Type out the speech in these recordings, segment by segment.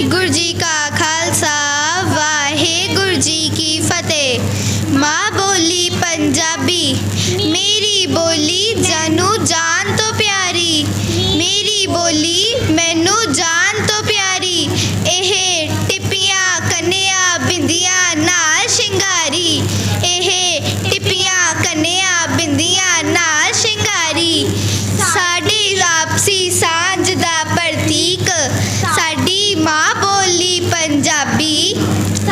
गुरु जी का खालसा वाहेगुरु जी की फतेह। माँ बोली पंजाबी मेरी बोली जानू जान तो प्यारी, मेरी बोली मैनू जान तो प्यारी। एह टिप्पियां कन्निया बिंदियां नाल शिंगारी, एह टिप्पियां कन्निया बिंदियां नाल शिंगारी। साडी आपसी सांझ दा प्रतीक साडी माँ बोली पंजाबी,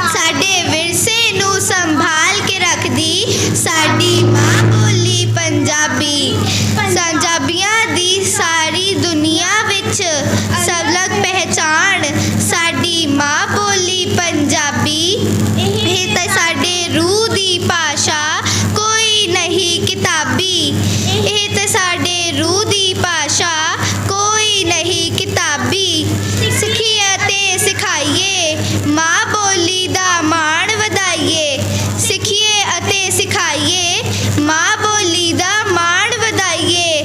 साडे विरसे नू संभाल के रखदी साडी माँ बोली पंजाबी। पंजाबियां दी सारी दुनिया विच सबलग पहचान साडी माँ बोली पंजाबी। एह तां साडे रूह दी भाषा कोई नहीं किताबी, एह तां साडे रूह दी भाषा कोई नहीं किताबी। सिखिए ते सिखाइए माँ बोली दा माण वधाइए, सिखिए अते सिखाइए माँ बोली दा माण वधाइए।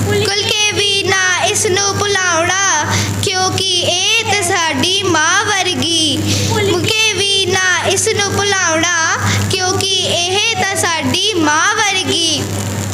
कुल के भी ना इस नू भुलाउणा क्योंकि ਇਹ ਤੇ ਸਾਡੀ ਮਾਂ ਵਰਗੀ, ਕੁਲ ਕੇ ਵੀ ਨਾ ਇਸ ਨੂੰ ਭੁਲਾਉਣਾ ਕਿਉਂਕਿ ਇਹ ਤਾਂ ਸਾਡੀ ਮਾਂ ਵਰਗੀ।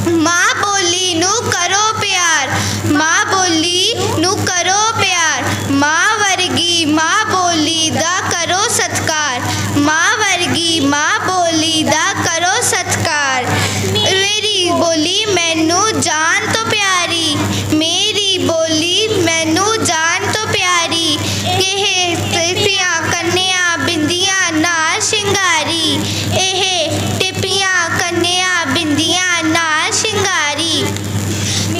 ਮਾਂ ਬੋਲੀ ਨੂੰ ਕਰੋ ਪਿਆਰ, ਮਾਂ ਬੋਲੀ ਨੂੰ ਕਰੋ ਪਿਆਰ। ਮਾਂ ਵਰਗੀ ਮਾਂ ਬੋਲੀ ਦਾ ਕਰੋ ਸਤਿਕਾਰ, ਮਾਂ ਵਰਗੀ ਮਾਂ ਬੋਲੀ ਦਾ ਕਰੋ ਸਤਿਕਾਰ। ਮੇਰੀ ਬੋਲੀ ਮੈਨੂੰ ਜਾਨ ਤੋਂ ਪਿਆਰੀ, ਮੇਰੀ ਬੋਲੀ ਮੈਨੂੰ ਜਾਨ ਤੋਂ ਪਿਆਰੀ। ਇਹ ਟਿੱਪੀਆਂ ਕੰਨਿਆਂ ਬਿੰਦੀਆਂ ਨਾਲ ਸ਼ਿੰਗਾਰੀ, ਇਹ ਟਿੱਪੀਆਂ ਕੰਨਿਆਂ ਬਿੰਦੀਆਂ ਨਾਲ ਸ਼ਿੰਗਾਰੀ।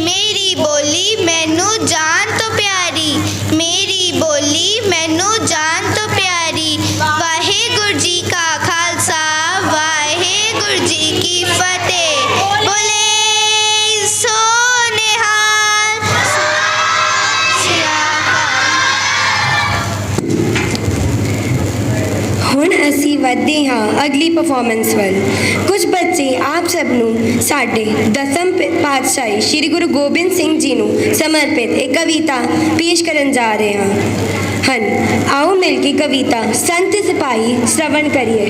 ਮੇਰੀ ਬੋਲੀ ਮੈਨੂੰ ਜਾਨ ਤੋਂ ਪਿਆਰੀ, ਮੇਰੀ ਬੋਲੀ ਮੈਨੂੰ ਜਾਨ ਤੋਂ ਪਿਆਰੀ। ਵਾਹਿਗੁਰੂ ਜੀ ਕਾ ਖਾਲਸਾ ਵਾਹਿਗੁਰੂ ਜੀ ਕੀ ਫਤਿਹ। ਬੋਲੇ ਸੋ ਨਿਹਾਲ। ਹੁਣ ਅਸੀਂ ਵਧਦੇ ਹਾਂ ਅਗਲੀ ਪਰਫਾਰਮੈਂਸ ਵੱਲ। ਕੁਝ ਬੱਚੇ ਆਪ ਸਭ ਨੂੰ ਸਾਡੇ ਦਸਮ ਪਾਤਸ਼ਾਹੀ ਸ਼੍ਰੀ ਗੁਰੂ ਗੋਬਿੰਦ ਸਿੰਘ ਜੀ ਨੂੰ ਸਮਰਪਿਤ ਇੱਕ ਕਵਿਤਾ ਪੇਸ਼ ਕਰਨ ਜਾ ਰਹੇ ਹਨ। ਆਓ ਮਿਲ ਕੇ ਕਵਿਤਾ ਸੰਤ ਸਿਪਾਹੀ ਸ਼ਰਵਣ ਕਰੀਏ।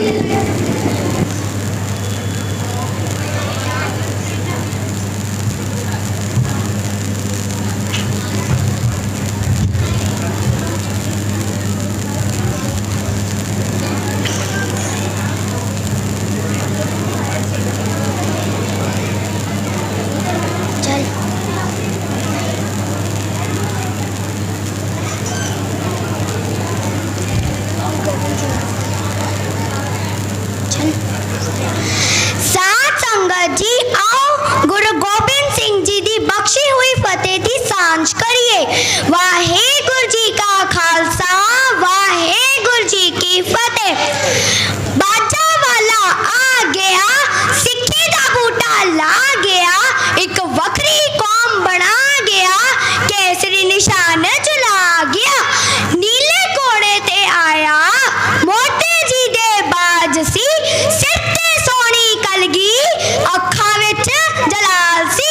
साथ संगत जी आओ गुरु गोबिंद सिंह जी दी बख्शी हुई फतेह दी सांझ करिए। वाहेगुरु जी का खालसा वाहेगुरु जी की फतेह। बाजा वाला आ गया, सिक्खे दा बूटा ला गया, एक वखरी कौम बना गया, केसरी निशान चला गया। नीले घोड़े ते आया मोटे जी दे बाज सी, सिर ते सोनी कलगी अखां विच जलाल सी।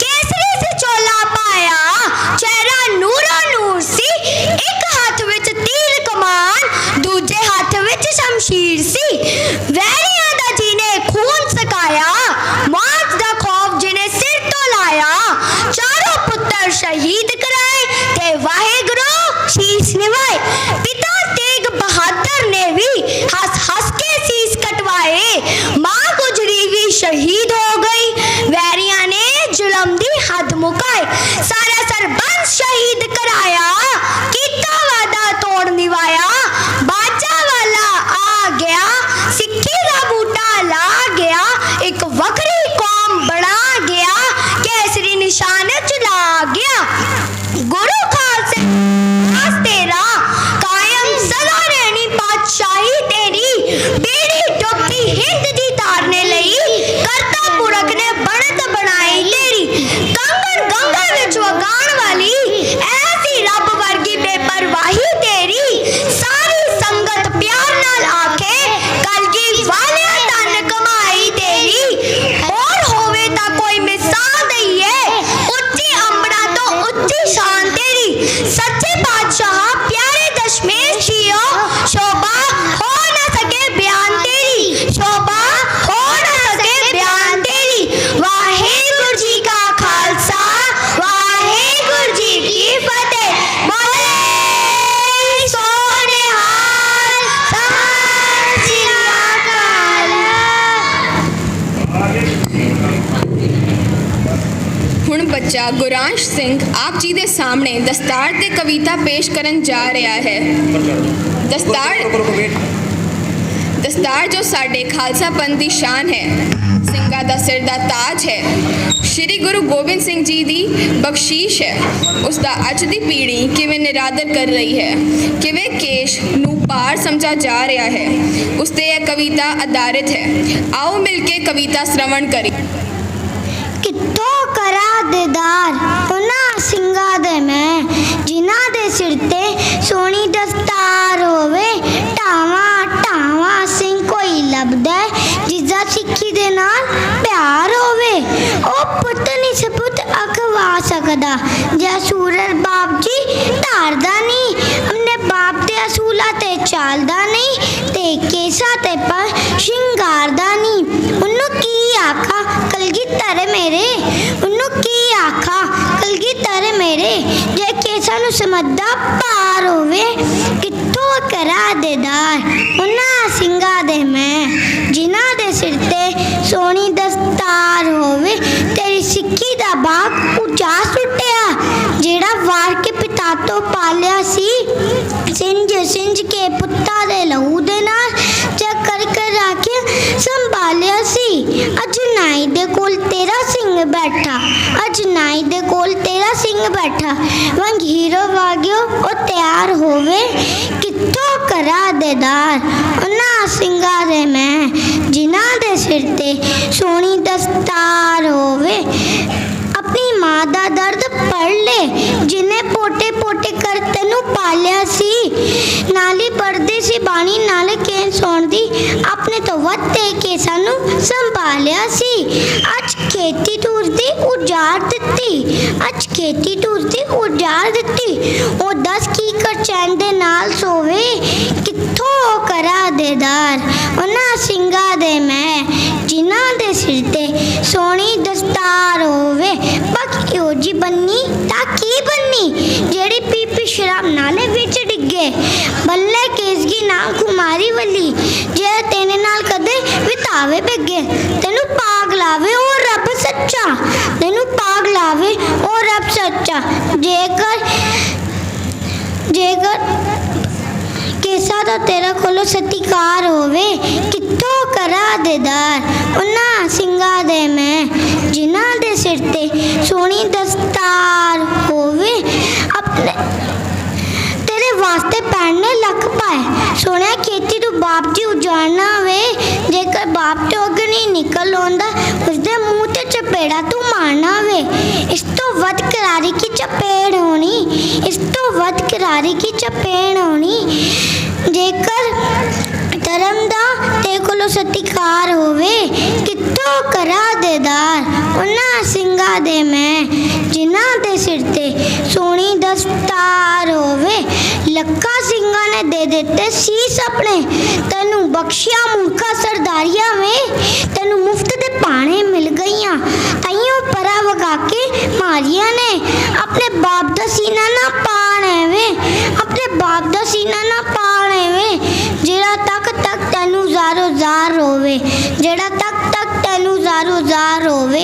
केसरी से चोला पाया चेहरा नूरो नूर सी, एक हाथ विच तीर कमान दूजे हाथ विच शमशीर सी। वैरियां दा जिने खून सकाया, मौत दा खौफ जिने सिर तो लाया, चारों पुत्र शहीद कराए ते वाहेगुरु शीश निवाए। पिता तेग बहादुर ने भी हंस हंस के शीश कटवाए, माँ गुजरी भी शहीद हो गई, वैरियां ने जुल्म दी हद मुकाए। सारा सरबंस शहीद कराया, कीता वादा तोड़ निभाया। बाजा वाला आ गया, सिक्खी दा बूटा ला गया, एक वखरी कौम बना गया, केसरी निशान चला गया। गुरु खालसा तेरा कायम सदा रहनी पातशाही तेरी, बेड़ी डुबती हिंद दी तारने लई कर ਬੱਚਾ ਗੁਰਾਂਸ਼ ਸਿੰਘ ਆਪ ਜੀ ਦੇ ਸਾਹਮਣੇ ਦਸਤਾਰ ਤੇ ਕਵਿਤਾ ਪੇਸ਼ ਕਰਨ ਜਾ ਰਿਹਾ ਹੈ। ਦਸਤਾਰ ਜੋ ਸਾਡੇ ਖਾਲਸਾ ਪੰਥ ਦੀ ਸ਼ਾਨ ਹੈ, ਸਿੰਘਾਂ ਦਾ ਸਿਰ ਦਾ ਤਾਜ ਹੈ, ਸ਼੍ਰੀ ਗੁਰੂ ਗੋਬਿੰਦ ਸਿੰਘ ਜੀ ਦੀ ਬਖਸ਼ੀਸ਼ ਹੈ। ਉਸ ਦਾ ਅੱਜ ਦੀ ਪੀੜ੍ਹੀ ਕਿਵੇਂ ਨਿਰਾਦਰ ਕਰ ਰਹੀ ਹੈ, ਕਿਵੇਂ ਕੇਸ਼ ਨੂੰ ਪਾਰ ਸਮਝਾ ਜਾ ਰਿਹਾ ਹੈ, ਉਸ ਤੇ ਇਹ ਕਵਿਤਾ ਆਧਾਰਿਤ ਹੈ। ਆਓ ਮਿਲ ਕੇ ਕਵਿਤਾ ਸ਼੍ਰਵਣ ਕਰੀਏ। ਕਿੱਥੋਂ ਕਰਾਂ ਦੀਦਾਰ ਉਹਨਾਂ ਸਿੰਘਾਂ ਦੇ ਮੈਂ, ਜਿਨ੍ਹਾਂ ਦੇ ਸਿਰ ਤੇ ਸੋਹਣੀ ਦਸਤਾਰ ਹੋਵੇ। ਢਾਵਾਂ ਢਾਵਾਂ ਸਿੰਘ ਕੋਈ ਲੱਭਦਾ ਜਿਸਦਾ ਸਿੱਖੀ ਦੇ ਨਾਲ ਪਿਆਰ ਹੋਵੇ। ਉਹ ਪੁੱਤ ਨਹੀਂ ਸਪੁੱਤ ਅਖਵਾ ਸਕਦਾ ਜੇ ਸੂਰਜ ਬਾਪ ਜੀ ਧਾਰਦਾ ਨਹੀਂ, ਆਪਣੇ ਬਾਪ ਦੇ ਅਸੂਲਾਂ ਤੇ ਚੱਲਦਾ ਨਹੀਂ, ਤੇ ਕੇਸਾਂ ਤੇ ਪਰ ਸ਼ਿੰਗਾਰਦਾ ਨਹੀਂ। ਉਹਨੂੰ ਕੀ ਆਖਾਂ ਕਲਗੀਧਰ ਮੇਰੇ, ਉਹਨੂੰ ਕੀ ਆਖਾਂ ਕਲਗੀਧਰ ਮੇਰੇ, ਜੇ ਕੇਸਾਂ ਨੂੰ ਸਮਝਦਾ ਪਾਰ ਹੋਵੇ। ਕਿੱਥੋਂ ਕਰਾਂ ਦੀਦਾਰ ਉਹਨਾਂ ਸਿੰਘਾਂ ਦੇ ਮੈਂ, ਜਿਨ੍ਹਾਂ ਦੇ ਸਿਰ ਤੇ ਸੋਹਣੀ ਦਸਤਾਰ ਹੋਵੇ। ਤੇਰੀ ਸਿੱਖੀ ਦਾ ਬਾਗ ਉੱਚਾ ਸੁੱਟਿਆ, ਜਿਹੜਾ ਵਾਰ ਕੇ ਪਿਤਾ ਤੋਂ ਪਾਲਿਆ ਸੀ। ਸਿੰਜ ਕੇ ਪੁੱਤਾਂ ਦੇ ਲਹੂ ਦੇ ਨਾਲ ਚੈੱਕ ਕਰ ਰੱਖਿਆ ਸੰਭਾਲਿਆ ਸੀ। ਅੱਜ ਨਾਈ ਦੇ ਕੋਲ ਤੇਰਾ ਸਿੰਘ ਬੈਠਾ, ਅੱਜ ਨਾਈ ਦੇ ਕੋਲ ਤੇਰਾ ਸਿੰਘ ਬੈਠਾ, ਵਾਂਗ ਹੀਰੋ ਵਾਗਿਓ ਉਹ ਤਿਆਰ ਹੋਵੇ। ਕਿੱਥੋਂ ਕਰਾਂ ਦੀਦਾਰ ਉਹਨਾਂ ਸਿੰਘਾਂ ਦੇ ਮੈਂ, ਜਿਨ੍ਹਾਂ ਦੇ ਸਿਰ ਤੇ ਸੋਹਣੀ ਦਸਤਾਰ ਹੋਵੇ। ਆਪਣੀ ਮਾਂ ਦਾ ਦਰਦ ਪੜ ਲੈ, ਜਿਨੇ ਪੋਟੇ ਪੋਟੇ ਕਰ ਤੈਨੂੰ ਪਾਲਿਆ ਸੀ। ਨਾਲੇ ਪੜਦੇ ਸੀ ਬਾਣੀ ਨਾਲੇ ਕੇ ਸੁਣਦੀ, ਆਪਣੇ ਤੋਂ ਵੱਧ ਤੇ ਕੇ ਸਾਨੂੰ ਸੰਭਾਲਿਆ ਸੀ। ਅੱਜ ਖੇਤੀ ਤੁਰਦੀ ਉਜਾੜ ਦਿੱਤੀ, ਅੱਜ ਖੇਤੀ ਤੁਰਦੀ ਉਜਾੜ ਦਿੱਤੀ। ਉਹ 10 ਕੀ ਕਰ ਚੈਨ ਦੇ ਨਾਲ ਸੋਵੇ। ਕਿੱਥੋਂ ਕਰਾਂ ਦੀਦਾਰ ਉਹਨਾਂ ਸਿੰਘਾਂ ਦੇ ਮੈਂ, ਜਿਨ੍ਹਾਂ ਦੇ ਸਿਰ ਤੇ ਸੋਹਣੀ ਦਸਤਾਰ ਹੋਵੇ। ਬਾਕੀ ਉਹ ਜੀ ਬੰਨੀ ਤਾਂ ਕੀ ਬੰਨੀ, ਜਿਹੜੀ ਪੀਪੀ ਸ਼ਰਾਬ ਨਾਲੇ ਵਿੱਚ ਡਿੱਗੇ। ਬੱਲੇ ਕੇਸਗੀ ਨਾਮ ਕੁਮਾਰੀ ਵੱਲੀ, ਜੇ ਤੇਰੇ ਨਾਲ ਕਦੇ ਵਿਤਾਵੇ ਬਿੱਗੇ। ਤੈਨੂੰ ਪਾਗ ਲਾਵੇ ਉਹ ਰੱਬ ਸੱਚਾ, ਤੈਨੂੰ ਪਾਗ ਲਾਵੇ ਉਹ ਰੱਬ ਸੱਚਾ। ਜੇਕਰ ਕੇਸਾ ਦਾ ਤੇਰਾ ਕੋਲੋਂ ਸਤਿਕਾਰ ਹੋਵੇ। ਕਿੱਥੋਂ ਕਰਾਂ ਦੀਦਾਰ ਉਹਨਾਂ ਸਿੰਘਾਂ ਦੇ ਮੈਂ, ਜਿਨ੍ਹਾਂ ਦੇ ਸਿਰ ਤੇ ਸੋਹਣੀ ਦਸਤਾਰ ਹੋਵੇ। ਆਪਣੇ ਤੇਰੇ ਵਾਸਤੇ ਪੈਣੇ ਲੱਖ ਪਾਏ, ਸੋਹਣਿਆ ਖੇਤੀ ਤੋਂ ਬਾਪ ਜੀ ਉਜਾੜਨਾ ਵੇ। ਜੇਕਰ ਬਾਪ ਤੋਂ ਅੱਗੇ ਨਹੀਂ ਨਿਕਲ ਆਉਂਦਾ, ਉਸਦੇ ਮੂੰਹ ਤੇ ਚਪੇੜਾ ਤੂੰ ਮਾਰਨਾ ਵੇ। ਇਸ ਤੋਂ ਵੱਧ ਕਰਾਰੀ ਕੀ ਚਪੇੜ ਹੋਣੀ, ਇਸ ਤੋਂ ਵੱਧ ਕਰਾਰੀ ਕੀ ਚਪੇੜ ਹੋਣੀ। ਜੇਕਰ ਧਰਮ ਦਾ ਤੇ ਕੋਲੋਂ ਸਤਿਕਾਰ ਹੋਵੇ। ਕਿੱਥੋਂ ਕਰਾਂ ਦੀਦਾਰ ਉਹਨਾਂ ਸਿੰਘਾਂ ਦੇ ਮੈਂ, ਜਿਨ੍ਹਾਂ ਦੇ ਸਿਰ ਤੇ ਸੋਹਣੀ ਦਸਤਾਰ ਹੋਵੇ। ਲੱਖਾਂ ਸਿੰਘਾਂ ਨੇ ਦੇ ਦਿੱਤੇ ਸੀਸ ਆਪਣੇ, ਤੈਨੂੰ ਬਖਸ਼ਿਆ ਮੂਰਖਾ ਸਰਦਾਰੀਆਂ ਵੇ। ਤੈਨੂੰ ਮੁਫਤ ਦੇ ਪਾਣੇ ਮਿਲ ਗਈਆਂ, ਤਾਈਓ ਪਰਾ ਵਗਾ ਕੇ ਮਾਰੀਆਂ ਨੇ। ਆਪਣੇ ਬਾਪ ਦਾ ਸੀਨਾ ਨਾ ਪਾਣੇ ਵੇ, ਆਪਣੇ ਬਾਪ ਦਾ ਸੀਨਾ ਨਾ ਪਾਣੇ ਵੇ। ਜਿਹੜਾ ਤੱਕ ਤੈਨੂੰ ਜ਼ਾਰੋ ਜ਼ਾਰ ਹੋਵੇ, ਜਿਹੜਾ ਤੱਕ ਤੈਨੂੰ ਜ਼ਾਰੋ ਜ਼ਾਰ ਹੋਵੇ।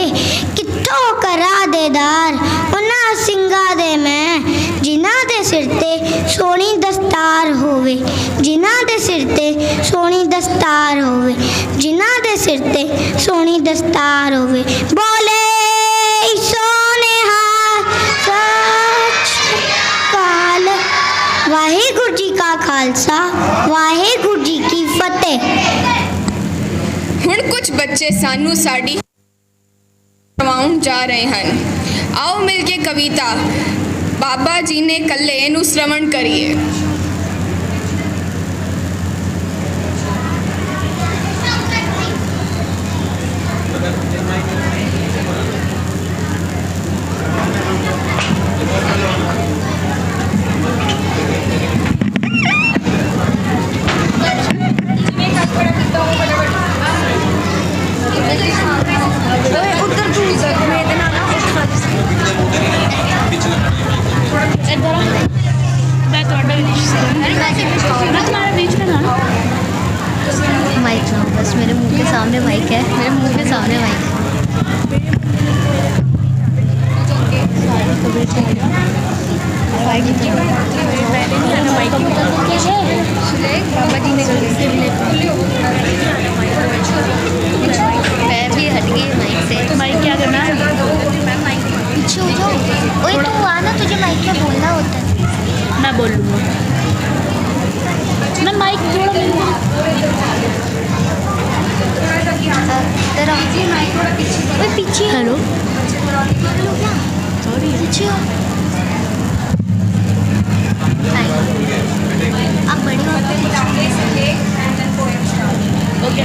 ਕਿੱਥੋਂ ਕਰਾਂ ਦੀਦਾਰ ਉਹਨਾਂ ਸਿੰਘਾਂ ਦੇ ਮੈਂ, ਜਿਨ੍ਹਾਂ ਦੇ ਸਿਰ ਤੇ ਸੋਹਣੀ ਦਸਤਾਰ ਹੋਵੇ, ਜਿਨ੍ਹਾਂ ਦੇ ਸਿਰ ਤੇ ਸੋਹਣੀ ਦਸਤਾਰ ਹੋਵੇ, ਜਿਨ੍ਹਾਂ ਦੇ ਸਿਰ ਤੇ ਸੋਹਣੀ ਦਸਤਾਰ ਹੋਵੇ। ਬੋਲੇ ਸੋਨੇਹਾ ਸੱਚ ਕਾਲ। ਵਾਹਿਗੁਰੂ ਜੀ ਕਾ ਖਾਲਸਾ, ਵਾਹਿਗੁਰੂ ਜੀ ਕੀ ਫਤਿਹ। ਹੁਣ ਕੁਝ ਬੱਚੇ ਸਾਨੂੰ ਸਾਡੀ ਕਰਵਾਉਣ ਜਾ ਰਹੇ ਹਨ। ਆਓ ਮਿਲ ਕੇ ਕਵਿਤਾ ਬਾਬਾ ਜੀ ਨੇ ਕੱਲੇ ਨੂੰ ਸ਼੍ਰਵਣ ਕਰੀਏ। माइक ना बस मेरे मुंह के सामने माइक है, मेरे मुंह के सामने माइक है। बाबा जी ने पैर भी हट गए माइक से। तो माइक क्या करना है? पीछे हो जाओ। ओए तू आना, तुझे माइक में बोलना होता है। मैं बोल लूँगा। मैं माइक थोड़ा इधर आओ। ओए पीछे हो। हेलो सॉरी, पीछे हो। आप बड़े हो। ओके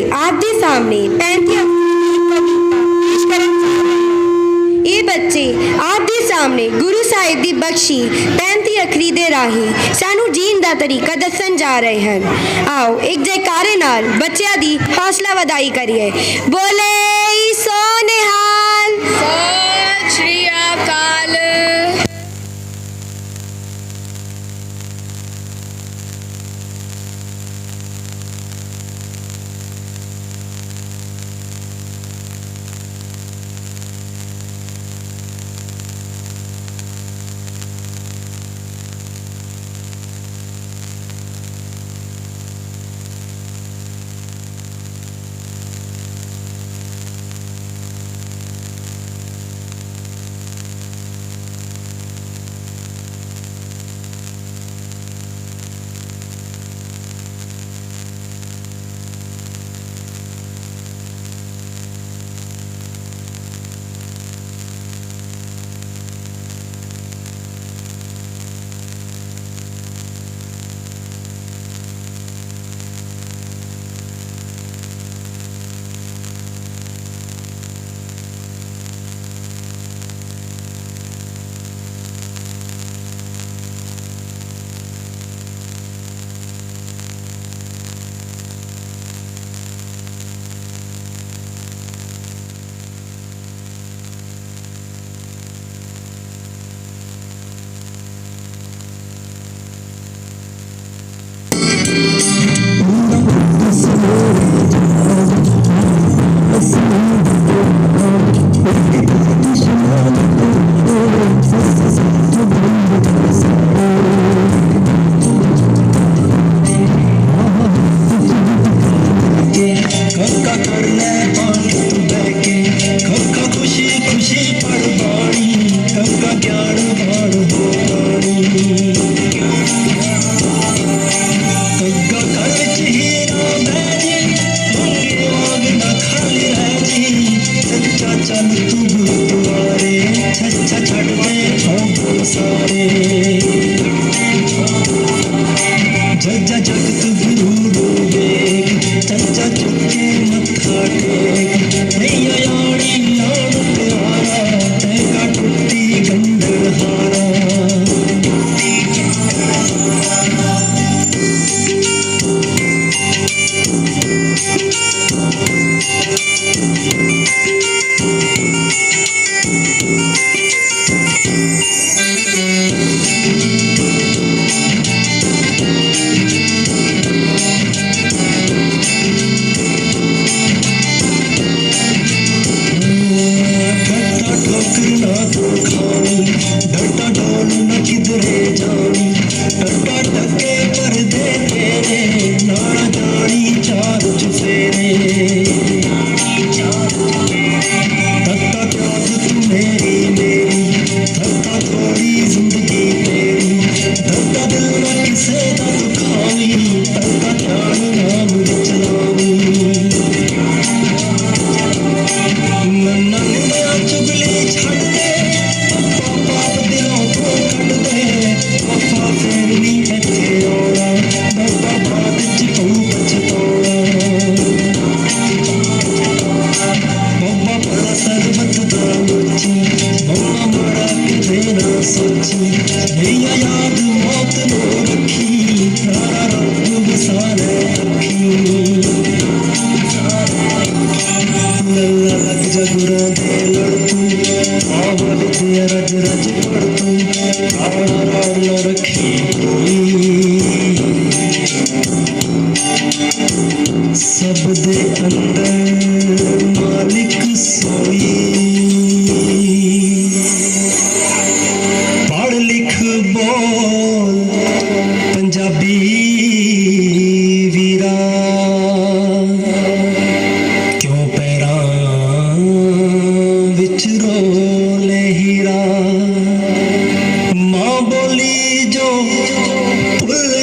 आप दे सामने 35 पेश करन जा रहे हैं। ਇਹ ਬੱਚੇ ਆਪ ਦੇ ਸਾਹਮਣੇ ਗੁਰੂ ਸਾਹਿਬ ਦੀ ਬਖਸ਼ੀ 35 ਅੱਖਰੀ ਦੇ ਰਾਹੀਂ ਸਾਨੂੰ ਜੀਣ ਦਾ ਤਰੀਕਾ ਦੱਸਣ ਜਾ ਰਹੇ ਹਨ। ਆਓ ਇੱਕ ਜੈਕਾਰੇ ਨਾਲ ਬੱਚਿਆਂ ਦੀ ਹੌਸਲਾ ਵਧਾਈ ਕਰੀਏ। ਬੋਲੇ ਸੋ ਨਿਹਾਲ। ਸਤਿ ਸ਼੍ਰੀ ਅਕਾਲ।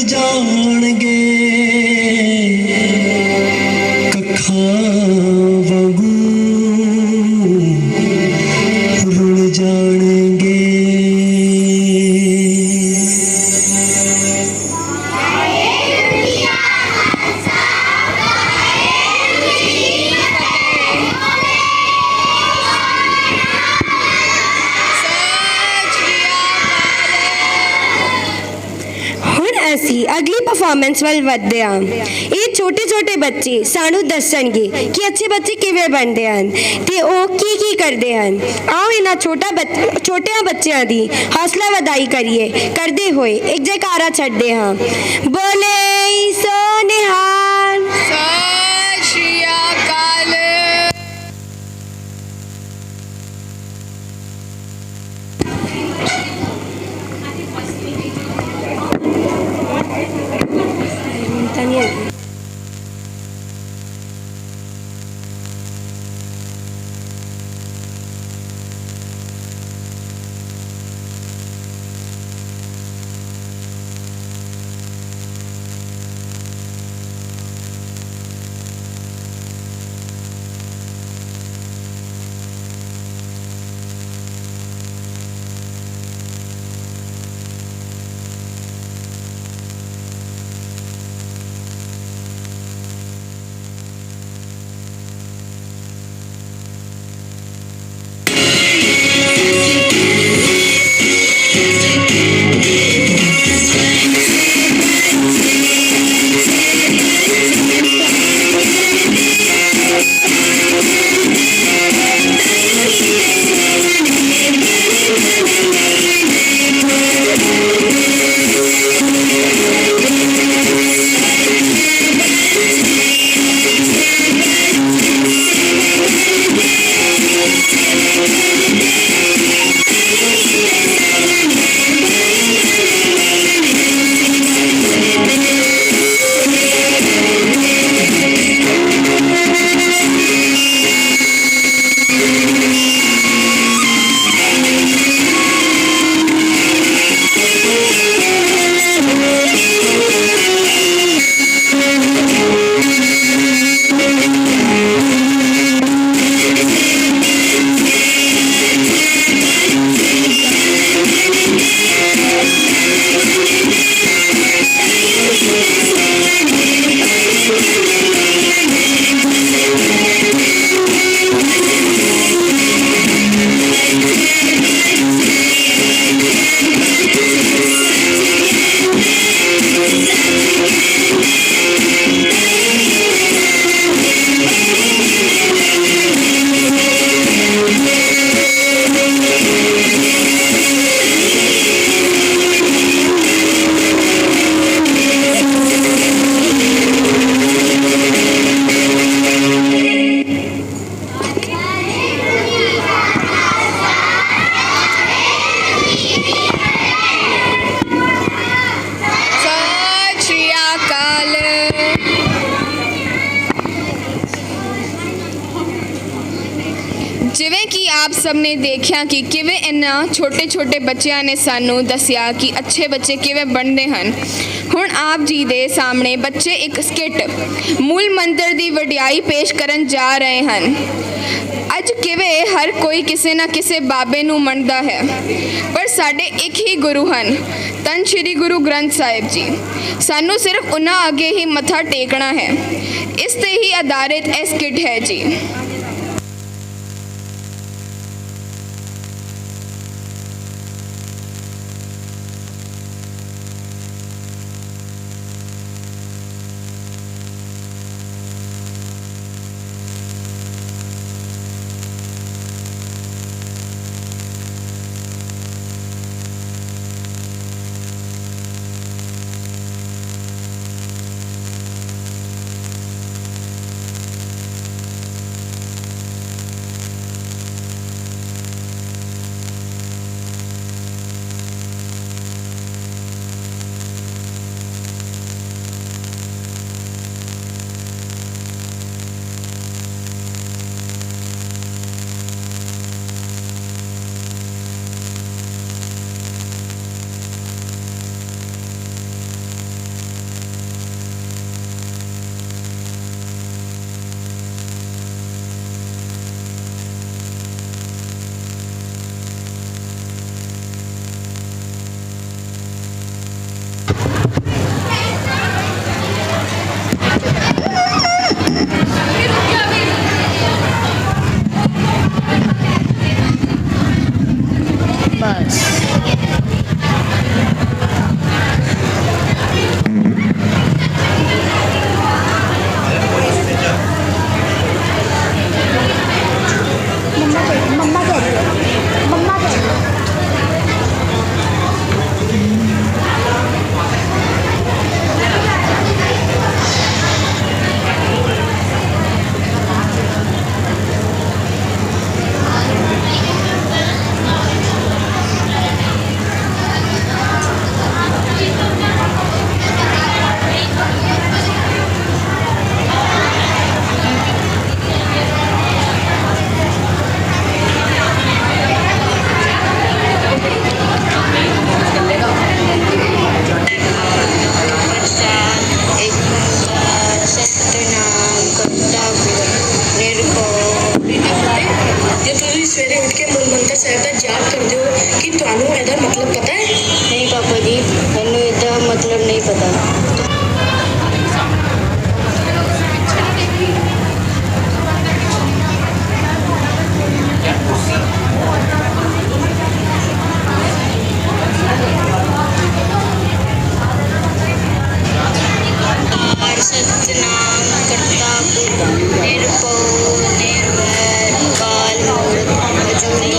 जाणगे कखां ਪਰਫਾਰਮੈਂਸ ਵੱਲ ਵਧਦੇ ਹਾਂ। ਇਹ ਛੋਟੇ ਬੱਚੇ ਸਾਨੂੰ ਦੱਸਣਗੇ ਕਿ ਅੱਛੇ ਬੱਚੇ ਕਿਵੇਂ ਬਣਦੇ ਹਨ ਤੇ ਉਹ ਕੀ ਕਰਦੇ ਹਨ। ਆਓ ਇਹਨਾਂ ਛੋਟਿਆਂ ਬੱਚਿਆਂ ਦੀ ਹੌਸਲਾ ਵਧਾਈ ਕਰਦੇ ਹੋਏ ਇੱਕ ਜੈਕਾਰਾ ਛੱਡਦੇ ਹਾਂ। ਬੋਲੇ ਸੋ ਨਿਹਾਲ। ਸਤਿ ਸ਼੍ਰੀ ਅਕਾਲ। ਜਿਵੇਂ ਕਿ ਆਪ ਸਭ ਨੇ ਦੇਖਿਆ ਕਿ ਕਿਵੇਂ ਇਹਨਾਂ ਛੋਟੇ ਬੱਚਿਆਂ ਨੇ ਸਾਨੂੰ ਦੱਸਿਆ ਕਿ ਅੱਛੇ ਬੱਚੇ ਕਿਵੇਂ ਬਣਦੇ ਹਨ। ਹੁਣ ਆਪ ਜੀ ਦੇ ਸਾਹਮਣੇ ਬੱਚੇ ਇੱਕ ਸਕਿੱਟ ਮੂਲ ਮੰਤਰ ਦੀ ਵਡਿਆਈ ਪੇਸ਼ ਕਰਨ ਜਾ ਰਹੇ ਹਨ। ਅੱਜ ਕਿਵੇਂ ਹਰ ਕੋਈ ਕਿਸੇ ਨਾ ਕਿਸੇ ਬਾਬੇ ਨੂੰ ਮੰਨਦਾ ਹੈ, ਪਰ ਸਾਡੇ ਇੱਕ ਹੀ ਗੁਰੂ ਹਨ, ਧੰਨ ਸ਼੍ਰੀ ਗੁਰੂ ਗ੍ਰੰਥ ਸਾਹਿਬ ਜੀ। ਸਾਨੂੰ ਸਿਰਫ ਉਹਨਾਂ ਅੱਗੇ ਹੀ ਮੱਥਾ ਟੇਕਣਾ ਹੈ। ਇਸ ਤੇ ਹੀ ਆਧਾਰਿਤ ਇਹ ਸਕਿੱਟ ਹੈ ਜੀ। ਤੁਸੀਂ ਸਵੇਰੇ ਉੱਠ ਕੇ ਮੂਲ ਮੰਤਰ ਸਾਹਿਬ ਦਾ ਜਾਪ ਕਰਦੇ ਹੋ ਕਿ ਤੁਹਾਨੂੰ ਇਹਦਾ ਮਤਲਬ ਪਤਾ ਹੈ? ਨਹੀਂ ਪਾਪਾ ਜੀ, ਮੈਨੂੰ ਇਹਦਾ ਮਤਲਬ ਨਹੀਂ ਪਤਾ। सतनाम करता पुरख निर्भव निर्वैर काल मूर्त अजूनी।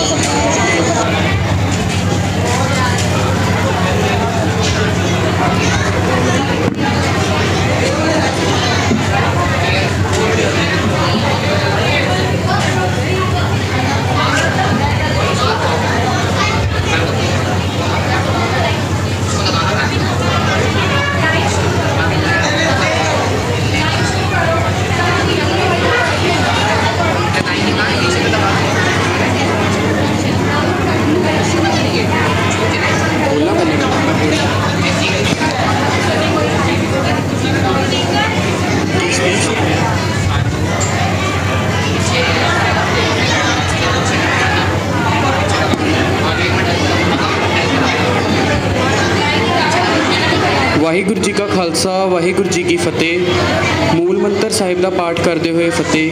ਵਾਹਿਗੁਰੂ ਜੀ ਕਾ ਖਾਲਸਾ ਵਾਹਿਗੁਰੂ ਜੀ ਕੀ ਫਤਿਹ। ਮੂਲ ਮੰਤਰ ਸਾਹਿਬ ਦਾ ਪਾਠ ਕਰਦੇ ਹੋਏ ਫਤਿਹ।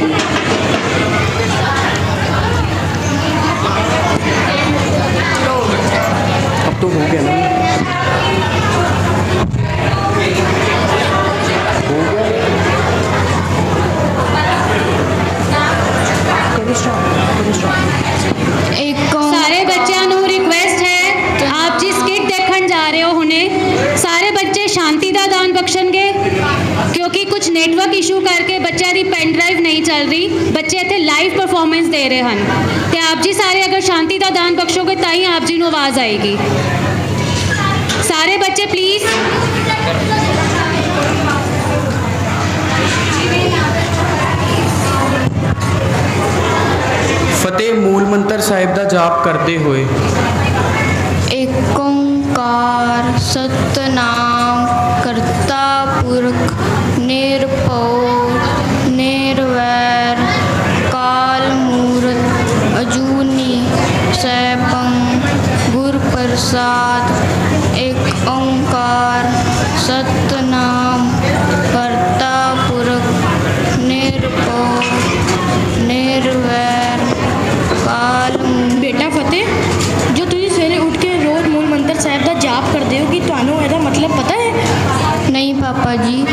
अब तो हो गया ना, हो गया। ਸਾਰੇ ਬੱਚਿਆਂ ਨੂੰ ਰਿਕੁਐਸਟ ਹੈ, ਆਪ ਜਿਸ ਕਿਟ ਦੇਖਣ ਜਾ ਰਹੇ ਹੋ ਹੁਣੇ, ਸਾਰੇ ਬੱਚੇ ਸ਼ਾਂਤੀ ਦਾ ਦਾਨ ਬਖਸ਼ਣਗੇ ਕਿਉਂਕਿ ਕੁਝ ਨੈਟਵਰਕ ਇਸ਼ੂ ਕਰਕੇ ਬੱਚਿਆਂ ਦੀ ਪੈਨ ਡਰਾਈਵ ਨਹੀਂ ਚੱਲ ਰਹੀ। ਬੱਚੇ ਇੱਥੇ ਲਾਈਵ ਪਰਫਾਰਮੈਂਸ ਦੇ ਰਹੇ ਹਨ ਤੇ ਆਪ ਜੀ ਸਾਰੇ ਅਗਰ ਸ਼ਾਂਤੀ ਦਾ ਦਾਨ ਬਖਸ਼ੋਗੇ ਤਾਂ ਹੀ ਆਪ ਜੀ ਨੂੰ ਆਵਾਜ਼ ਆਏਗੀ। ਸਾਰੇ ਬੱਚੇ ਪਲੀਜ਼। ਫਤਿਹ। ਮੂਲ ਮੰਤਰ ਸਾਹਿਬ ਦਾ ਜਾਪ ਕਰਦੇ ਹੋਏ। एक ओंकार सतनाम करता पुरख निर्भव निर्वैर काल मूर्त अजूनी सैभं गुर प्रसाद। एक ओंकार सतनाम करता पुरख निर्भव निर्वैर काल। ਬੇਟਾ ਫਤਿਹ, ਜੋ ਤੁਸੀਂ ਸਵੇਰੇ ਉੱਠ ਕੇ ਰੋਜ਼ ਮੂਲ ਮੰਤਰ ਸਾਹਿਬ ਦਾ ਜਾਪ ਕਰਦੇ ਹੋ ਕਿ ਤੁਹਾਨੂੰ ਇਹਦਾ ਮਤਲਬ ਪਤਾ ਹੈ? ਨਹੀਂ ਪਾਪਾ ਜੀ,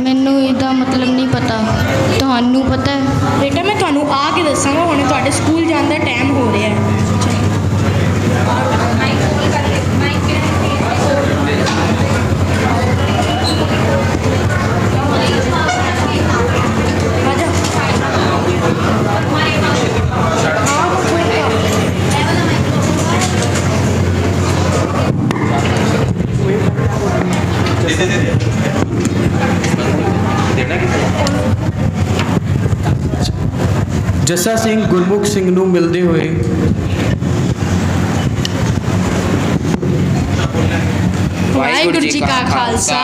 ਮੈਨੂੰ ਇਹਦਾ ਮਤਲਬ ਨਹੀਂ ਪਤਾ। ਤੁਹਾਨੂੰ ਪਤਾ ਹੈ? ਬੇਟਾ ਮੈਂ ਤੁਹਾਨੂੰ ਆ ਕੇ ਦੱਸਾਂਗਾ, ਹੁਣੇ ਤੁਹਾਡੇ ਸਕੂਲ ਜਾਣ ਦਾ ਟਾਈਮ ਹੋ ਰਿਹਾ ਹੈ। ਜੱਸਾ ਸਿੰਘ ਗੁਰਮੁਖ ਸਿੰਘ ਨੂੰ ਮਿਲਦੇ ਹੋਏ। ਵਾਹਿਗੁਰੂ ਜੀ ਕਾ ਖਾਲਸਾ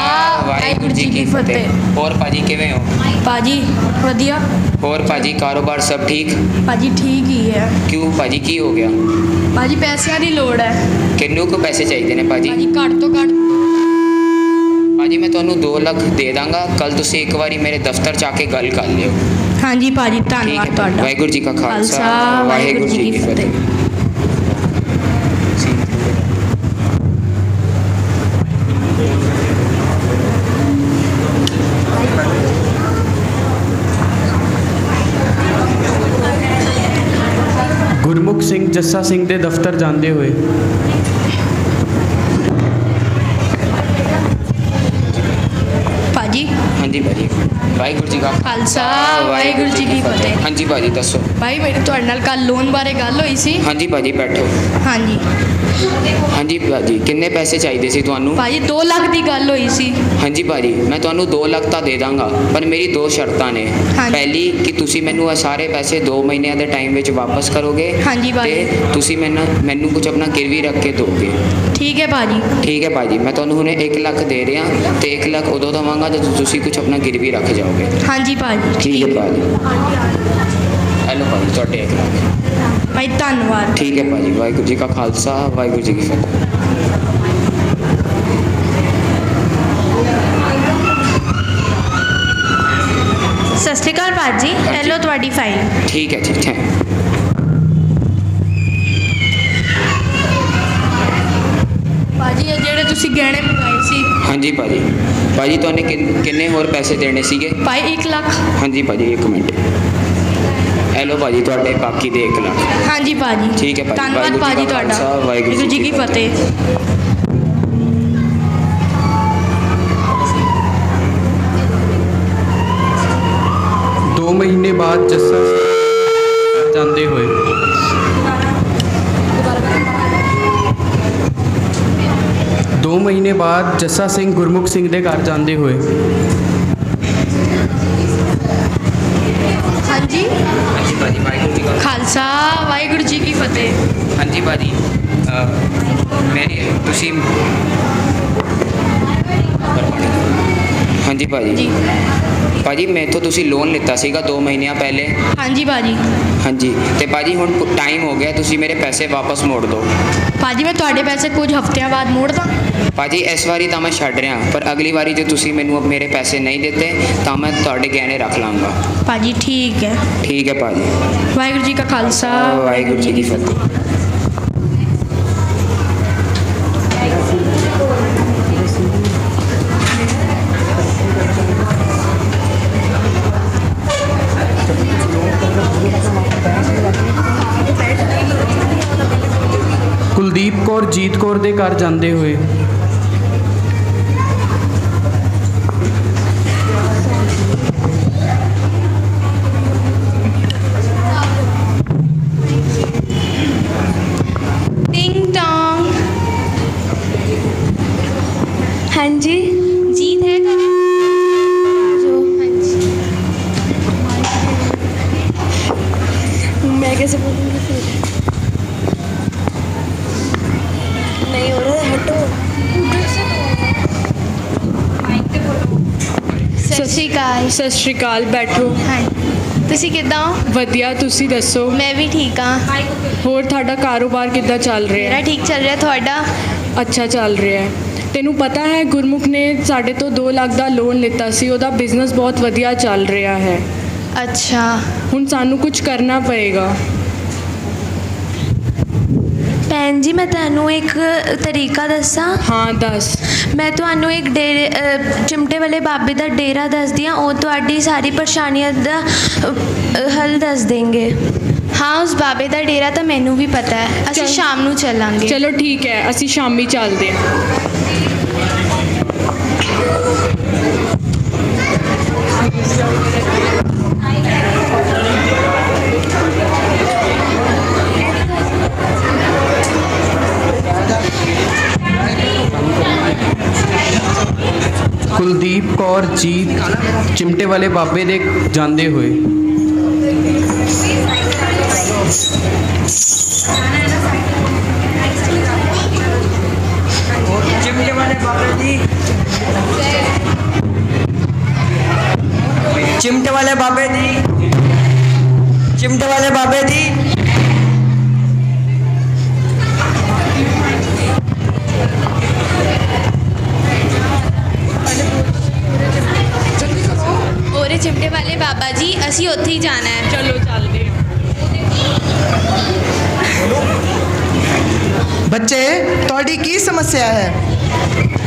ਵਾਹਿਗੁਰੂ ਜੀ ਕੀ ਫਤਿਹ। ਹੋਰ ਭਾਜੀ ਕਿਵੇਂ ਹੋ? ਭਾਜੀ ਵਧੀਆ। ਹੋਰ ਭਾਜੀ ਕਾਰੋਬਾਰ ਸਭ ਠੀਕ? ਭਾਜੀ ਠੀਕ ਹੀ ਹੈ। ਕਿਉਂ ਭਾਜੀ ਕੀ ਹੋ ਗਿਆ? ਭਾਜੀ ਪੈਸਿਆਂ ਦੀ ਲੋੜ ਹੈ। ਕਿੰਨੂੰ ਕੁ ਪੈਸੇ ਚਾਹੀਦੇ ਨੇ ਭਾਜੀ? ਭਾਜੀ ਘੱਟ ਤੋਂ ਘੱਟ। ਭਾਜੀ ਮੈਂ ਤੁਹਾਨੂੰ 2 ਲੱਖ ਦੇ ਦਾਂਗਾ, ਕੱਲ ਤੁਸੀਂ ਇੱਕ ਵਾਰੀ ਮੇਰੇ ਦਫ਼ਤਰ 'ਚ ਆ ਕੇ ਗੱਲ ਕਰ ਲਿਓ। ਹਾਂਜੀ ਭਾਜੀ, ਠੀਕ ਧੰਨਵਾਦ ਹੈ। ਤੁਹਾਡਾ। ਵਾਹਿਗੁਰੂ ਜੀ ਕਾ ਖਾਲਸਾ ਵਾਹਿਗੁਰੂ ਜੀ ਕੀ ਫਤਿਹ। ਗੁਰਮੁਖ ਸਿੰਘ ਜੱਸਾ ਸਿੰਘ ਦੇ ਦਫ਼ਤਰ ਜਾਂਦੇ ਹੋਏ। ਭਾਜੀ ਹਾਂਜੀ ਭਾਜੀ। ਵਾਹਿਗੁਰੂ ਜੀ ਕਾ ਖਾਲਸਾ ਵਾਹਿਗੁਰੂ ਜੀ ਕੀ ਫਤਿਹ। ਹਾਂਜੀ ਭਾਜੀ ਦੱਸੋ। ਭਾਈ ਮੇਰੀ ਤੁਹਾਡੇ ਨਾਲ ਕੱਲ ਲੋਨ ਬਾਰੇ ਗੱਲ ਹੋਈ ਸੀ। ਹਾਂਜੀ ਭਾਜੀ ਬੈਠੋ। ਹਾਂਜੀ ਹਾਂਜੀ ਭਾਜੀ ਕਿੰਨੇ ਪੈਸੇ ਚਾਹੀਦੇ ਸੀ ਤੁਹਾਨੂੰ? ਭਾਜੀ 2 ਲੱਖ ਦੀ ਗੱਲ ਹੋਈ ਸੀ। ਹਾਂਜੀ ਭਾਜੀ ਮੈਂ ਤੁਹਾਨੂੰ 2 ਲੱਖ ਤਾਂ ਦੇ ਦਾਂਗਾ, ਪਰ ਮੇਰੀ 2 ਸ਼ਰਤਾਂ ਨੇ। ਹਾਂਜੀ। ਪਹਿਲੀ ਕਿ ਤੁਸੀਂ ਮੈਨੂੰ ਇਹ ਸਾਰੇ ਪੈਸੇ 2 ਮਹੀਨਿਆਂ ਦੇ ਟਾਈਮ ਵਿੱਚ ਵਾਪਸ ਕਰੋਗੇ। ਹਾਂਜੀ ਭਾਜੀ। ਤੇ ਤੁਸੀਂ ਮੈਨੂੰ ਕੁਝ ਆਪਣਾ ਗਿਰਵੀ ਰੱਖ ਕੇ ਦੋਗੇ। ਠੀਕ ਹੈ ਭਾਜੀ। ਠੀਕ ਹੈ ਭਾਜੀ, ਮੈਂ ਤੁਹਾਨੂੰ ਹੁਣੇ 1 ਲੱਖ ਦੇ ਰਿਹਾ ਤੇ 1 ਲੱਖ ਉਦੋਂ ਦਵਾਂਗਾ ਜਦੋਂ ਤੁਸੀਂ ਕੁਝ ਆਪਣਾ ਗਿਰਵੀ ਰੱਖ ਜਾਓਗੇ। ਹਾਂਜੀ ਭਾਜੀ। ਠੀਕ ਹੈ ਭਾਜੀ। ਹੈਲੋ ਭਾਜੀ ਤੁਹਾਡੇ 1 ਲੱਖ। ਭਾਈ ਧੰਨਵਾਦ। ਠੀਕ ਹੈ ਭਾਜੀ, ਵਾਹਿਗੁਰੂ ਜੀ ਕਾ ਖਾਲਸਾ ਵਾਹਿਗੁਰੂ ਜੀ ਕੀ ਫਤਿਹ। ਸਤਿ ਸ਼੍ਰੀ ਅਕਾਲ ਭਾਜੀ, ਇਹ ਲਓ ਤੁਹਾਡੀ ਫਾਈਲ। ਠੀਕ ਹੈ ਜੀ, ਥੈਂਕ। ਭਾਜੀ ਇਹ ਜਿਹੜੇ ਤੁਸੀਂ ਗਹਿਣੇ ਮੰਗਾਏ ਸੀ। ਹਾਂਜੀ ਭਾਜੀ। ਭਾਜੀ ਤੁਹਾਨੂੰ ਕਿੰਨੇ ਹੋਰ ਪੈਸੇ ਦੇਣੇ ਸੀਗੇ? ਭਾਈ 1 ਲੱਖ। ਹਾਂਜੀ ਭਾਜੀ 1 ਮਿੰਟ। ਇਹ ਲਓ ਭਾਜੀ ਤੁਹਾਡੇ ਬਾਕੀ ਦੇ 1 ਲੱਖ। ਹਾਂਜੀ ਭਾਜੀ। ਠੀਕ ਹੈ ਭਾਜੀ, ਧੰਨਵਾਦ ਵਾਹਿਗੁਰੂ ਜੀ ਭਾਜੀ ਕਾ ਤੁਹਾਡਾ। ਖਾਲਸਾ, ਵਾਹਿਗੁਰੂ ਜੀ ਕੀ ਫਤਿਹ। 2 ਮਹੀਨੇ ਬਾਅਦ ਜੱਸਾ ਜਾਂਦੇ ਹੋਏ। 2 ਮਹੀਨੇ ਬਾਅਦ ਜੱਸਾ ਸਿੰਘ ਗੁਰਮੁਖ ਸਿੰਘ ਦੇ ਘਰ ਜਾਂਦੇ ਹੋਏ। ਹਾਂਜੀ। ਹਾਂਜੀ ਭਾਜੀ, ਵਾਹਿਗੁਰੂ ਜੀ ਕਾ ਖਾਲਸਾ ਵਾਹਿਗੁਰੂ ਜੀ ਕੀ ਫਤਿਹ। ਹਾਂਜੀ ਭਾਜੀ, ਮੇਰੀ ਤੁਸੀਂ ਹਾਂਜੀ ਭਾਜੀ ਜੀ। ਭਾਜੀ ਮੈਥੋਂ ਤੁਸੀਂ ਲੋਨ ਲਿੱਤਾ ਸੀਗਾ 2 ਮਹੀਨਿਆਂ ਪਹਿਲੇ। ਹਾਂਜੀ ਭਾਜੀ। ਹਾਂਜੀ, ਤੇ ਭਾਜੀ ਹੁਣ ਟਾਈਮ ਹੋ ਗਿਆ, ਤੁਸੀਂ ਮੇਰੇ ਪੈਸੇ ਵਾਪਸ ਮੋੜ ਦਿਓ। ਭਾਜੀ ਮੈਂ ਤੁਹਾਡੇ ਪੈਸੇ ਕੁਝ ਹਫ਼ਤਿਆਂ ਬਾਅਦ ਮੋੜਦਾ। ਭਾਜੀ ਇਸ ਵਾਰੀ ਤਾਂ ਮੈਂ ਛੱਡ ਰਿਹਾ, ਪਰ ਅਗਲੀ ਵਾਰੀ ਜੇ ਤੁਸੀਂ ਮੈਨੂੰ ਮੇਰੇ ਪੈਸੇ ਨਹੀਂ ਦਿੱਤੇ ਤਾਂ ਮੈਂ ਤੁਹਾਡੇ ਗਹਿਣੇ ਰੱਖ ਲਾਂਗਾ। ਭਾਜੀ ਠੀਕ ਹੈ। ਠੀਕ ਹੈ ਭਾਜੀ। ਵਾਹਿਗੁਰੂ ਜੀ ਕਾ ਖਾਲਸਾ ਵਾਹਿਗੁਰੂ ਜੀ ਕੀ ਫਤਿਹ। ਕੁਲਦੀਪ ਕੌਰ ਜੀਤ ਕੌਰ ਦੇ ਘਰ ਜਾਂਦੇ ਹੋਏ। टिंग टोंग। हाँ जी। जीत है घर? जो हाँ जी। मैं कैसे बोलूँगी फिर? नहीं हो रहा है, हटो। ਸਤਿ ਸ਼੍ਰੀ ਅਕਾਲ। ਸਤਿ ਸ਼੍ਰੀ ਅਕਾਲ, ਬੈਠੋ। ਹਾਂ, ਤੁਸੀਂ ਕਿੱਦਾਂ ਹੋ? ਵਧੀਆ, ਤੁਸੀਂ ਦੱਸੋ? ਮੈਂ ਵੀ ਠੀਕ ਹਾਂ। ਹੋਰ ਤੁਹਾਡਾ ਕਾਰੋਬਾਰ ਕਿੱਦਾਂ ਚੱਲ ਰਿਹਾ ਮੇਰਾ ਹੈ? ਠੀਕ ਚੱਲ ਰਿਹਾ, ਤੁਹਾਡਾ? ਅੱਛਾ ਚੱਲ ਰਿਹਾ ਹੈ। ਤੈਨੂੰ ਪਤਾ ਹੈ ਗੁਰਮੁਖ ਨੇ ਸਾਡੇ ਤੋਂ 2 ਲੱਖ ਦਾ ਲੋਨ ਲਿੱਤਾ ਸੀ, ਉਹਦਾ ਬਿਜ਼ਨਸ ਬਹੁਤ ਵਧੀਆ ਚੱਲ ਰਿਹਾ ਹੈ। ਅੱਛਾ। ਹੁਣ ਸਾਨੂੰ ਕੁਝ ਕਰਨਾ ਪਏਗਾ। ਭੈਣ ਜੀ ਮੈਂ ਤੁਹਾਨੂੰ ਇੱਕ ਤਰੀਕਾ ਦੱਸਾਂ। ਹਾਂ ਦੱਸ। ਮੈਂ ਤੁਹਾਨੂੰ ਇੱਕ ਚਿਮਟੇ ਵਾਲੇ ਬਾਬੇ ਦਾ ਡੇਰਾ ਦੱਸਦੀ ਹਾਂ, ਉਹ ਤੁਹਾਡੀ ਸਾਰੀ ਪਰੇਸ਼ਾਨੀਆਂ ਦਾ ਹੱਲ ਦੱਸ ਦੇਂਗੇ। ਹਾਂ, ਉਸ ਬਾਬੇ ਦਾ ਡੇਰਾ ਤਾਂ ਮੈਨੂੰ ਵੀ ਪਤਾ ਹੈ। ਅਸੀਂ ਸ਼ਾਮ ਨੂੰ ਚੱਲਾਂਗੇ। ਚਲੋ ਠੀਕ ਹੈ, ਅਸੀਂ ਸ਼ਾਮੀ ਚੱਲਦੇ ਹਾਂ। ਕੁਲਦੀਪ ਕੌਰ ਜੀਤ ਚਿਮਟੇ ਵਾਲੇ ਬਾਬੇ ਦੇ ਜਾਂਦੇ ਹੋਏ। चिमटे वाले बाबा जी, चिमटे वाले बाबे जी, चिमटे वाले बाबे जी। ओरे चिमटे वाले बाबा जी, ਅਸੀਂ ਉੱਥੇ ਹੀ ਜਾਣਾ ਹੈ। ਚਲੋ ਚੱਲਦੇ ਹਾਂ। ਬੱਚੇ ਤੁਹਾਡੀ ਕੀ ਸਮੱਸਿਆ ਹੈ?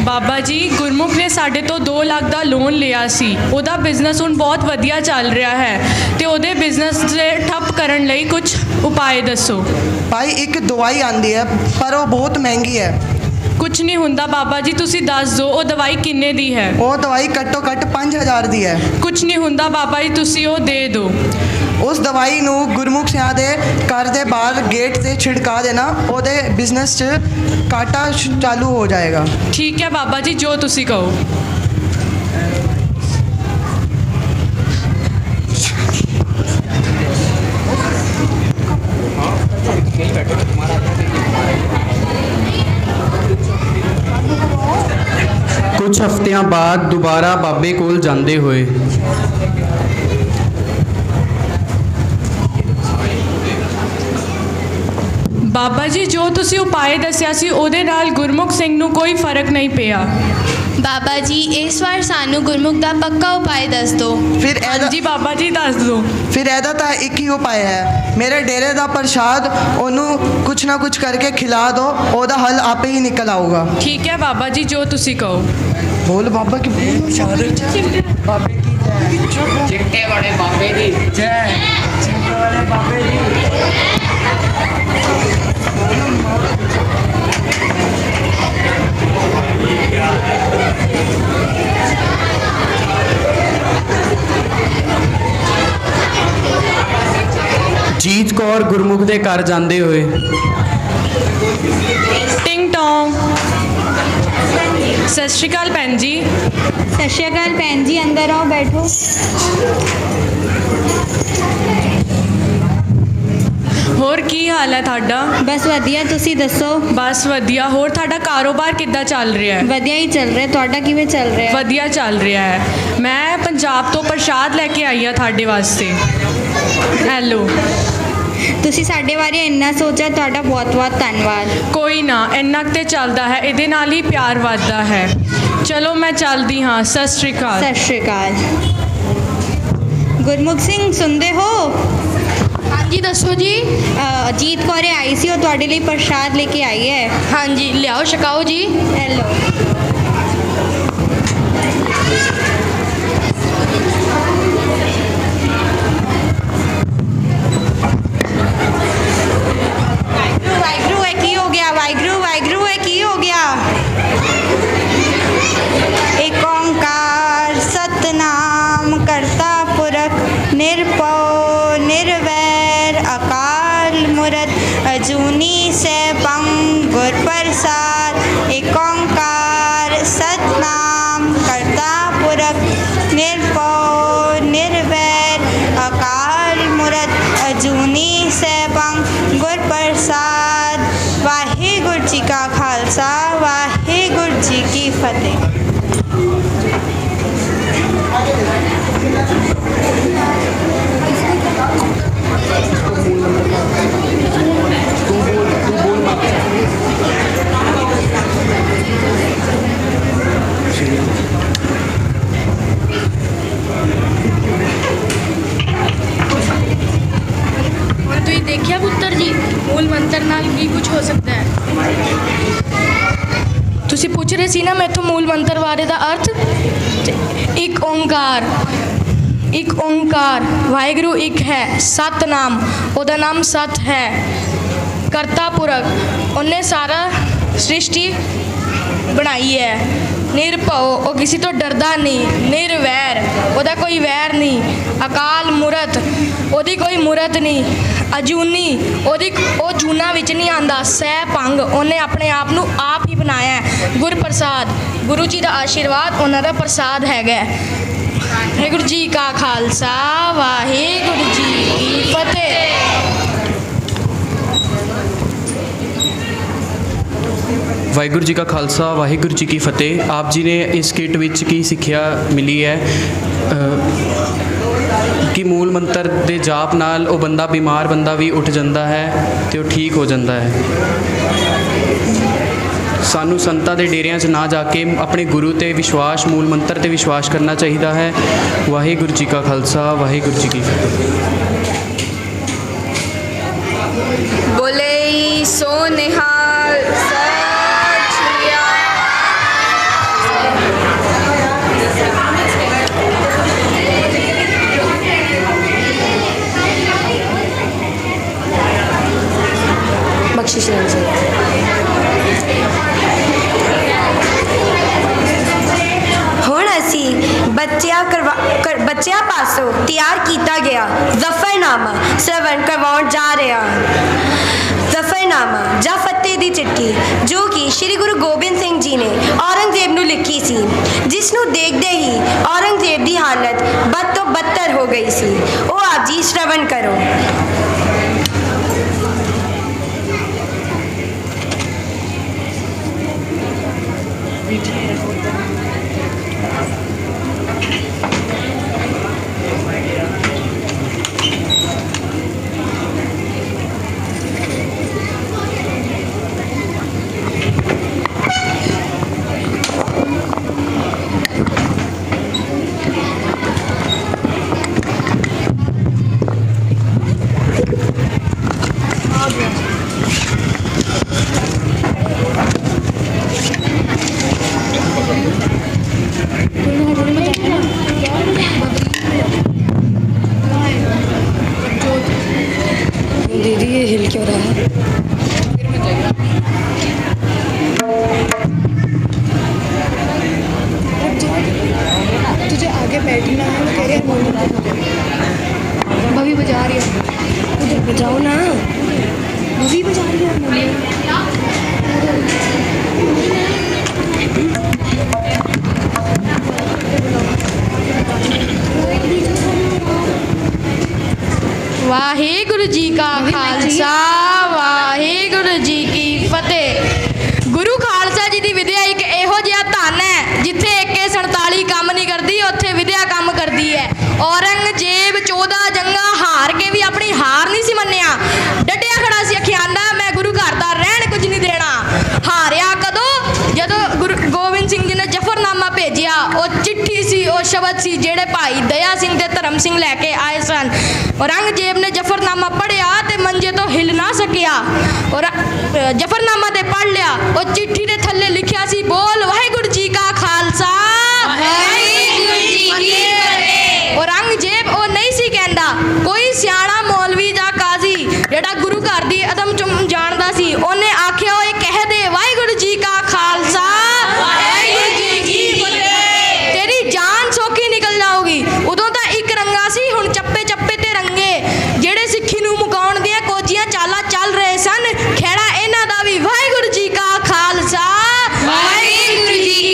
ਬਾਬਾ ਜੀ ਗੁਰਮੁਖ ਨੇ ਸਾਡੇ ਤੋਂ 2 ਲੱਖ ਦਾ ਲੋਨ ਲਿਆ ਸੀ, ਉਹਦਾ ਬਿਜ਼ਨਸ ਹੁਣ ਬਹੁਤ ਵਧੀਆ ਚੱਲ ਰਿਹਾ ਹੈ ਤੇ ਉਹਦੇ ਬਿਜ਼ਨਸ ਦੇ ਠੱਪ ਕਰਨ ਲਈ ਕੁਝ ਉਪਾਅ ਦੱਸੋ। ਭਾਈ ਇੱਕ ਦਵਾਈ ਆਂਦੀ ਹੈ ਪਰ ਉਹ ਬਹੁਤ ਮਹਿੰਗੀ ਹੈ। ਕੁਝ ਨਹੀਂ ਹੁੰਦਾ ਬਾਬਾ ਜੀ, ਤੁਸੀਂ ਦੱਸ ਦਿਓ ਉਹ ਦਵਾਈ ਕਿੰਨੇ ਦੀ ਹੈ। ਉਹ ਦਵਾਈ ਘੱਟੋ ਘੱਟ 5000 ਦੀ ਹੈ। ਕੁਝ ਨਹੀਂ ਹੁੰਦਾ ਬਾਬਾ ਜੀ, ਤੁਸੀਂ ਉਹ ਦੇ ਦਿਓ। ਉਸ ਦਵਾਈ ਨੂੰ ਗੁਰਮੁਖ ਸਿਆਂ ਦੇ ਘਰ ਦੇ ਬਾਹਰ ਗੇਟ ਤੇ ਛਿੜਕਾ ਦੇਣਾ, ਉਹਦੇ ਬਿਜ਼ਨਸ 'ਚ ਕਾਟਾ ਚਾਲੂ ਹੋ ਜਾਏਗਾ। ਠੀਕ ਹੈ ਬਾਬਾ ਜੀ, ਜੋ ਤੁਸੀਂ ਕਹੋ। ਕੁਝ ਹਫ਼ਤਿਆਂ ਬਾਅਦ ਦੁਬਾਰਾ ਬਾਬੇ ਕੋਲ ਜਾਂਦੇ ਹੋਏ। ਬਾਬਾ ਜੀ ਜੋ ਤੁਸੀਂ ਉਪਾਅ ਦੱਸਿਆ ਸੀ ਉਹਦੇ ਨਾਲ ਗੁਰਮੁਖ ਸਿੰਘ ਨੂੰ ਕੋਈ ਫਰਕ ਨਹੀਂ ਪਿਆ। ਬਾਬਾ ਜੀ ਇਸ ਵਾਰ ਸਾਨੂੰ ਗੁਰਮੁਖ ਦਾ ਪੱਕਾ ਉਪਾਅ ਦੱਸ ਦਿਓ। ਫਿਰ ਇਹਦਾ ਜੀ ਬਾਬਾ ਜੀ ਦੱਸ ਦਿਓ। ਫਿਰ ਇਹਦਾ ਤਾਂ ਇੱਕ ਹੀ ਉਪਾਅ ਹੈ, ਮੇਰੇ ਡੇਰੇ ਦਾ ਪ੍ਰਸ਼ਾਦ ਉਹਨੂੰ ਕੁਛ ਨਾ ਕੁਛ ਕਰਕੇ ਖਿਲਾ ਦਿਓ, ਉਹਦਾ ਹੱਲ ਆਪੇ ਹੀ ਨਿਕਲ ਆਊਗਾ। ਠੀਕ ਹੈ ਬਾਬਾ ਜੀ ਜੋ ਤੁਸੀਂ ਕਹੋ। बोल बाबा की बाबे की जय, चिट्टे वाले बाबे की जय, चिट्टे वाले बाबे ਜੀਤ ਕੌਰ ਗੁਰਮੁਖ ਦੇ ਘਰ ਜਾਂਦੇ ਹੋਏ। ਟਿੰਗ ਟੋਂਗ। ਸਤਿ ਸ਼੍ਰੀ ਅਕਾਲ ਭੈਣ ਜੀ। ਸਤਿ ਸ਼੍ਰੀ ਅਕਾਲ ਭੈਣ ਜੀ, ਅੰਦਰ ਆਓ, ਬੈਠੋ। ਹੋਰ ਕੀ ਹਾਲ ਹੈ ਤੁਹਾਡਾ? ਬਸ ਵਧੀਆ, ਤੁਸੀਂ ਦੱਸੋ? ਬਸ ਵਧੀਆ। ਹੋਰ ਤੁਹਾਡਾ ਕਾਰੋਬਾਰ ਕਿੱਦਾਂ ਚੱਲ ਰਿਹਾ ਹੈ? ਵਧੀਆ ਹੀ ਚੱਲ ਰਿਹਾ, ਤੁਹਾਡਾ ਕਿਵੇਂ ਚੱਲ ਰਿਹਾ? ਵਧੀਆ ਚੱਲ ਰਿਹਾ ਹੈ। ਮੈਂ ਪੰਜਾਬ ਤੋਂ ਪ੍ਰਸ਼ਾਦ ਲੈ ਕੇ ਆਈ ਹਾਂ ਤੁਹਾਡੇ ਵਾਸਤੇ। ਹੈਲੋ। ਤੁਸੀਂ ਸਾਡੇ ਬਾਰੇ ਇੰਨਾ ਸੋਚਿਆ, ਤੁਹਾਡਾ ਬਹੁਤ ਬਹੁਤ ਧੰਨਵਾਦ। ਕੋਈ ਨਾ, ਇੰਨਾ ਕੁ ਤੇ ਚੱਲਦਾ ਹੈ, ਇਹਦੇ ਨਾਲ ਹੀ ਪਿਆਰ ਵੱਧਦਾ ਹੈ। ਚਲੋ ਮੈਂ ਚੱਲਦੀ ਹਾਂ। ਸਤਿ ਸ਼੍ਰੀ ਅਕਾਲ। ਸਤਿ ਸ਼੍ਰੀ ਅਕਾਲ। ਗੁਰਮੁਖ ਸਿੰਘ ਸੁਣਦੇ ਹੋ? ਹਾਂਜੀ ਦੱਸੋ ਜੀ। ਜੀਤ ਕੌਰੇ ਆਈ ਸੀ, ਉਹ ਤੁਹਾਡੇ ਲਈ ਪ੍ਰਸ਼ਾਦ ਲੈ ਕੇ ਆਈ ਹੈ। ਹਾਂਜੀ ਲਿਆਓ, ਛਕਾਓ ਜੀ। ਹੈਲੋ। ਵਾਹਿਗੁਰੂ ਹੈ ਕੀ ਹੋ ਗਿਆ? ਵਾਹਿਗੁਰੂ ਵਾਹਿਗੁਰੂ ਹੈ ਕੀ ਹੋ ਗਿਆ? ਏਕ ਓੰਕਾਰ ਸਤਨਾਮ ਕਰਤਾ ਪੁਰਖ ਨਿਰਭਉ ਨਿਰਵੈਰ ਅਕਾਲ ਮੂਰਤ ਅਜੂਨੀ ਸੈਭੰ ਗੁਰ ਪ੍ਰਸਾਦ। ਏਕ ਓੰਕਾਰ ਸਤਨਾਮ ਕਰਤਾ ਪੁਰਖ ਨਿਰਭਉ ਨਿਰਵੈਰ ਅਕਾਲ ਮੂਰਤ ਅਜੂਨੀ ਸੈਭੰ ਗੁਰ ਪ੍ਰਸਾਦ। ਵਾਹਿਗੁਰੂ ਜੀ ਕਾ ਖਾਲਸਾ, ਵਾਹਿਗੁਰੂ ਜੀ ਕੀ ਫਤਿਹ। ਤੁਸੀਂ ਦੇਖਿਆ ਪੁੱਤਰ ਜੀ, ਮੂਲ ਮੰਤਰ ਨਾਲ ਕੀ ਕੁਝ ਹੋ ਸਕਦਾ ਹੈ? ਤੁਸੀਂ ਪੁੱਛ ਰਹੇ ਸੀ ਨਾ ਮੈਥੋਂ ਮੂਲ ਮੰਤਰ ਬਾਰੇ ਦਾ ਅਰਥ। ਇੱਕ ਓੰਕਾਰ, ਇੱਕ ਓੰਕਾਰ, ਵਾਹਿਗੁਰੂ ਇੱਕ ਹੈ। ਸਤਨਾਮ, ਉਹਦਾ ਨਾਮ ਸਤ ਹੈ। ਕਰਤਾ ਪੁਰਖ, ਉਹਨੇ ਸਾਰਾ ਸ੍ਰਿਸ਼ਟੀ ਬਣਾਈ ਹੈ। ਨਿਰਭਉ, ਉਹ ਕਿਸੇ ਤੋਂ ਡਰਦਾ ਨਹੀਂ। ਨਿਰਵੈਰ, ਉਹਦਾ ਕੋਈ ਵੈਰ ਨਹੀਂ। ਅਕਾਲ ਮੂਰਤ, ਉਹਦੀ ਕੋਈ ਮੂਰਤ ਨਹੀਂ। ਅਜੂਨੀ, ਉਹ ਜੂਨਾ ਵਿੱਚ ਨਹੀਂ ਆਂਦਾ। ਸਹਿ ਭੰਗ, ਉਹਨੇ ਆਪਣੇ ਆਪ ਨੂੰ ਆਪ ਹੀ ਬਣਾਇਆ ਹੈ। ਗੁਰ ਪ੍ਰਸਾਦ, ਗੁਰੂ ਜੀ ਦਾ ਆਸ਼ੀਰਵਾਦ ਉਹਨਾਂ ਦਾ ਪ੍ਰਸਾਦ ਹੈਗਾ। ਵਾਹਿਗੁਰੂ ਜੀ ਕਾ ਖਾਲਸਾ, ਵਾਹਿਗੁਰੂ ਜੀ ਕੀ ਫਤਿਹ। ਵਾਹਿਗੁਰੂ ਜੀ ਕਾ ਖਾਲਸਾ, ਵਾਹਿਗੁਰੂ ਜੀ ਕੀ ਫਤਿਹ। ਆਪ ਜੀ ਨੇ ਇਸ ਕਿੱਟ ਵਿੱਚ ਕੀ ਸਿੱਖਿਆ ਮਿਲੀ ਹੈ ਕਿ ਮੂਲ ਮੰਤਰ ਦੇ ਜਾਪ ਨਾਲ ਉਹ ਬੰਦਾ, ਬਿਮਾਰ ਬੰਦਾ ਵੀ ਉੱਠ ਜਾਂਦਾ ਹੈ ਤੇ ਉਹ ਠੀਕ ਹੋ ਜਾਂਦਾ ਹੈ। ਸਾਨੂੰ ਸੰਤਾਂ ਦੇ ਡੇਰਿਆਂ 'ਚ ਨਾ ਜਾ ਕੇ ਆਪਣੇ ਗੁਰੂ ਤੇ ਵਿਸ਼ਵਾਸ, ਮੂਲ ਮੰਤਰ ਤੇ ਵਿਸ਼ਵਾਸ ਕਰਨਾ ਚਾਹੀਦਾ ਹੈ। ਵਾਹਿਗੁਰੂ ਜੀ ਕਾ ਖਾਲਸਾ, ਵਾਹਿਗੁਰੂ ਜੀ ਕੀ ਫਤਿਹ। ਬੋਲੇ ਸੋ ਨਿਹਾਲ ਸਤਿ ਸ਼੍ਰੀ ਅਕਾਲ। ਬਖਸ਼ਿਸ਼ ਲੈਣੀ ਚਾਹੀਦੀ। ਹੁਣ ਅਸੀਂ ਬੱਚਿਆਂ ਪਾਸੋਂ ਤਿਆਰ ਕੀਤਾ ਗਿਆ ਜ਼ਫਰਨਾਮਾ ਸ਼ਰਵਣ ਕਰਵਾਉਣ ਜਾ ਰਹੇ ਹਾਂ। ਜ਼ਫਰਨਾਮਾ ਜਾਂ ਫਤਿਹ ਦੀ ਚਿੱਠੀ, ਜੋ ਕਿ ਸ਼੍ਰੀ ਗੁਰੂ ਗੋਬਿੰਦ ਸਿੰਘ ਜੀ ਨੇ ਔਰੰਗਜ਼ੇਬ ਨੂੰ ਲਿਖੀ ਸੀ, ਜਿਸ ਨੂੰ ਦੇਖਦੇ ਹੀ ਔਰੰਗਜ਼ੇਬ ਦੀ ਹਾਲਤ ਬਦ ਤੋਂ ਬਦਤਰ ਹੋ ਗਈ ਸੀ। ਉਹ ਆਪ ਜੀ ਸ਼ਰਵਣ ਕਰੋ। दीदी ये हिल क्यों रहा है? तुझे आगे बैठना है, वो कह रहे हैं बभी बजा रही है। मुझे बजाओ ना। बभी बजा रही है। ਵਾਹਿਗੁਰੂ ਜੀ ਕਾ ਖਾਲਸਾ ਵਾਹਿਗੁਰੂ ਜੀ ਕੀ ਫਤਿਹ। ਗੁਰੂ ਖਾਲਸਾ ਜੀ ਦੀ ਵਿਦਿਆ ਇੱਕ ਇਹੋ ਜਿਹਾ ਧਨ ਹੈ ਜਿੱਥੇ AK 47 ਕੰਮ ਨਹੀਂ ਕਰਦੀ, ਉੱਥੇ ਵਿਦਿਆ ਕੰਮ ਕਰਦੀ ਹੈ। ਔਰੰਗਜ਼ੇਬ 14 ਜੰਗਾਂ ਹਾਰ ਕੇ ਵੀ ਆਪਣੀ ਹਾਰ ਨਹੀਂ ਸੀ ਮੰਨਿਆ, ਡਟਿਆ ਖੜਾ ਸੀ, ਅਖਿਆਂਦਾ ਮੈਂ ਗੁਰੂ ਘਰ ਦਾ ਰਹਿਣ ਕੁਝ ਨਹੀਂ ਦੇਣਾ। ਹਾਰਿਆ ਕਦੋਂ? ਜਦੋਂ ਗੁਰੂ ਗੋਬਿੰਦ ਸਿੰਘ ਜੀ ਨੇ ਜਫਰਨਾਮਾ ਭੇਜਿਆ। ਉਹ ਚਿੱਠੀ ਸੀ, ਉਹ ਸ਼ਬਦ ਸੀ ਜਿਹੜੇ ਭਾਈ ਦਇਆ ਸਿੰਘ ਤੇ ਧਰਮ ਸਿੰਘ ਲੈ ਕੇ ਆਏ ਸਨ। ਔਰੰਗਜ਼ੇਬ ਨੇ ਜਫਰਨਾਮਾ ਪੜ੍ਹਿਆ ਤੇ ਮੰਜੇ ਤੋਂ ਹਿੱਲ ਨਾ ਸਕਿਆ। ਔਰ ਜਫਰਨਾਮਾ ਤੇ ਪੜ੍ਹ ਲਿਆ। ਉਹ ਚਿੱਠੀ ਦੇ ਥੱਲੇ ਲਿਖਿਆ ਸੀ, ਬੋਲ ਵਾਹਿਗੁਰੂ ਜੀ ਕਾ ਖਾਲਸਾ ਵਾਹਿਗੁਰੂ ਜੀ ਕੀ ਫਤਿਹ। ਔਰੰਗਜ਼ੇਬ ਉਹ ਨਹੀਂ ਸੀ ਕਹਿੰਦਾ। ਕੋਈ ਸਿਆਣਾ ਮੌਲਵੀ ਜਾਂ ਕਾਜ਼ੀ ਜਿਹੜਾ ਗੁਰੂ ਘਰ ਦੀ ਅਦਮ ਚੁੰਮ ਜਾਣਦਾ ਸੀ, ਉਹਨੇ ਆਖਿਆ ਓਏ ਕਹਿ ਦੇ ਵਾਹਿਗੁਰੂ ਜੀ ਕਾ ਖਾਲਸਾ ਵਾਹਿਗੁਰੂ ਜੀ ਕੀ ਫਤਿਹ, ਤੇਰੀ ਜਾਨ ਸੌਖੀ ਨਿਕਲ ਜਾਊਗੀ। ਉਦੋਂ ਤਾਂ ਇੱਕ ਰੰਗਾ ਸੀ, ਹੁਣ ਚੱਪੇ ਚੱਪੇ ਤੇ ਰੰਗੇ ਜਿਹੜੇ ਸਿੱਖੀ ਨੂੰ ਮੁਕਾਉਣ ਦੀਆਂ ਕੋਝੀਆਂ ਚਾਲਾਂ ਚੱਲ ਰਹੇ ਸਨ। ਖਹਿੜਾ ਇਹਨਾਂ ਦਾ ਵੀ ਵਾਹਿਗੁਰੂ ਜੀ ਕਾ ਖਾਲਸਾ ਵਾਹਿਗੁਰੂ ਜੀ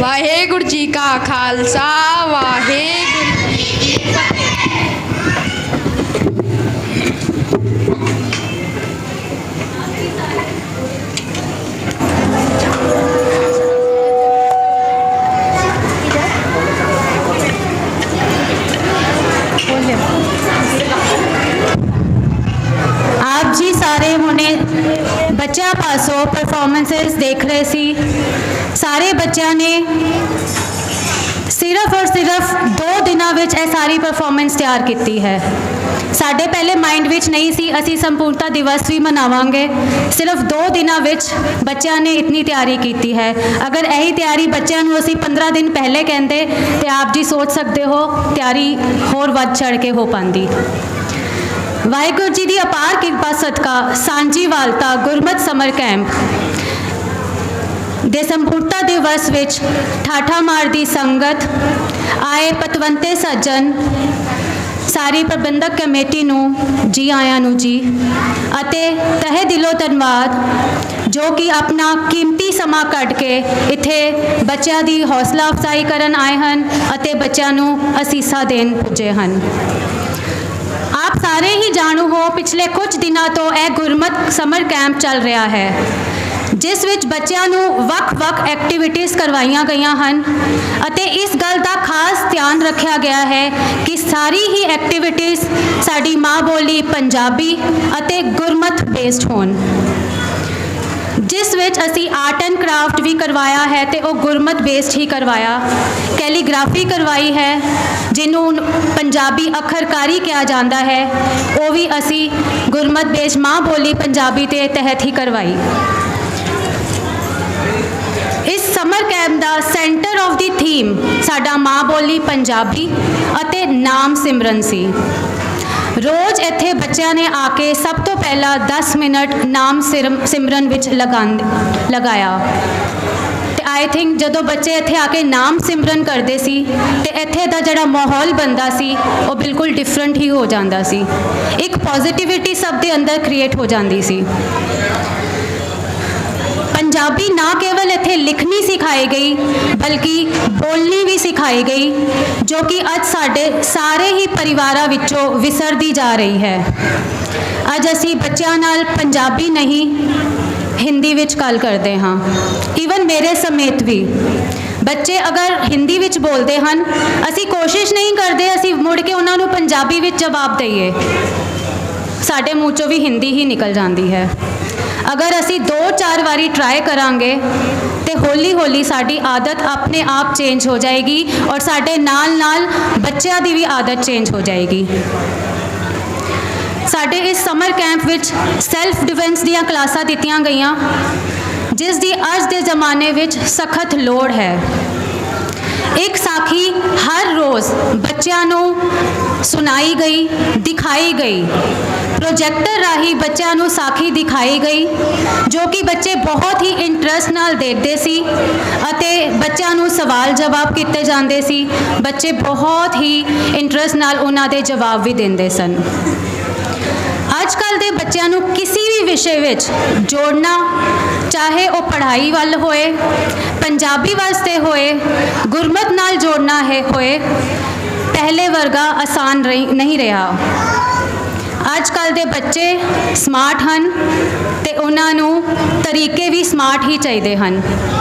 ਵਾਹਿਗੁਰੂ ਜੀ ਕਾ ਖਾਲਸਾ ਵਾਹਿਗੁਰੂ ਜੀ ਕੀ ਫਤਿਹ। ਆਪ ਜੀ ਸਾਰੇ ਹੁਣੇ ਬੱਚਿਆਂ ਪਾਸੋਂ ਪਰਫਾਰਮੈਂਸਸ ਦੇਖ ਰਹੇ ਸੀ। ਸਾਰੇ ਬੱਚਿਆਂ ਨੇ ਸਿਰਫ ਔਰ ਸਿਰਫ 2 ਦਿਨਾਂ ਵਿੱਚ ਇਹ ਸਾਰੀ ਪਰਫਾਰਮੈਂਸ ਤਿਆਰ ਕੀਤੀ ਹੈ। ਸਾਡੇ ਪਹਿਲੇ ਮਾਈਂਡ ਵਿੱਚ ਨਹੀਂ ਸੀ ਅਸੀਂ ਸੰਪੂਰਨਤਾ ਦਿਵਸ ਵੀ ਮਨਾਵਾਂਗੇ। ਸਿਰਫ 2 ਦਿਨਾਂ ਵਿੱਚ ਬੱਚਿਆਂ ਨੇ ਇਤਨੀ ਤਿਆਰੀ ਕੀਤੀ ਹੈ। ਅਗਰ ਇਹੀ ਤਿਆਰੀ ਬੱਚਿਆਂ ਨੂੰ ਅਸੀਂ 15 ਦਿਨ ਪਹਿਲੇ ਕਹਿੰਦੇ ਤੇ ਆਪ ਜੀ ਸੋਚ ਸਕਦੇ ਹੋ ਤਿਆਰੀ ਹੋਰ ਵੱਧ ਚੜ੍ਹ ਕੇ ਹੋ ਪਾਉਂਦੀ। ਵਾਹਿਗੁਰੂ ਜੀ ਦੀ ਅਪਾਰ ਕਿਰਪਾ ਸਦਕਾ ਸਾਂਝੀਵਾਲਤਾ ਗੁਰਮਤਿ ਸਮਰ ਕੈਂਪ ਦੇ ਸੰਪੂਰਨਤਾ ਦਿਵਸ ਵਿੱਚ ਠਾਠਾ ਮਾਰ ਦੀ ਸੰਗਤ, ਆਏ ਪਤਵੰਤੇ ਸੱਜਣ, ਸਾਰੀ ਪ੍ਰਬੰਧਕ ਕਮੇਟੀ ਨੂੰ ਜੀ ਆਇਆਂ ਨੂੰ ਜੀ, ਅਤੇ ਤਹਿ ਦਿਲੋਂ ਧੰਨਵਾਦ ਜੋ ਕਿ ਆਪਣਾ ਕੀਮਤੀ ਸਮਾਂ ਕੱਢ ਕੇ ਇੱਥੇ ਬੱਚਿਆਂ ਦੀ ਹੌਸਲਾ ਅਫਜ਼ਾਈ ਕਰਨ ਆਏ ਹਨ ਅਤੇ ਬੱਚਿਆਂ ਨੂੰ ਅਸੀਸਾਂ ਦੇਣ ਪੁੱਜੇ ਹਨ। ਆਪ ਸਾਰੇ ਹੀ ਜਾਣੂ ਹੋ ਪਿਛਲੇ ਕੁਝ ਦਿਨਾਂ ਤੋਂ ਇਹ ਗੁਰਮਤਿ ਸਮਰ ਕੈਂਪ ਚੱਲ ਰਿਹਾ ਹੈ, ਜਿਸ ਵਿੱਚ ਬੱਚਿਆਂ ਨੂੰ ਵੱਖ-ਵੱਖ ਐਕਟੀਵਿਟੀਜ਼ ਕਰਵਾਈਆਂ ਗਈਆਂ ਹਨ ਅਤੇ ਇਸ ਗੱਲ ਦਾ ਖਾਸ ਧਿਆਨ ਰੱਖਿਆ ਗਿਆ ਹੈ ਕਿ ਸਾਰੀ ਹੀ ਐਕਟੀਵਿਟੀਜ਼ ਸਾਡੀ ਮਾਂ ਬੋਲੀ ਪੰਜਾਬੀ ਅਤੇ ਗੁਰਮਤਿ ਬੇਸਡ ਹੋਣ। ਜਿਸ ਵਿੱਚ ਅਸੀਂ ਆਰਟ ਐਂਡ ਕਰਾਫਟ ਵੀ ਕਰਵਾਇਆ ਹੈ ਤੇ ਉਹ ਗੁਰਮਤਿ ਬੇਸਡ ਹੀ ਕਰਵਾਇਆ। ਕੈਲੀਗ੍ਰਾਫੀ ਕਰਵਾਈ ਹੈ ਜਿਹਨੂੰ ਪੰਜਾਬੀ ਅੱਖਰਕਾਰੀ ਕਿਹਾ ਜਾਂਦਾ ਹੈ, ਉਹ ਵੀ ਅਸੀਂ ਗੁਰਮਤਿ ਬੇਸਡ ਮਾਂ ਬੋਲੀ ਪੰਜਾਬੀ ਦੇ ਤਹਿਤ ਹੀ ਕਰਵਾਈ। ਇਸ summer camp the centre of the theme ਸਾਡਾ ਮਾਂ ਬੋਲੀ ਪੰਜਾਬੀ ਅਤੇ ਨਾਮ ਸਿਮਰਨ ਸੀ। ਰੋਜ਼ ਇੱਥੇ ਬੱਚਿਆਂ ਨੇ ਆ ਕੇ ਸਭ ਤੋਂ ਪਹਿਲਾਂ 10 ਮਿੰਟ ਨਾਮ ਸਿਮਰਨ ਵਿੱਚ ਲਗਾਇਆ ਤੇ ਆਈ ਥਿੰਕ ਜਦੋਂ ਬੱਚੇ ਇੱਥੇ ਆ ਕੇ ਨਾਮ ਸਿਮਰਨ ਕਰਦੇ ਸੀ ਤੇ ਇੱਥੇ ਦਾ ਜਿਹੜਾ ਮਾਹੌਲ ਬਣਦਾ ਸੀ ਉਹ ਬਿਲਕੁਲ ਡਿਫਰੈਂਟ ਹੀ ਹੋ ਜਾਂਦਾ ਸੀ। ਇੱਕ ਪੋਜ਼ਿਟਿਵਿਟੀ ਸਭ ਦੇ ਅੰਦਰ ਕ੍ਰੀਏਟ ਹੋ ਜਾਂਦੀ ਸੀ। ਪੰਜਾਬੀ ਨਾ ਕੇਵਲ ਇੱਥੇ ਲਿਖਣੀ ਸਿਖਾਈ ਗਈ ਬਲਕਿ ਬੋਲਣੀ ਵੀ ਸਿਖਾਈ ਗਈ, ਜੋ ਕਿ ਅੱਜ ਸਾਡੇ ਸਾਰੇ ਹੀ ਪਰਿਵਾਰਾਂ ਵਿੱਚੋਂ ਵਿਸਰਦੀ ਜਾ ਰਹੀ ਹੈ। ਅੱਜ ਅਸੀਂ ਬੱਚਿਆਂ ਨਾਲ ਪੰਜਾਬੀ ਨਹੀਂ ਹਿੰਦੀ ਵਿੱਚ ਗੱਲ ਕਰਦੇ ਹਾਂ। ਈਵਨ ਮੇਰੇ ਸਮੇਤ ਵੀ ਬੱਚੇ ਅਗਰ ਹਿੰਦੀ ਵਿੱਚ ਬੋਲਦੇ ਹਨ, ਅਸੀਂ ਕੋਸ਼ਿਸ਼ ਨਹੀਂ ਕਰਦੇ ਅਸੀਂ ਮੁੜ ਕੇ ਉਹਨਾਂ ਨੂੰ ਪੰਜਾਬੀ ਵਿੱਚ ਜਵਾਬ ਦਈਏ, ਸਾਡੇ ਮੂੰਹ ਚੋਂ ਵੀ ਹਿੰਦੀ ਹੀ ਨਿਕਲ ਜਾਂਦੀ ਹੈ। ਅਗਰ ਅਸੀਂ 2-4 ਵਾਰੀ ਟਰਾਈ ਕਰਾਂਗੇ ਤੇ ਹੌਲੀ ਹੌਲੀ ਸਾਡੀ ਆਦਤ ਆਪਣੇ ਆਪ ਚੇਂਜ ਹੋ ਜਾਏਗੀ ਔਰ ਸਾਡੇ ਨਾਲ ਨਾਲ ਬੱਚਿਆਂ ਦੀ ਵੀ ਆਦਤ ਚੇਂਜ ਹੋ ਜਾਏਗੀ। ਸਾਡੇ ਇਸ ਸਮਰ ਕੈਂਪ ਵਿੱਚ ਸੈਲਫ ਡਿਫੈਂਸ ਦੀਆਂ ਕਲਾਸਾਂ ਦਿੱਤੀਆਂ ਗਈਆਂ, ਜਿਸ ਦੀ ਅੱਜ ਦੇ ਜ਼ਮਾਨੇ ਵਿੱਚ ਸਖਤ ਲੋੜ ਹੈ। ਇੱਕ ਸਾਖੀ ਹਰ ਰੋਜ਼ ਬੱਚਿਆਂ ਨੂੰ ਸੁਣਾਈ ਗਈ, ਦਿਖਾਈ ਗਈ। ਪ੍ਰੋਜੈਕਟਰ ਰਾਹੀਂ ਬੱਚਿਆਂ ਨੂੰ ਸਾਖੀ ਦਿਖਾਈ ਗਈ ਜੋ ਕਿ ਬੱਚੇ ਬਹੁਤ ਹੀ ਇੰਟਰਸਟ ਨਾਲ ਦੇਖਦੇ ਸੀ ਅਤੇ ਬੱਚਿਆਂ ਨੂੰ ਸਵਾਲ ਜਵਾਬ ਕੀਤੇ ਜਾਂਦੇ ਸੀ। ਬੱਚੇ ਬਹੁਤ ਹੀ ਇੰਟਰਸਟ ਨਾਲ ਉਹਨਾਂ ਦੇ ਜਵਾਬ ਵੀ ਦਿੰਦੇ ਸਨ। ਅੱਜ ਕੱਲ੍ਹ ਦੇ ਬੱਚਿਆਂ ਨੂੰ ਕਿਸੇ ਵੀ ਵਿਸ਼ੇ ਵਿੱਚ ਜੋੜਨਾ, ਚਾਹੇ ਉਹ ਪੜ੍ਹਾਈ ਵੱਲ ਹੋਏ, ਪੰਜਾਬੀ ਵਾਸਤੇ ਹੋਏ, ਗੁਰਮਤਿ ਨਾਲ ਜੋੜਨਾ ਹੋਏ, ਪਹਿਲੇ ਵਰਗਾ ਆਸਾਨ ਨਹੀਂ ਰਿਹਾ। ਅੱਜ ਕੱਲ੍ਹ ਦੇ ਬੱਚੇ ਸਮਾਰਟ ਹਨ ਤੇ ਉਹਨਾਂ ਨੂੰ ਤਰੀਕੇ ਵੀ ਸਮਾਰਟ ਹੀ ਚਾਹੀਦੇ ਹਨ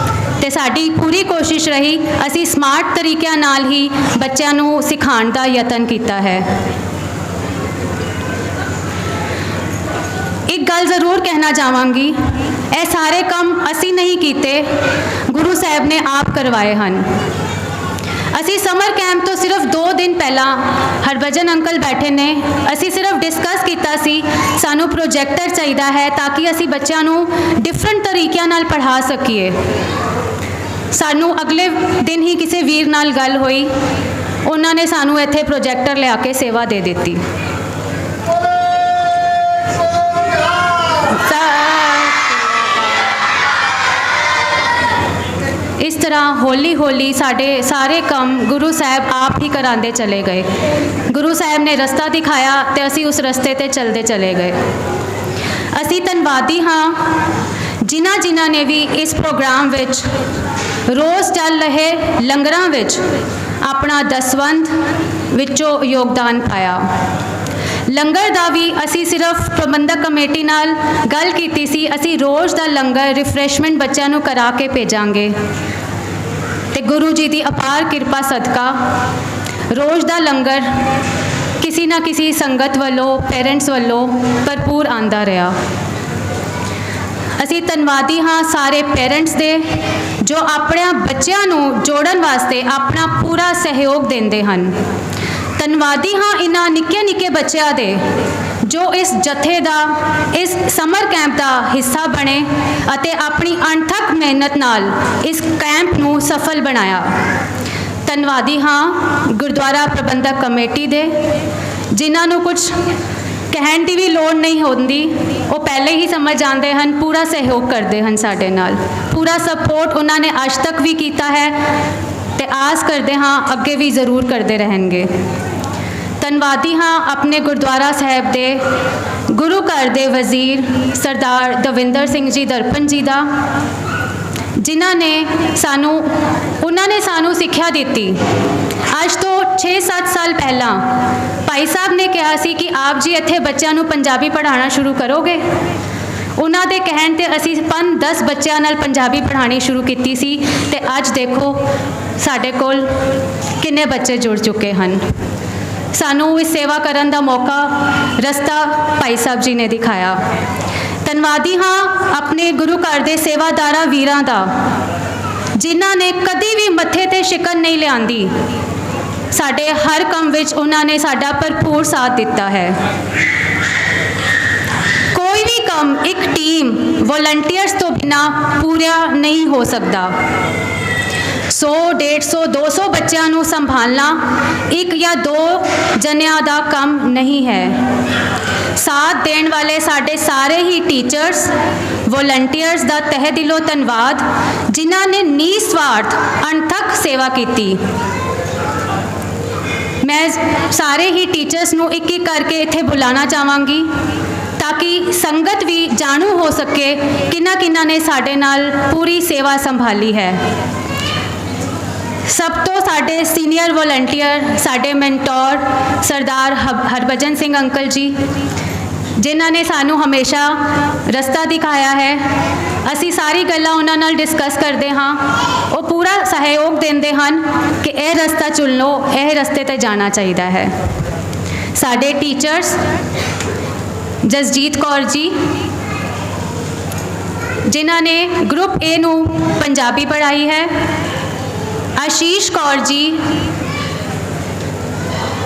ਤੇ ਸਾਡੀ ਪੂਰੀ ਕੋਸ਼ਿਸ਼ ਰਹੀ ਅਸੀਂ ਸਮਾਰਟ ਤਰੀਕਿਆਂ ਨਾਲ ਹੀ ਬੱਚਿਆਂ ਨੂੰ ਸਿਖਾਉਣ ਦਾ ਯਤਨ ਕੀਤਾ ਹੈ। ਇੱਕ ਗੱਲ ਜ਼ਰੂਰ ਕਹਿਣਾ ਚਾਹਾਂਗੀ, ਇਹ ਸਾਰੇ ਕੰਮ ਅਸੀਂ ਨਹੀਂ ਕੀਤੇ, ਗੁਰੂ ਸਾਹਿਬ ਨੇ ਆਪ ਕਰਵਾਏ ਹਨ। ਅਸੀਂ ਸਮਰ ਕੈਂਪ ਤੋਂ ਸਿਰਫ 2 ਦਿਨ ਪਹਿਲਾਂ ਹਰਭਜਨ ਅੰਕਲ ਬੈਠੇ ਨੇ, ਅਸੀਂ ਸਿਰਫ ਡਿਸਕਸ ਕੀਤਾ ਸੀ ਸਾਨੂੰ ਪ੍ਰੋਜੈਕਟਰ ਚਾਹੀਦਾ ਹੈ ਤਾਂ ਕਿ ਅਸੀਂ ਬੱਚਿਆਂ ਨੂੰ ਡਿਫਰੈਂਟ ਤਰੀਕਿਆਂ ਨਾਲ ਪੜ੍ਹਾ ਸਕੀਏ। ਸਾਨੂੰ ਅਗਲੇ ਦਿਨ ਹੀ ਕਿਸੇ ਵੀਰ ਨਾਲ ਗੱਲ ਹੋਈ, ਉਹਨਾਂ ਨੇ ਸਾਨੂੰ ਇੱਥੇ ਪ੍ਰੋਜੈਕਟਰ ਲਿਆ ਕੇ ਸੇਵਾ ਦੇ ਦਿੱਤੀ। ਇਸ ਤਰ੍ਹਾਂ ਹੌਲੀ ਹੌਲੀ ਸਾਡੇ ਸਾਰੇ ਕੰਮ ਗੁਰੂ ਸਾਹਿਬ ਆਪ ਹੀ ਕਰਾਉਂਦੇ ਚਲੇ ਗਏ। ਗੁਰੂ ਸਾਹਿਬ ਨੇ ਰਸਤਾ ਦਿਖਾਇਆ ਤੇ ਅਸੀਂ ਉਸ ਰਸਤੇ ਤੇ ਚੱਲਦੇ ਚਲੇ ਗਏ। ਅਸੀਂ ਧੰਨਵਾਦੀ ਹਾਂ ਜਿਨ੍ਹਾਂ ਨੇ ਵੀ ਇਸ ਪ੍ਰੋਗਰਾਮ ਵਿੱਚ ਰੋਜ਼ ਚੱਲ ਰਹੇ ਲੰਗਰਾਂ ਵਿੱਚ ਆਪਣਾ ਦਸਵੰਧ ਵਿੱਚੋਂ ਯੋਗਦਾਨ ਪਾਇਆ। ਲੰਗਰ ਦਾ ਵੀ ਅਸੀਂ ਸਿਰਫ ਪ੍ਰਬੰਧਕ ਕਮੇਟੀ ਨਾਲ ਗੱਲ ਕੀਤੀ ਸੀ, ਅਸੀਂ ਰੋਜ਼ ਦਾ ਲੰਗਰ ਰਿਫਰੈਸ਼ਮੈਂਟ ਬੱਚਿਆਂ ਨੂੰ ਕਰਾ ਕੇ ਭੇਜਾਂਗੇ ਤੇ ਗੁਰੂ ਜੀ ਦੀ ਅਪਾਰ ਕਿਰਪਾ ਸਦਕਾ ਰੋਜ਼ ਦਾ ਲੰਗਰ ਕਿਸੇ ਨਾ ਕਿਸੇ ਸੰਗਤ ਵੱਲੋਂ, ਪੇਰੈਂਟਸ ਵੱਲੋਂ ਭਰਪੂਰ ਆਂਦਾ ਰਿਹਾ। ਅਸੀਂ ਧੰਨਵਾਦੀ ਹਾਂ ਸਾਰੇ ਪੇਰੈਂਟਸ ਦੇ ਜੋ ਆਪਣੇ ਬੱਚਿਆਂ ਨੂੰ ਜੋੜਨ ਵਾਸਤੇ ਆਪਣਾ ਪੂਰਾ ਸਹਿਯੋਗ ਦਿੰਦੇ ਹਨ। ਧੰਨਵਾਦੀ ਹਾਂ ਇਹਨਾਂ ਨਿੱਕੇ ਬੱਚਿਆਂ ਦੇ ਜੋ ਇਸ ਜਥੇ ਦਾ, ਇਸ ਸਮਰ ਕੈਂਪ ਦਾ ਹਿੱਸਾ ਬਣੇ ਅਤੇ ਆਪਣੀ ਅਣਥੱਕ ਮਿਹਨਤ ਨਾਲ ਇਸ ਕੈਂਪ ਨੂੰ ਸਫਲ ਬਣਾਇਆ। ਧੰਨਵਾਦੀ ਹਾਂ ਗੁਰਦੁਆਰਾ ਪ੍ਰਬੰਧਕ ਕਮੇਟੀ ਦੇ ਜਿਨ੍ਹਾਂ ਨੂੰ ਕੁਝ ਕਹਿਣ ਦੀ ਵੀ ਲੋੜ ਨਹੀਂ ਹੁੰਦੀ, ਉਹ ਪਹਿਲੇ ਹੀ ਸਮਝ ਜਾਂਦੇ ਹਨ, ਪੂਰਾ ਸਹਿਯੋਗ ਕਰਦੇ ਹਨ ਸਾਡੇ ਨਾਲ, ਪੂਰਾ ਸਪੋਰਟ ਉਹਨਾਂ ਨੇ ਅੱਜ ਤੱਕ ਵੀ ਕੀਤਾ ਹੈ ਤੇ ਆਸ ਕਰਦੇ ਹਾਂ ਅੱਗੇ ਵੀ ਜ਼ਰੂਰ ਕਰਦੇ ਰਹਿਣਗੇ। ਧੰਨਵਾਦੀ ਹਾਂ ਆਪਣੇ ਗੁਰਦੁਆਰਾ ਸਾਹਿਬ ਦੇ ਗੁਰੂ ਘਰ ਦੇ ਵਜ਼ੀਰ ਸਰਦਾਰ ਦਵਿੰਦਰ ਸਿੰਘ ਜੀ ਦਰਪਨ ਜੀ ਦਾ, ਜਿਨ੍ਹਾਂ ਨੇ ਸਾਨੂੰ ਸਿੱਖਿਆ ਦਿੱਤੀ। ਅੱਜ ਤੋਂ 6-7 ਸਾਲ ਪਹਿਲਾਂ ਭਾਈ ਸਾਹਿਬ ਨੇ ਕਿਹਾ ਸੀ ਕਿ ਆਪ ਜੀ ਇੱਥੇ ਬੱਚਿਆਂ ਨੂੰ ਪੰਜਾਬੀ ਪੜ੍ਹਾਉਣਾ ਸ਼ੁਰੂ ਕਰੋਗੇ। ਉਹਨਾਂ ਦੇ ਕਹਿਣ ਤੇ ਅਸੀਂ 5-10 ਬੱਚਿਆਂ ਨਾਲ ਪੰਜਾਬੀ ਪੜ੍ਹਾਉਣੀ ਸ਼ੁਰੂ ਕੀਤੀ ਸੀ ਤੇ ਅੱਜ ਦੇਖੋ ਸਾਡੇ ਕੋਲ ਕਿੰਨੇ ਬੱਚੇ ਜੁੜ ਚੁੱਕੇ ਹਨ। ਸਾਨੂੰ ਇਸ ਸੇਵਾ ਕਰਨ ਦਾ ਮੌਕਾ, ਰਸਤਾ ਭਾਈ ਸਾਹਿਬ ਜੀ ਨੇ ਦਿਖਾਇਆ। ਧੰਨਵਾਦੀ ਹਾਂ ਆਪਣੇ ਗੁਰੂ ਘਰ ਦੇ ਸੇਵਾਦਾਰਾਂ ਵੀਰਾਂ ਦਾ ਜਿਨ੍ਹਾਂ ਨੇ ਕਦੀ ਵੀ ਮੱਥੇ ਤੇ ਸ਼ਿਕਨ ਨਹੀਂ ਲਿਆਂਦੀ। ਸਾਡੇ ਹਰ ਕੰਮ ਵਿੱਚ ਉਹਨਾਂ ਨੇ ਸਾਡਾ ਭਰਪੂਰ ਸਾਥ ਦਿੱਤਾ ਹੈ। ਕੋਈ ਵੀ ਕੰਮ ਇੱਕ ਟੀਮ ਵੋਲੰਟੀਅਰਸ ਤੋਂ ਬਿਨਾਂ ਪੂਰਾ ਨਹੀਂ ਹੋ ਸਕਦਾ। 100, 150, 200 ਬੱਚਿਆਂ ਨੂੰ ਸੰਭਾਲਣਾ ਇੱਕ ਜਾਂ 2 ਜਣਿਆਂ ਦਾ ਕੰਮ ਨਹੀਂ ਹੈ। ਸਾਥ ਦੇਣ ਵਾਲੇ ਸਾਡੇ ਸਾਰੇ ਹੀ ਟੀਚਰਸ, ਵੋਲੰਟੀਅਰਸ ਦਾ ਤਹਿ ਦਿਲੋਂ ਧੰਨਵਾਦ ਜਿਨ੍ਹਾਂ ਨੇ ਨਿਸਵਾਰਥ ਅਣਥੱਕ ਸੇਵਾ ਕੀਤੀ। ਮੈਂ ਸਾਰੇ ਹੀ ਟੀਚਰਸ ਨੂੰ ਇੱਕ ਕਰਕੇ ਇੱਥੇ ਬੁਲਾਉਣਾ ਚਾਹਾਂਗੀ ਤਾਂ ਕਿ ਸੰਗਤ ਵੀ ਜਾਣੂ ਹੋ ਸਕੇ ਕਿਹਨਾਂ ਨੇ ਸਾਡੇ ਨਾਲ ਪੂਰੀ ਸੇਵਾ ਸੰਭਾਲੀ ਹੈ। ਸਭ ਤੋਂ ਸਾਡੇ ਸੀਨੀਅਰ ਵੋਲੰਟੀਅਰ, ਸਾਡੇ ਮੈਂਟੋਰ ਸਰਦਾਰ ਹਰਭਜਨ ਸਿੰਘ ਅੰਕਲ ਜੀ, ਜਿਨ੍ਹਾਂ ਨੇ ਸਾਨੂੰ ਹਮੇਸ਼ਾ ਰਸਤਾ ਦਿਖਾਇਆ ਹੈ। ਅਸੀਂ ਸਾਰੀ ਗੱਲਾਂ ਉਹਨਾਂ ਨਾਲ ਡਿਸਕਸ ਕਰਦੇ ਹਾਂ, ਉਹ ਪੂਰਾ ਸਹਿਯੋਗ ਦਿੰਦੇ ਹਨ ਕਿ ਇਹ ਰਸਤਾ ਚੁਣ ਲਓ, ਇਹ ਰਸਤੇ ਤੇ ਜਾਣਾ ਚਾਹੀਦਾ ਹੈ। ਸਾਡੇ ਟੀਚਰਸ ਜਸਜੀਤ ਕੌਰ ਜੀ ਜਿਨ੍ਹਾਂ ਨੇ ਗਰੁੱਪ A ਨੂੰ ਪੰਜਾਬੀ ਪੜ੍ਹਾਈ ਹੈ, ਆਸ਼ੀਸ਼ ਕੌਰ ਜੀ,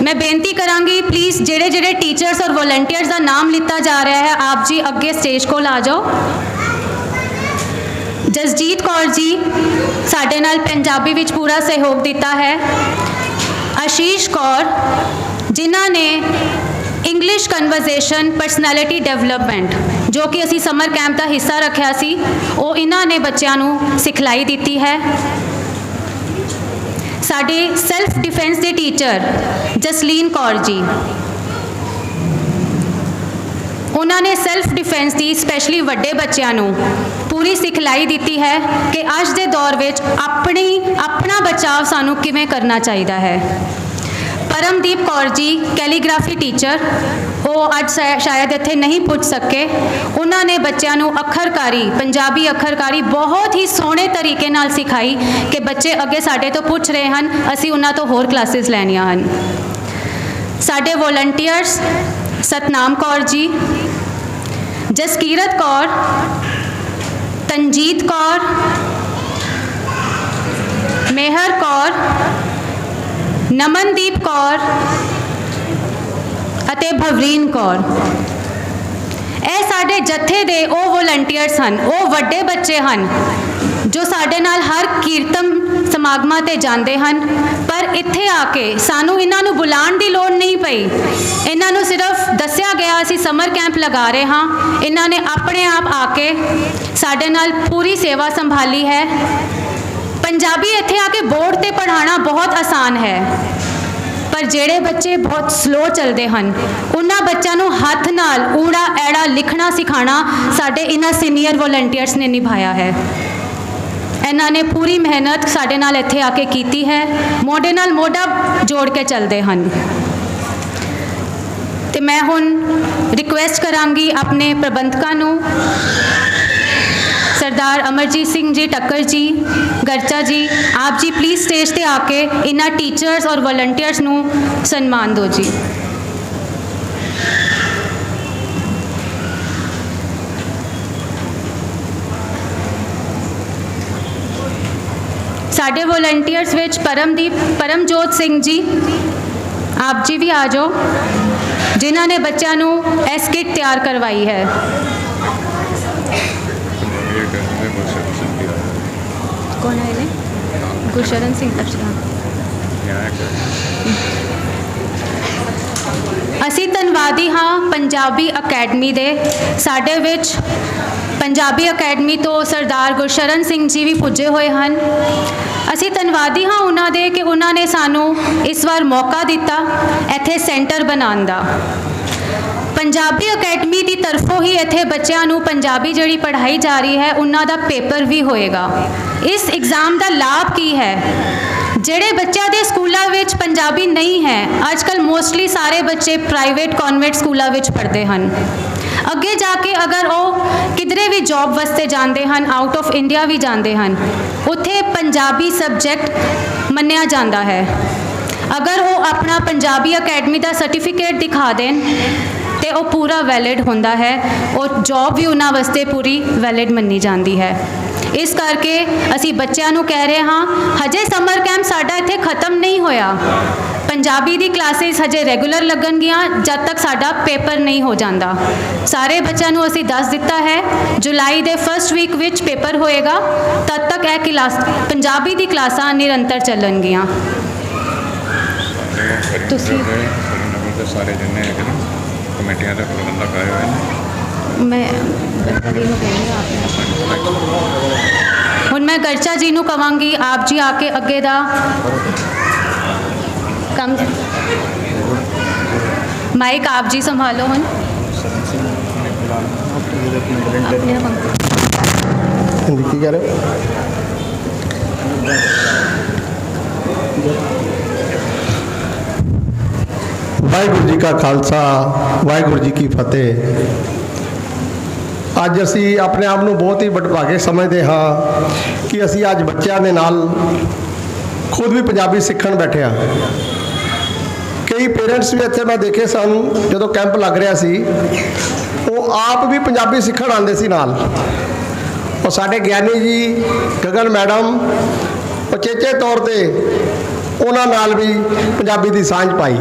मैं बेनती करांगी प्लीज़ जेड़े टीचर्स और वॉलंटियर्स का नाम लिता जा रहा है आप जी अगे स्टेज को आ जाओ। जसजीत कौर जी साडे नाल पंजाबी विच पूरा सहयोग दिता है। आशीष कौर जिन्हां ने इंग्लिश कन्वर्जेशन परसनैलिटी डेवलपमेंट जो कि असी समर कैंप का हिस्सा रखा सी, वो इन्हां ने बच्चों नूं सिखलाई दी है। साडे सैल्फ डिफेंस के टीचर जसलीन कौर जी, उन्होंने सैल्फ डिफेंस की स्पैशली वड्डे बच्चों नूं पूरी सिखलाई दी है कि अज के दौर में अपना बचाव सानू किवें करना चाहिए है। परमदीप कौर जी कैलीग्राफी टीचर, वो अज शायद इत्थे नहीं पुज सके, उन्होंने बच्चों नूं अखरकारी, पंजाबी अखरकारी बहुत ही सोहने तरीके नाल सिखाई कि बच्चे अगे साडे तो पुछ रहे हैं, असी उन्हां तो होर क्लासिस लैनियां हन। साडे वॉलंटियर्स सतनाम कौर जी, जसकीरत कौर, तंजीत कौर, मेहर कौर, नमनदीप कौर ਅਤੇ ਭਵਰੀਨ ਕੌਰ, ਇਹ ਸਾਡੇ ਜਥੇ ਦੇ ਉਹ ਵੋਲੰਟੀਅਰਸ ਹਨ, ਉਹ ਵੱਡੇ ਬੱਚੇ ਹਨ ਜੋ ਸਾਡੇ ਨਾਲ ਹਰ ਕੀਰਤਨ ਸਮਾਗਮਾਂ ਤੇ ਜਾਂਦੇ ਹਨ। ਪਰ ਇੱਥੇ ਆ ਕੇ ਸਾਨੂੰ ਇਹਨਾਂ ਨੂੰ ਬੁਲਾਉਣ ਦੀ ਲੋੜ ਨਹੀਂ ਪਈ, ਇਹਨਾਂ ਨੂੰ ਸਿਰਫ ਦੱਸਿਆ ਗਿਆ ਅਸੀਂ ਸਮਰ ਕੈਂਪ ਲਗਾ ਰਹੇ ਹਾਂ, ਇਹਨਾਂ ਨੇ ਆਪਣੇ ਆਪ ਆ ਕੇ ਸਾਡੇ ਨਾਲ ਪੂਰੀ ਸੇਵਾ ਸੰਭਾਲੀ ਹੈ। ਪੰਜਾਬੀ ਇੱਥੇ ਆ ਕੇ ਬੋਰਡ ਤੇ ਪੜ੍ਹਾਉਣਾ ਬਹੁਤ ਆਸਾਨ ਹੈ, पर जेड़े बच्चे बहुत स्लो चलते हैं उन्होंने बच्चों को हाथ नाल ऊड़ा ऐड़ा लिखना सिखाना साडे इन्हां सीनियर वॉलंटियर्स ने निभाया है। ਇਹਨਾਂ ਨੇ ਪੂਰੀ ਮਿਹਨਤ ਸਾਡੇ ਨਾਲ ਇੱਥੇ ਆ ਕੇ ਕੀਤੀ ਹੈ, ਮੋਢੇ ਨਾਲ ਮੋਢਾ ਜੋੜ ਕੇ ਚੱਲਦੇ ਹਨ। ਤੇ ਮੈਂ ਹੁਣ ਰਿਕੁਐਸਟ ਕਰਾਂਗੀ ਆਪਣੇ ਪ੍ਰਬੰਧਕਾਂ ਨੂੰ, ਸਰਦਾਰ ਅਮਰਜੀਤ ਸਿੰਘ ਜੀ ਟੱਕਰ ਜੀ, ਗਰਚਾ ਜੀ, ਆਪ ਜੀ ਪਲੀਜ਼ ਸਟੇਜ ਤੇ ਆ ਕੇ ਇਹਨਾਂ ਟੀਚਰਸ ਔਰ ਵਲੰਟੀਅਰਸ ਨੂੰ ਸਨਮਾਨ ਦਿਓ ਜੀ। ਸਾਡੇ ਵਲੰਟੀਅਰਸ ਵਿੱਚ ਪਰਮਜੋਤ ਸਿੰਘ ਜੀ, ਆਪ ਜੀ ਵੀ ਆ ਜਾਓ, ਜਿਨ੍ਹਾਂ ਨੇ ਬੱਚਿਆਂ ਨੂੰ ਇਸ ਕਿੱਟ ਤਿਆਰ ਕਰਵਾਈ ਹੈ। ਕੌਣ ਹੈ ਇਹ? ਗੁਰਸ਼ਰਨ ਸਿੰਘ। ਅਸੀਂ ਧੰਨਵਾਦੀ ਹਾਂ ਪੰਜਾਬੀ ਅਕੈਡਮੀ ਦੇ। ਸਾਡੇ ਵਿੱਚ ਪੰਜਾਬੀ ਅਕੈਡਮੀ ਤੋਂ ਸਰਦਾਰ ਗੁਰਸ਼ਰਨ ਸਿੰਘ ਜੀ ਵੀ ਪੁੱਜੇ ਹੋਏ ਹਨ। ਅਸੀਂ ਧੰਨਵਾਦੀ ਹਾਂ ਉਹਨਾਂ ਦੇ ਕਿ ਉਹਨਾਂ ਨੇ ਸਾਨੂੰ ਇਸ ਵਾਰ ਮੌਕਾ ਦਿੱਤਾ ਇੱਥੇ ਸੈਂਟਰ ਬਣਾਉਣ ਦਾ। ਪੰਜਾਬੀ ਅਕੈਡਮੀ ਦੀ ਤਰਫੋਂ ਹੀ ਇੱਥੇ ਬੱਚਿਆਂ ਨੂੰ ਪੰਜਾਬੀ ਜਿਹੜੀ ਪੜ੍ਹਾਈ ਜਾ ਰਹੀ ਹੈ ਉਹਨਾਂ ਦਾ ਪੇਪਰ ਵੀ ਹੋਏਗਾ। ਇਸ ਐਗਜ਼ਾਮ ਦਾ ਲਾਭ ਕੀ ਹੈ? ਜਿਹੜੇ ਬੱਚਿਆਂ ਦੇ ਸਕੂਲਾਂ ਵਿੱਚ ਪੰਜਾਬੀ ਨਹੀਂ ਹੈ, ਅੱਜ ਕੱਲ੍ਹ ਮੋਸਟਲੀ ਸਾਰੇ ਬੱਚੇ ਪ੍ਰਾਈਵੇਟ ਕਨਵੈਂਟ ਸਕੂਲਾਂ ਵਿੱਚ ਪੜ੍ਹਦੇ ਹਨ। ਅੱਗੇ ਜਾ ਕੇ ਅਗਰ ਉਹ ਕਿਧਰੇ ਵੀ ਜੌਬ ਵਾਸਤੇ ਜਾਂਦੇ ਹਨ, ਆਊਟ ਆਫ ਇੰਡੀਆ ਵੀ ਜਾਂਦੇ ਹਨ, ਉੱਥੇ ਪੰਜਾਬੀ ਸਬਜੈਕਟ ਮੰਨਿਆ ਜਾਂਦਾ ਹੈ। ਅਗਰ ਉਹ ਆਪਣਾ ਪੰਜਾਬੀ ਅਕੈਡਮੀ ਦਾ ਸਰਟੀਫਿਕੇਟ ਦਿਖਾ ਦੇਣ ਤੇ ਉਹ ਪੂਰਾ ਵੈਲਿਡ ਹੁੰਦਾ ਹੈ, ਉਹ ਜੌਬ ਵੀ ਉਹਨਾਂ ਵਾਸਤੇ ਪੂਰੀ ਵੈਲਿਡ ਮੰਨੀ ਜਾਂਦੀ ਹੈ। ਇਸ ਕਰਕੇ ਅਸੀਂ ਬੱਚਿਆਂ ਨੂੰ ਕਹਿ ਰਹੇ ਹਾਂ, ਹਜੇ ਸਮਰ ਕੈਂਪ ਸਾਡਾ ਇੱਥੇ ਖਤਮ ਨਹੀਂ ਹੋਇਆ। ਪੰਜਾਬੀ ਦੀ ਕਲਾਸਿਸ ਹਜੇ ਰੈਗੂਲਰ ਲੱਗਣਗੀਆਂ ਜਦ ਤੱਕ ਸਾਡਾ ਪੇਪਰ ਨਹੀਂ ਹੋ ਜਾਂਦਾ। ਸਾਰੇ ਬੱਚਿਆਂ ਨੂੰ ਅਸੀਂ ਦੱਸ ਦਿੱਤਾ ਹੈ ਜੁਲਾਈ ਦੇ ਫਸਟ ਵੀਕ ਵਿੱਚ ਪੇਪਰ ਹੋਏਗਾ, ਤਦ ਤੱਕ ਇਹ ਪੰਜਾਬੀ ਦੀ ਕਲਾਸਾਂ ਨਿਰੰਤਰ ਚੱਲਣਗੀਆਂ। ਤੁਸੀਂ ਸਾਰੇ ਜਿੰਨੇ ਹੈਗੇ ਨੇ ਕਮੇਟੀਆਂ ਦੇ ਪ੍ਰਬੰਧਕ ਆਏ ਹੋਏ ਨੇ। ਮੈਂ ਹੁਣ ਮੈਂ ਗਰਚਾ ਜੀ ਨੂੰ ਕਵਾਂਗੀ, ਆਪ ਜੀ ਆ ਕੇ ਅੱਗੇ ਦਾ ਕੰਮ ਮਾਈਕ ਆਪ ਜੀ ਸੰਭਾਲੋ। ਹੁਣ ਕੀ ਕਹਿ ਰਹੇ? ਵਾਹਿਗੁਰੂ ਜੀ ਕਾ ਖਾਲਸਾ, ਵਾਹਿਗੁਰੂ ਜੀ ਕੀ ਫਤਿਹ। ਅੱਜ ਅਸੀਂ ਆਪਣੇ ਆਪ ਨੂੰ ਬਹੁਤ ਹੀ ਵਡਭਾਗੇ ਸਮਝਦੇ ਹਾਂ ਕਿ ਅਸੀਂ ਅੱਜ ਬੱਚਿਆਂ ਦੇ ਨਾਲ ਖੁਦ ਵੀ ਪੰਜਾਬੀ ਸਿੱਖਣ ਬੈਠੇ ਹਾਂ। ਕਈ ਪੇਰੈਂਟਸ ਵੀ ਇੱਥੇ ਮੈਂ ਦੇਖੇ ਸਨ ਜਦੋਂ ਕੈਂਪ ਲੱਗ ਰਿਹਾ ਸੀ, ਉਹ ਆਪ ਵੀ ਪੰਜਾਬੀ ਸਿੱਖਣ ਆਉਂਦੇ ਸੀ ਨਾਲ। ਉਹ ਸਾਡੇ ਗਿਆਨੀ ਜੀ ਗਗਨ ਮੈਡਮ ਉਚੇਚੇ ਤੌਰ ਤੇ ਉਹਨਾਂ ਨਾਲ ਵੀ ਪੰਜਾਬੀ ਦੀ ਸਾਂਝ ਪਾਈ।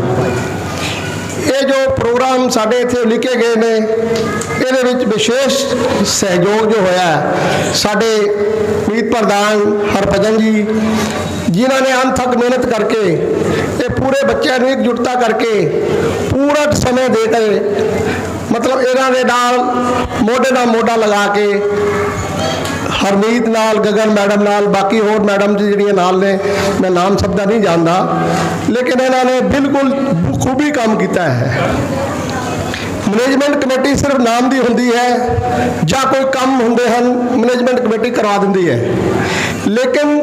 ਇਹ ਜੋ ਪ੍ਰੋਗਰਾਮ ਸਾਡੇ ਇੱਥੇ ਲਿਖੇ ਗਏ ਨੇ, ਇਹਦੇ ਵਿੱਚ ਵਿਸ਼ੇਸ਼ ਸਹਿਯੋਗ ਜੋ ਹੋਇਆ ਸਾਡੇ ਮੀਤ ਪ੍ਰਧਾਨ ਹਰਭਜਨ ਜੀ, ਜਿਨ੍ਹਾਂ ਨੇ ਅਣਥੱਕ ਮਿਹਨਤ ਕਰਕੇ ਇਹ ਪੂਰੇ ਬੱਚਿਆਂ ਨੂੰ ਇਕਜੁੱਟਤਾ ਕਰਕੇ ਪੂਰਾ ਸਮੇਂ ਦੇ ਕੇ, ਮਤਲਬ ਇਹਨਾਂ ਦੇ ਨਾਲ ਮੋਢੇ ਨਾਲ ਮੋਢਾ ਲਗਾ ਕੇ ਹਰਮੀਤ ਨਾਲ, ਗਗਨ ਮੈਡਮ ਨਾਲ, ਬਾਕੀ ਹੋਰ ਮੈਡਮ ਜੀ ਜਿਹੜੀਆਂ ਨਾਲ ਨੇ, ਮੈਂ ਨਾਮ ਸਭ ਦਾ ਨਹੀਂ ਜਾਣਦਾ, ਲੇਕਿਨ ਇਹਨਾਂ ਨੇ ਬਿਲਕੁਲ ਖੂਬੀ ਕੰਮ ਕੀਤਾ ਹੈ। ਮੈਨੇਜਮੈਂਟ ਕਮੇਟੀ ਸਿਰਫ ਨਾਮ ਦੀ ਹੁੰਦੀ ਹੈ ਜਾਂ ਕੋਈ ਕੰਮ ਹੁੰਦੇ ਹਨ ਮੈਨੇਜਮੈਂਟ ਕਮੇਟੀ ਕਰਵਾ ਦਿੰਦੀ ਹੈ, ਲੇਕਿਨ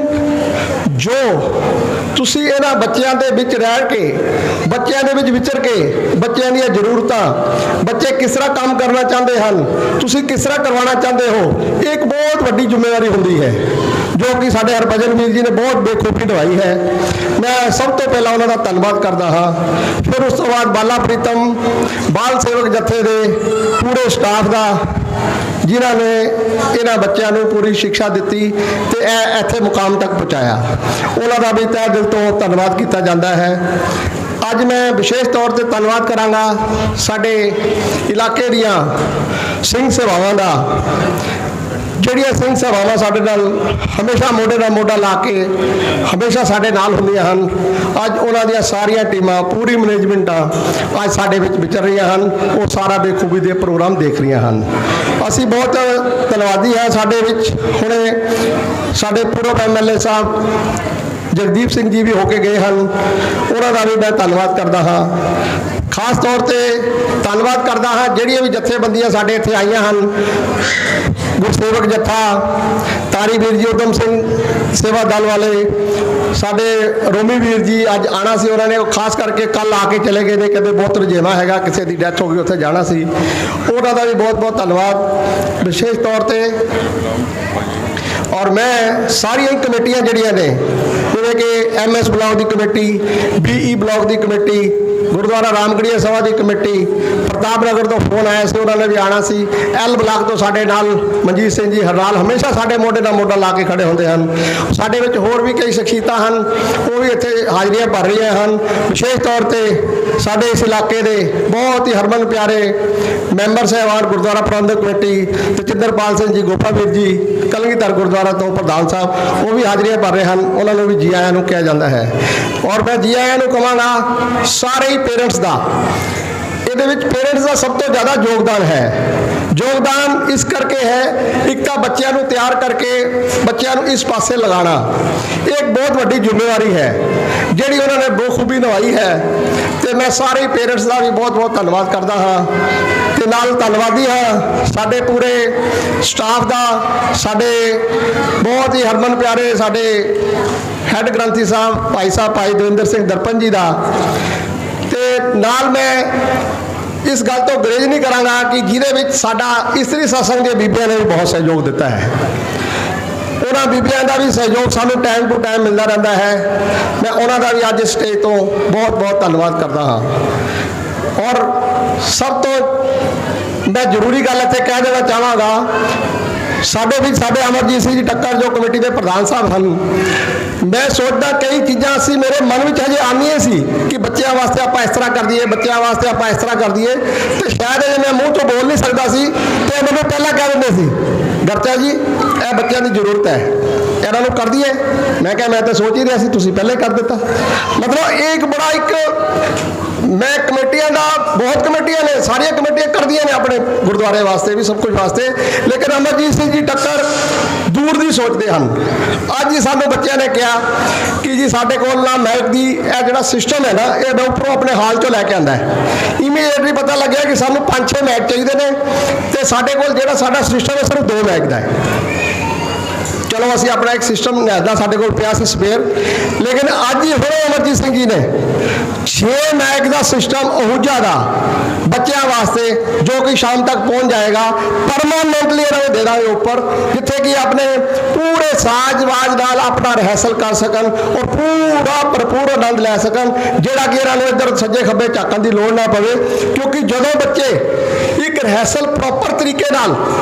ਜੋ ਤੁਸੀਂ ਇਹਨਾਂ ਬੱਚਿਆਂ ਦੇ ਵਿੱਚ ਰਹਿ ਕੇ, ਬੱਚਿਆਂ ਦੇ ਵਿੱਚ ਵਿਚਰ ਕੇ, ਬੱਚਿਆਂ ਦੀਆਂ ਜ਼ਰੂਰਤਾਂ, ਬੱਚੇ ਕਿਸ ਤਰ੍ਹਾਂ ਕੰਮ ਕਰਨਾ ਚਾਹੁੰਦੇ ਹਨ, ਤੁਸੀਂ ਕਿਸ ਤਰ੍ਹਾਂ ਕਰਵਾਉਣਾ ਚਾਹੁੰਦੇ ਹੋ, ਇਹ ਇੱਕ ਬਹੁਤ ਵੱਡੀ ਜ਼ਿੰਮੇਵਾਰੀ ਹੁੰਦੀ ਹੈ ਜੋ ਕਿ ਸਾਡੇ ਹਰਭਜਨ ਵੀਰ ਜੀ ਨੇ ਬਹੁਤ ਬੇਖੂਬੀ ਨਿਭਾਈ ਹੈ। ਮੈਂ ਸਭ ਤੋਂ ਪਹਿਲਾਂ ਉਹਨਾਂ ਦਾ ਧੰਨਵਾਦ ਕਰਦਾ ਹਾਂ। ਫਿਰ ਉਸ ਤੋਂ ਬਾਅਦ ਬਾਲਾ ਪ੍ਰੀਤਮ ਬਾਲ ਸੇਵਕ ਜਥੇ ਦੇ ਪੂਰੇ ਸਟਾਫ ਦਾ, ਜਿਨ੍ਹਾਂ ਨੇ ਇਹਨਾਂ ਬੱਚਿਆਂ ਨੂੰ ਪੂਰੀ ਸਿੱਖਿਆ ਦਿੱਤੀ ਤੇ ਇਹ ਇੱਥੇ ਮੁਕਾਮ ਤੱਕ ਪਹੁੰਚਾਇਆ, ਉਹਨਾਂ ਦਾ ਵੀ ਤਹਿ ਦਿਲ ਤੋਂ ਧੰਨਵਾਦ ਕੀਤਾ ਜਾਂਦਾ ਹੈ। ਅੱਜ ਮੈਂ ਵਿਸ਼ੇਸ਼ ਤੌਰ ਤੇ ਧੰਨਵਾਦ ਕਰਾਂਗਾ ਸਾਡੇ ਇਲਾਕੇ ਦੀਆਂ ਸਿੰਘ ਸਭਾਵਾਂ ਦਾ, ਜਿਹੜੀਆਂ ਸਿੰਘ ਸਭਾਵਾਂ ਸਾਡੇ ਨਾਲ ਹਮੇਸ਼ਾ ਮੋਢੇ ਨਾਲ ਮੋਢਾ ਲਾ ਕੇ ਹਮੇਸ਼ਾ ਸਾਡੇ ਨਾਲ ਹੁੰਦੀਆਂ ਹਨ। ਅੱਜ ਉਹਨਾਂ ਦੀਆਂ ਸਾਰੀਆਂ ਟੀਮਾਂ, ਪੂਰੀ ਮੈਨੇਜਮੈਂਟਾਂ ਅੱਜ ਸਾਡੇ ਵਿੱਚ ਵਿਚਰ ਰਹੀਆਂ ਹਨ, ਉਹ ਸਾਰਾ ਬੇਖੂਬੀ ਦੇ ਪ੍ਰੋਗਰਾਮ ਦੇਖ ਰਹੀਆਂ ਹਨ। ਅਸੀਂ ਬਹੁਤ ਧੰਨਵਾਦੀ ਹਾਂ। ਸਾਡੇ ਵਿੱਚ ਹੁਣੇ ਸਾਡੇ ਪੂਰਵ MLA ਸਾਹਿਬ ਜਗਦੀਪ ਸਿੰਘ ਜੀ ਵੀ ਹੋ ਕੇ ਗਏ ਹਨ, ਉਹਨਾਂ ਦਾ ਵੀ ਮੈਂ ਧੰਨਵਾਦ ਕਰਦਾ ਹਾਂ। ਖਾਸ ਤੌਰ ਤੇ ਧੰਨਵਾਦ ਕਰਦਾ ਹਾਂ ਜਿਹੜੀਆਂ ਵੀ ਜਥੇਬੰਦੀਆਂ ਸਾਡੇ ਇੱਥੇ ਆਈਆਂ ਹਨ। ਗੁਰਸੇਵਕ ਜੱਥਾ, ਤਾਰੀ ਵੀਰ ਜੀ, ਉਦਮ ਸਿੰਘ ਸੇਵਾ ਦਲ ਵਾਲੇ, ਸਾਡੇ ਰੋਮੀ ਵੀਰ ਜੀ ਅੱਜ ਆਣਾ ਸੀ, ਉਹਨਾਂ ਨੇ ਖਾਸ ਕਰਕੇ ਕੱਲ ਆ ਕੇ ਚਲੇ ਗਏ ਨੇ, ਕਹਿੰਦੇ ਬਹੁਤ ਰੁਝੇਵਾਂ ਹੈਗਾ, ਕਿਸੇ ਦੀ ਡੈਥ ਹੋ ਗਈ, ਉੱਥੇ ਜਾਣਾ ਸੀ। ਉਹਨਾਂ ਦਾ ਵੀ ਬਹੁਤ ਬਹੁਤ ਧੰਨਵਾਦ ਵਿਸ਼ੇਸ਼ ਤੌਰ ਤੇ। ਔਰ ਮੈਂ ਸਾਰੀਆਂ ਹੀ ਕਮੇਟੀਆਂ ਜਿਹੜੀਆਂ ਨੇ, ਜਿਵੇਂ ਕਿ MS block the committee, BE block the committee, Gurdwara Ramgarhia Sabha the committee, ਪ੍ਰਤਾਪ ਨਗਰ ਤੋਂ ਫੋਨ ਆਇਆ ਸੀ, ਉਹਨਾਂ ਨੇ ਵੀ ਆਣਾ ਸੀ। L ਬਲਾਕ ਤੋਂ ਸਾਡੇ ਨਾਲ ਮਨਜੀਤ ਸਿੰਘ ਜੀ ਹਰਨਾਲ ਹਮੇਸ਼ਾ ਸਾਡੇ ਮੋਢੇ ਨਾਲ ਮੋਢਾ ਲਾ ਕੇ ਖੜੇ ਹੁੰਦੇ ਹਨ। ਸਾਡੇ ਵਿੱਚ ਹੋਰ ਵੀ ਕਈ ਸ਼ਖਸੀਅਤਾਂ ਹਨ, ਉਹ ਵੀ ਇੱਥੇ ਹਾਜ਼ਰੀਆਂ ਭਰ ਰਹੀਆਂ ਹਨ। ਵਿਸ਼ੇਸ਼ ਤੌਰ ਤੇ ਸਾਡੇ ਇਸ ਇਲਾਕੇ ਦੇ ਬਹੁਤ ਹੀ ਹਰਮਨ ਪਿਆਰੇ ਮੈਂਬਰ ਸਾਹਿਬਾਨ, ਗੁਰਦੁਆਰਾ ਪ੍ਰਬੰਧਕ ਕਮੇਟੀ ਤਜਿੰਦਰਪਾਲ ਸਿੰਘ ਜੀ, ਗੋਪਾ ਵੀਰ ਜੀ, ਕਲਗੀਧਰ ਗੁਰਦੁਆਰਾ ਤੋਂ ਪ੍ਰਧਾਨ ਸਾਹਿਬ, ਉਹ ਵੀ ਹਾਜ਼ਰੀਆਂ ਭਰ ਰਹੇ ਹਨ। ਉਹਨਾਂ ਨੂੰ ਵੀ ਜੀ ਆਇਆਂ ਨੂੰ ਕਿਹਾ ਜਾਂਦਾ ਹੈ। ਔਰ ਮੈਂ ਜੀ ਆਇਆਂ ਨੂੰ ਕਹਾਂਗਾ ਸਾਰੇ ਹੀ ਪੇਰੈਂਟਸ ਦਾ। ਇਹਦੇ ਵਿੱਚ ਪੇਰੈਂਟਸ ਦਾ ਸਭ ਤੋਂ ਜ਼ਿਆਦਾ ਯੋਗਦਾਨ ਹੈ। ਯੋਗਦਾਨ ਇਸ ਕਰਕੇ ਹੈ, ਇੱਕ ਤਾਂ ਬੱਚਿਆਂ ਨੂੰ ਤਿਆਰ ਕਰਕੇ ਬੱਚਿਆਂ ਨੂੰ ਇਸ ਪਾਸੇ ਲਗਾਉਣਾ, ਇਹ ਇੱਕ ਬਹੁਤ ਵੱਡੀ ਜ਼ਿੰਮੇਵਾਰੀ ਹੈ ਜਿਹੜੀ ਉਹਨਾਂ ਨੇ ਬਖੂਬੀ ਨਿਭਾਈ ਹੈ। ਤੇ ਮੈਂ ਸਾਰੇ ਪੇਰੈਂਟਸ ਦਾ ਵੀ ਬਹੁਤ ਬਹੁਤ ਧੰਨਵਾਦ ਕਰਦਾ ਹਾਂ। ਤੇ ਨਾਲ ਧੰਨਵਾਦੀ ਹਾਂ ਸਾਡੇ ਪੂਰੇ ਸਟਾਫ ਦਾ, ਸਾਡੇ ਬਹੁਤ ਹੀ ਹਰਮਨ ਪਿਆਰੇ ਸਾਡੇ ਹੈੱਡ ਗ੍ਰੰਥੀ ਸਾਹਿਬ ਭਾਈ ਦਵਿੰਦਰ ਸਿੰਘ ਦਰਪਨ ਜੀ ਦਾ। ਤੇ ਨਾਲ ਮੈਂ ਇਸ ਗੱਲ ਤੋਂ ਗੁਰੇਜ਼ ਨਹੀਂ ਕਰਾਂਗਾ ਕਿ ਜਿਹਦੇ ਵਿੱਚ ਸਾਡਾ ਇਸਤਰੀ ਸਤਸੰਗ ਦੀਆਂ ਬੀਬੀਆਂ ਨੇ ਵੀ ਬਹੁਤ ਸਹਿਯੋਗ ਦਿੱਤਾ ਹੈ। ਉਹਨਾਂ ਬੀਬੀਆਂ ਦਾ ਵੀ ਸਹਿਯੋਗ ਸਾਨੂੰ ਟਾਈਮ ਟੂ ਟਾਈਮ ਮਿਲਦਾ ਰਹਿੰਦਾ ਹੈ। ਮੈਂ ਉਹਨਾਂ ਦਾ ਵੀ ਅੱਜ ਇਸ ਸਟੇਜ ਤੋਂ ਬਹੁਤ ਬਹੁਤ ਧੰਨਵਾਦ ਕਰਦਾ ਹਾਂ। ਔਰ ਸਭ ਤੋਂ ਮੈਂ ਜ਼ਰੂਰੀ ਗੱਲ ਇੱਥੇ ਕਹਿ ਦੇਣਾ ਚਾਹਾਂਗਾ, ਸਾਡੇ ਅਮਰਜੀਤ ਸਿੰਘ ਜੀ ਟੱਕਰ ਜੋ ਕਮੇਟੀ ਦੇ ਪ੍ਰਧਾਨ ਸਾਹਿਬ ਹਨ, ਮੈਂ ਸੋਚਦਾ ਕਈ ਚੀਜ਼ਾਂ ਸੀ ਮੇਰੇ ਮਨ ਵਿੱਚ ਹਜੇ ਆਉਂਦੀਆਂ ਸੀ ਕਿ ਬੱਚਿਆਂ ਵਾਸਤੇ ਆਪਾਂ ਇਸ ਤਰ੍ਹਾਂ ਕਰ ਦਈਏ, ਬੱਚਿਆਂ ਵਾਸਤੇ ਆਪਾਂ ਇਸ ਤਰ੍ਹਾਂ ਕਰ ਦਈਏ, ਤੇ ਸ਼ਾਇਦ ਜੇ ਮੈਂ ਮੂੰਹ ਤੋਂ ਬੋਲ ਨਹੀਂ ਸਕਦਾ ਸੀ ਤੇ ਮੈਨੂੰ ਪਹਿਲਾਂ ਕਹਿ ਦਿੰਦੇ ਸੀ, ਗਰਚਾ ਜੀ ਇਹ ਬੱਚਿਆਂ ਦੀ ਜ਼ਰੂਰਤ ਹੈ, ਇਹਨਾਂ ਨੂੰ ਕਰ ਦਈਏ। ਮੈਂ ਕਿਹਾ ਮੈਂ ਤਾਂ ਸੋਚ ਹੀ ਰਿਹਾ ਸੀ, ਤੁਸੀਂ ਪਹਿਲੇ ਕਰ ਦਿੱਤਾ। ਮਤਲਬ ਇਹ ਇੱਕ ਬੜਾ ਮੈਂ ਕਮੇਟੀਆਂ ਦਾ, ਬਹੁਤ ਕਮੇਟੀਆਂ ਨੇ, ਸਾਰੀਆਂ ਕਮੇਟੀਆਂ ਕਰਦੀਆਂ ਨੇ ਆਪਣੇ ਗੁਰਦੁਆਰੇ ਵਾਸਤੇ ਵੀ, ਸਭ ਕੁਝ ਵਾਸਤੇ, ਲੇਕਿਨ ਅਮਰਜੀਤ ਸਿੰਘ ਜੀ ਟੱਕਰ ਦੂਰ ਦੀ ਸੋਚਦੇ ਹਨ। ਅੱਜ ਹੀ ਸਾਨੂੰ ਬੱਚਿਆਂ ਨੇ ਕਿਹਾ ਕਿ ਜੀ ਸਾਡੇ ਕੋਲ ਨਾ ਮੈਕ ਦੀ ਇਹ ਜਿਹੜਾ ਸਿਸਟਮ ਹੈ ਨਾ, ਇਹ ਮੈਂ ਉੱਪਰੋਂ ਆਪਣੇ ਹਾਲ 'ਚੋਂ ਲੈ ਕੇ ਆਂਦਾ ਹੈ। ਇਮੀਡੀਏਟਲੀ ਪਤਾ ਲੱਗਿਆ ਕਿ ਸਾਨੂੰ 5-6 ਮੈਕ ਚਾਹੀਦੇ ਨੇ, ਤੇ ਸਾਡੇ ਕੋਲ ਜਿਹੜਾ ਸਾਡਾ ਸਿਸਟਮ ਹੈ ਸਿਰਫ 2 ਮੈਕ ਦਾ ਹੈ। ਚਲੋ ਅਸੀਂ ਆਪਣਾ ਇੱਕ ਸਿਸਟਮ ਲਿਆਦਾ ਸਾਡੇ ਕੋਲ ਪਿਆ ਸੀ ਸਪੇਅਰ, ਲੇਕਿਨ ਅੱਜ ਹੀ ਹੁਣੇ ਅਮਰਜੀਤ ਸਿੰਘ ਜੀ ਨੇ 6 ਮੈਕ ਦਾ ਸਿਸਟਮ ਅਹੂਜਾ ਦਾ ਬੱਚਿਆਂ ਵਾਸਤੇ, ਜੋ ਕਿ ਸ਼ਾਮ ਤੱਕ ਪਹੁੰਚ ਜਾਏਗਾ, ਪਰਮਾਨੈਂਟਲੀ ਇਹਨਾਂ ਨੂੰ ਦੇ ਦਾਂਗੇ ਉੱਪਰ, ਜਿੱਥੇ ਕਿ ਆਪਣੇ ਪੂਰੇ ਸਾਜ਼-ਬਾਜ਼ ਨਾਲ ਆਪਣਾ ਰਿਹਰਸਲ ਕਰ ਸਕਣ ਔਰ ਪੂਰਾ ਭਰਪੂਰ ਆਨੰਦ ਲੈ ਸਕਣ, ਜਿਹੜਾ ਕਿ ਇਹਨਾਂ ਨੂੰ ਇੱਧਰ ਸੱਜੇ ਖੱਬੇ ਝਾਕਣ ਦੀ ਲੋੜ ਨਾ ਪਵੇ। ਕਿਉਂਕਿ ਜਦੋਂ ਬੱਚੇ ਇੱਕ ਰਿਹਰਸਲ ਪ੍ਰੋਪਰ ਤਰੀਕੇ ਨਾਲ,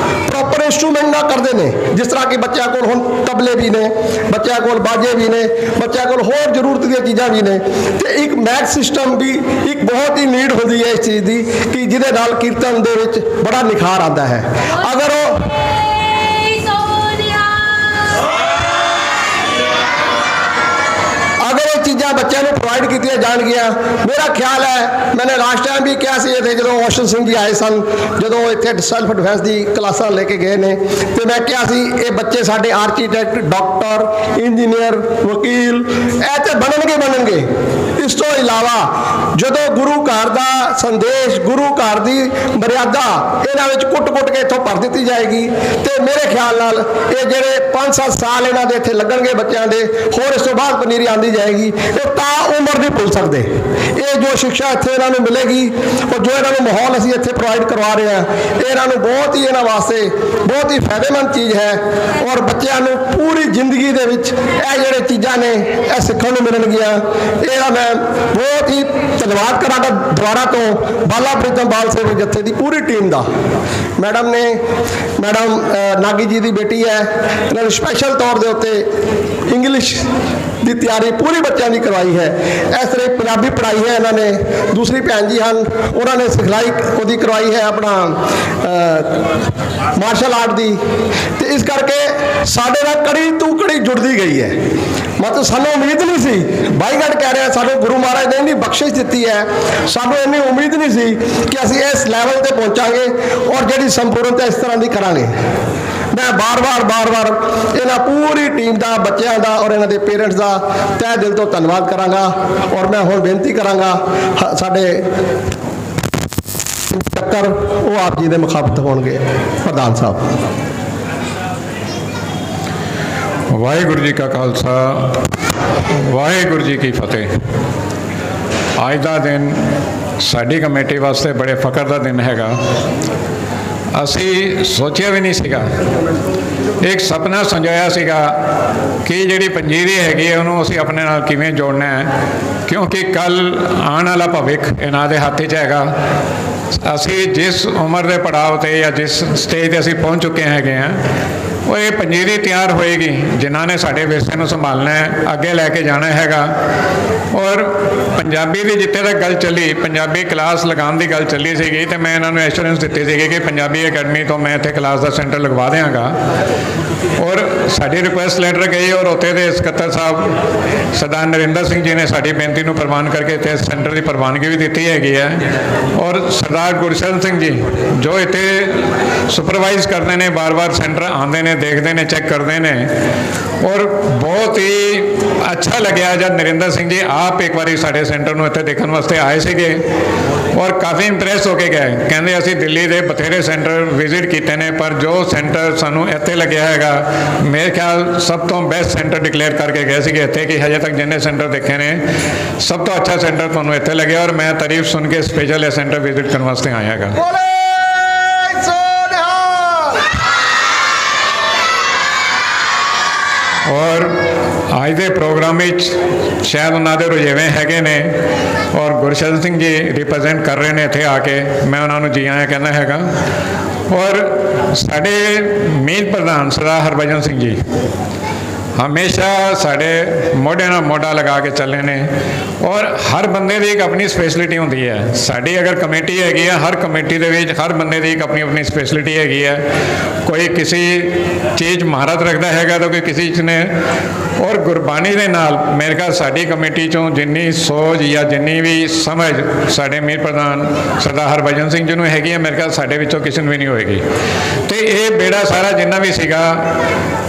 ਪ੍ਰੋਪਰ ਇੰਸਟਰੂਮੈਂਟ ਨਾਲ ਕਰਦੇ ਨੇ, ਜਿਸ ਤਰ੍ਹਾਂ ਕਿ ਬੱਚਿਆਂ ਕੋਲ ਹੁਣ ਤਬਲੇ ਵੀ ਨੇ, ਬੱਚਿਆਂ ਕੋਲ ਬਾਜੇ ਵੀ ਨੇ, ਬੱਚਿਆਂ ਕੋਲ ਹੋਰ ਜ਼ਰੂਰਤ ਦੀਆਂ ਚੀਜ਼ਾਂ ਵੀ ਨੇ, ਤੇ ਇੱਕ ਮੈਕ ਸਿਸਟਮ ਵੀ ਇੱਕ ਬਹੁਤ ਹੀ ਨੀਡ ਹੁੰਦੀ ਹੈ ਇਸ ਚੀਜ਼ ਦੀ, ਕਿ ਜਿਹਦੇ ਨਾਲ ਕੀਰਤਨ ਦੇ ਵਿੱਚ ਬੜਾ ਨਿਖਾਰ ਆਉਂਦਾ ਹੈ। ਅਗਰ ਇਹ ਚੀਜ਼ਾਂ ਬੱਚਿਆਂ ਨੂੰ ਪ੍ਰੋਵਾਈਡ ਕੀਤੀਆਂ ਜਾਣਗੀਆਂ, ਮੇਰਾ ਖਿਆਲ ਹੈ, ਮੈंने ਲਾਸਟ ਟਾਈਮ ਵੀ ਕਿਹਾ ਸੀ ਇੱਥੇ ਜਦੋਂ ਔਸ਼ਨ ਸਿੰਘ ਜੀ ਆਏ ਸਨ, ਜਦੋਂ ਇੱਥੇ ਸੈਲਫ ਡਿਫੈਂਸ ਦੀ ਕਲਾਸਾਂ ਲੈ ਕੇ ਗਏ ਨੇ, ਤੇ ਮੈਂ ਕਿਹਾ ਸੀ ਇਹ ਬੱਚੇ ਸਾਡੇ ਆਰਕੀਟੈਕਟ, ਡਾਕਟਰ, ਇੰਜੀਨੀਅਰ, ਵਕੀਲ ਇਹ ਤੇ ਬਣਨਗੇ। ਇਸ ਤੋਂ ਇਲਾਵਾ ਜਦੋਂ ਗੁਰੂ ਘਰ ਦਾ ਸੰਦੇਸ਼, ਗੁਰੂ ਘਰ ਦੀ ਮਰਿਆਦਾ ਇਹਨਾਂ ਵਿੱਚ ਕੁੱਟ-ਕੁੱਟ ਕੇ ਇੱਥੋਂ ਭਰ ਦਿੱਤੀ ਜਾਏਗੀ, ਤੇ ਮੇਰੇ ਖਿਆਲ ਨਾਲ ਇਹ ਜਿਹੜੇ 5-7 ਸਾਲ ਇਹਨਾਂ ਦੇ ਇੱਥੇ ਲੱਗਣਗੇ ਬੱਚਿਆਂ ਦੇ, ਹੋਰ ਇਸ ਤੋਂ ਬਾਅਦ ਪਨੀਰੀ ਆਉਂਦੀ ਜਾਏਗੀ, ਇਹ ਤਾਂ ਉਮਰ ਨਹੀਂ ਭੁੱਲ ਸਕਦੇ। ਇਹ ਜੋ ਸਿੱਖਿਆ ਇੱਥੇ ਇਹਨਾਂ ਨੂੰ ਮਿਲੇਗੀ ਔਰ ਜੋ ਇਹਨਾਂ ਨੂੰ ਮਾਹੌਲ ਅਸੀਂ ਇੱਥੇ ਪ੍ਰੋਵਾਈਡ ਕਰਵਾ ਰਹੇ ਹਾਂ, ਇਹ ਇਹਨਾਂ ਨੂੰ ਬਹੁਤ ਹੀ, ਇਹਨਾਂ ਵਾਸਤੇ ਬਹੁਤ ਹੀ ਫਾਇਦੇਮੰਦ ਚੀਜ਼ ਹੈ। ਔਰ ਬੱਚਿਆਂ ਨੂੰ ਪੂਰੀ ਜ਼ਿੰਦਗੀ ਦੇ ਵਿੱਚ ਇਹ ਜਿਹੜੇ ਚੀਜ਼ਾਂ ਨੇ ਇਹ ਸਿੱਖਣ ਨੂੰ ਮਿਲਣਗੀਆਂ। ਇਹਦਾ ਮੈਂ ਬਹੁਤ ਹੀ ਧੰਨਵਾਦ ਕਰਾਂਗਾ ਦੁਆਰਾ ਤੋਂ ਬਾਲਾ ਪ੍ਰੀਤਮ ਬਾਲ ਸੇਵਕ ਜੱਥੇ ਦੀ ਪੂਰੀ ਟੀਮ ਦਾ। ਮੈਡਮ ਨਾਗੀ ਜੀ ਦੀ ਬੇਟੀ ਹੈ, ਇਹਨਾਂ ਨੇ ਸਪੈਸ਼ਲ ਤੌਰ ਦੇ ਉੱਤੇ ਇੰਗਲਿਸ਼ ਦੀ ਤਿਆਰੀ ਪੂਰੀ ਬੱਚਿਆਂ ਦੀ ਕਰਵਾਈ ਹੈ। ਇਸ ਤਰ੍ਹਾਂ ਪੰਜਾਬੀ ਪੜ੍ਹਾਈ ਹੈ ਇਹਨਾਂ ਨੇ। ਦੂਸਰੀ ਭੈਣ ਜੀ ਹਨ, ਉਹਨਾਂ ਨੇ ਸਿਖਲਾਈ ਉਹਦੀ ਕਰਵਾਈ ਹੈ ਆਪਣਾ ਮਾਰਸ਼ਲ ਆਰਟ ਦੀ। ਤੇ ਇਸ ਕਰਕੇ ਸਾਡੇ ਨਾਲ ਕੜੀ ਤੂੰ ਕੜੀ ਜੁੜਦੀ ਗਈ ਹੈ। ਮਤਲਬ ਸਾਨੂੰ ਉਮੀਦ ਨਹੀਂ ਸੀ, ਬਾਈਗੜ ਕਹਿ ਰਿਹਾ ਸਾਨੂੰ ਗੁਰੂ ਮਹਾਰਾਜ ਨੇ ਇੰਨੀ ਬਖਸ਼ਿਸ਼ ਦਿੱਤੀ ਹੈ, ਸਾਨੂੰ ਇੰਨੀ ਉਮੀਦ ਨਹੀਂ ਸੀ ਕਿ ਅਸੀਂ ਇਸ ਲੈਵਲ ਤੇ ਪਹੁੰਚਾਂਗੇ ਔਰ ਜਿਹੜੀ ਸੰਪੂਰਨਤਾ ਇਸ ਤਰ੍ਹਾਂ ਦੀ ਕਰਾਂਗੇ। मैं बार बार इन्हों पूरी टीम का, बच्चों का और इन्हों के पेरेंट्स का तह दिल तो धन्यवाद कराँगा। और मैं हुण बेनती कराँगा साडे चक्कर वो आप जी के मुखाबत होणगे। प्रधान साहब। वाहिगुरू जी का खालसा, वाहिगुरू जी की फतेह। अज का दिन साडी कमेटी वास्ते बड़े फकर का दिन हैगा। ਅਸੀਂ ਸੋਚਿਆ ਵੀ ਨਹੀਂ ਸੀਗਾ, ਇੱਕ ਸੁਪਨਾ ਸੰਜੋਇਆ ਸੀਗਾ ਕਿ ਜਿਹੜੀ ਪੰਜੀਰੀ ਹੈਗੀ ਹੈ ਉਹਨੂੰ ਅਸੀਂ ਆਪਣੇ ਨਾਲ ਕਿਵੇਂ ਜੋੜਨਾ ਹੈ, ਕਿਉਂਕਿ ਕੱਲ ਆਉਣ ਵਾਲਾ ਭਵਿੱਖ ਇਹਨਾਂ ਦੇ ਹੱਥ 'ਚ ਹੈਗਾ। ਅਸੀਂ ਜਿਸ ਉਮਰ ਦੇ ਪੜਾਅ 'ਤੇ ਜਾਂ ਜਿਸ ਸਟੇਜ 'ਤੇ ਅਸੀਂ ਪਹੁੰਚ ਚੁੱਕੇ ਹੈਗੇ ਹਾਂ, ਉਹ ਇਹ ਪੰਜੀਰੀ ਤਿਆਰ ਹੋਏਗੀ ਜਿਨ੍ਹਾਂ ਨੇ ਸਾਡੇ ਵਿਰਸੇ ਨੂੰ ਸੰਭਾਲਣਾ ਹੈ, ਅੱਗੇ ਲੈ ਕੇ ਜਾਣਾ ਹੈਗਾ। ਔਰ ਪੰਜਾਬੀ ਦੀ ਜਿੱਥੇ ਤੱਕ ਗੱਲ ਚੱਲੀ, ਪੰਜਾਬੀ ਕਲਾਸ ਲਗਾਉਣ ਦੀ ਗੱਲ ਚੱਲੀ ਸੀਗੀ, ਤੇ ਮੈਂ ਇਹਨਾਂ ਨੂੰ ਐਸ਼ੋਰੈਂਸ ਦਿੱਤੀ ਸੀਗੀ ਕਿ ਪੰਜਾਬੀ ਅਕੈਡਮੀ ਤੋਂ ਮੈਂ ਇੱਥੇ ਕਲਾਸ ਦਾ ਸੈਂਟਰ ਲਗਵਾ ਦਿਆਂਗਾ। ਔਰ ਸਾਡੀ ਰਿਕੁਐਸਟ ਲੈਟਰ ਗਈ ਔਰ ਉੱਥੇ ਦੇ ਸਕੱਤਰ ਸਾਹਿਬ ਸਰਦਾਰ ਨਰਿੰਦਰ ਸਿੰਘ ਜੀ ਨੇ ਸਾਡੀ ਬੇਨਤੀ ਨੂੰ ਪ੍ਰਵਾਨ ਕਰਕੇ ਇੱਥੇ ਸੈਂਟਰ ਦੀ ਪ੍ਰਵਾਨਗੀ ਵੀ ਦਿੱਤੀ ਹੈਗੀ ਹੈ। ਔਰ ਸਰਦਾਰ ਗੁਰਸ਼ਰਨ ਸਿੰਘ ਜੀ ਜੋ ਇੱਥੇ ਸੁਪਰਵਾਈਜ਼ ਕਰਦੇ ਨੇ, ਬਾਰ-ਬਾਰ ਸੈਂਟਰ ਆਉਂਦੇ ਨੇ, ਦੇਖਦੇ ਨੇ, ਚੈੱਕ ਕਰਦੇ ਨੇ। ਔਰ ਬਹੁਤ ਹੀ ਅੱਛਾ ਲੱਗਿਆ ਜਦ ਨਰਿੰਦਰ ਸਿੰਘ ਜੀ ਆਪ ਇੱਕ ਵਾਰੀ ਸਾਡੇ ਸੈਂਟਰ ਨੂੰ ਇੱਥੇ ਦੇਖਣ ਵਾਸਤੇ ਆਏ ਸੀਗੇ ਔਰ ਕਾਫੀ ਇੰਪਰੈਸ ਹੋ ਕੇ ਗਏ। ਕਹਿੰਦੇ ਅਸੀਂ ਦਿੱਲੀ ਦੇ ਬਥੇਰੇ ਸੈਂਟਰ ਵਿਜ਼ਿਟ ਕੀਤੇ ਨੇ, ਪਰ ਜੋ ਸੈਂਟਰ ਸਾਨੂੰ ਇੱਥੇ ਲੱਗਿਆ ਹੈਗਾ, ਮੇਰੇ ਖਿਆਲ ਸਭ ਤੋਂ ਬੈਸਟ ਸੈਂਟਰ ਡਿਕਲੇਅਰ ਕਰਕੇ ਗਏ ਸੀਗੇ ਇੱਥੇ ਕਿ ਹਜੇ ਤੱਕ ਜਿੰਨੇ ਸੈਂਟਰ ਦੇਖੇ ਨੇ ਸਭ ਤੋਂ ਅੱਛਾ ਸੈਂਟਰ ਤੁਹਾਨੂੰ ਇੱਥੇ ਲੱਗਿਆ। ਔਰ ਮੈਂ ਤਾਰੀਫ ਸੁਣ ਕੇ ਸਪੈਸ਼ਲ ਇਹ ਸੈਂਟਰ ਵਿਜ਼ਿਟ ਕਰਨ ਵਾਸਤੇ ਆਇਆ ਹੈਗਾ। ਔਰ ਅੱਜ ਦੇ ਪ੍ਰੋਗਰਾਮ ਵਿੱਚ ਸ਼ਾਇਦ ਉਹਨਾਂ ਦੇ ਰੁਝੇਵੇਂ ਹੈਗੇ ਨੇ ਔਰ ਗੁਰਸ਼ਰਨ ਸਿੰਘ ਜੀ ਰਿਪਰੈਜ਼ੈਂਟ ਕਰ ਰਹੇ ਨੇ ਇੱਥੇ ਆ ਕੇ, ਮੈਂ ਉਹਨਾਂ ਨੂੰ ਜੀ ਆਇਆਂ ਕਹਿੰਦਾ ਹੈਗਾ। ਔਰ ਸਾਡੇ ਮੀਤ ਪ੍ਰਧਾਨ ਸਰਦਾਰ ਹਰਭਜਨ ਸਿੰਘ ਜੀ ਹਮੇਸ਼ਾ ਸਾਡੇ ਮੋਢੇ ਨਾਲ ਮੋਢਾ ਲਗਾ ਕੇ ਚੱਲੇ ਨੇ ਔਰ ਹਰ ਬੰਦੇ ਦੀ ਇੱਕ ਆਪਣੀ ਸਪੈਸ਼ਲਿਟੀ ਹੁੰਦੀ ਹੈ। ਸਾਡੀ ਅਗਰ ਕਮੇਟੀ ਹੈਗੀ ਹੈ, ਹਰ ਕਮੇਟੀ ਦੇ ਵਿੱਚ ਹਰ ਬੰਦੇ ਦੀ ਇੱਕ ਆਪਣੀ ਆਪਣੀ ਸਪੈਸ਼ਲਿਟੀ ਹੈਗੀ ਹੈ। ਕੋਈ ਕਿਸੇ ਚੀਜ਼ ਮਹਾਰਤ ਰੱਖਦਾ ਹੈਗਾ ਤਾਂ ਕੋਈ ਕਿਸੇ 'ਚ ਨੇ। ਔਰ ਗੁਰਬਾਣੀ ਦੇ ਨਾਲ ਮੇਰੇ ਖਿਆਲ ਸਾਡੀ ਕਮੇਟੀ 'ਚੋਂ ਜਿੰਨੀ ਸੋਚ ਜਾਂ ਜਿੰਨੀ ਵੀ ਸਮਝ ਸਾਡੇ ਮੀਤ ਪ੍ਰਧਾਨ ਸਰਦਾਰ ਹਰਭਜਨ ਸਿੰਘ ਜੀ ਨੂੰ ਹੈਗੀ ਹੈ, ਮੇਰੇ ਖਿਆਲ ਸਾਡੇ ਵਿੱਚੋਂ ਕਿਸੇ ਨੂੰ ਵੀ ਨਹੀਂ ਹੋਏਗੀ। ਅਤੇ ਇਹ ਬੇੜਾ ਸਾਰਾ ਜਿੰਨਾ ਵੀ ਸੀਗਾ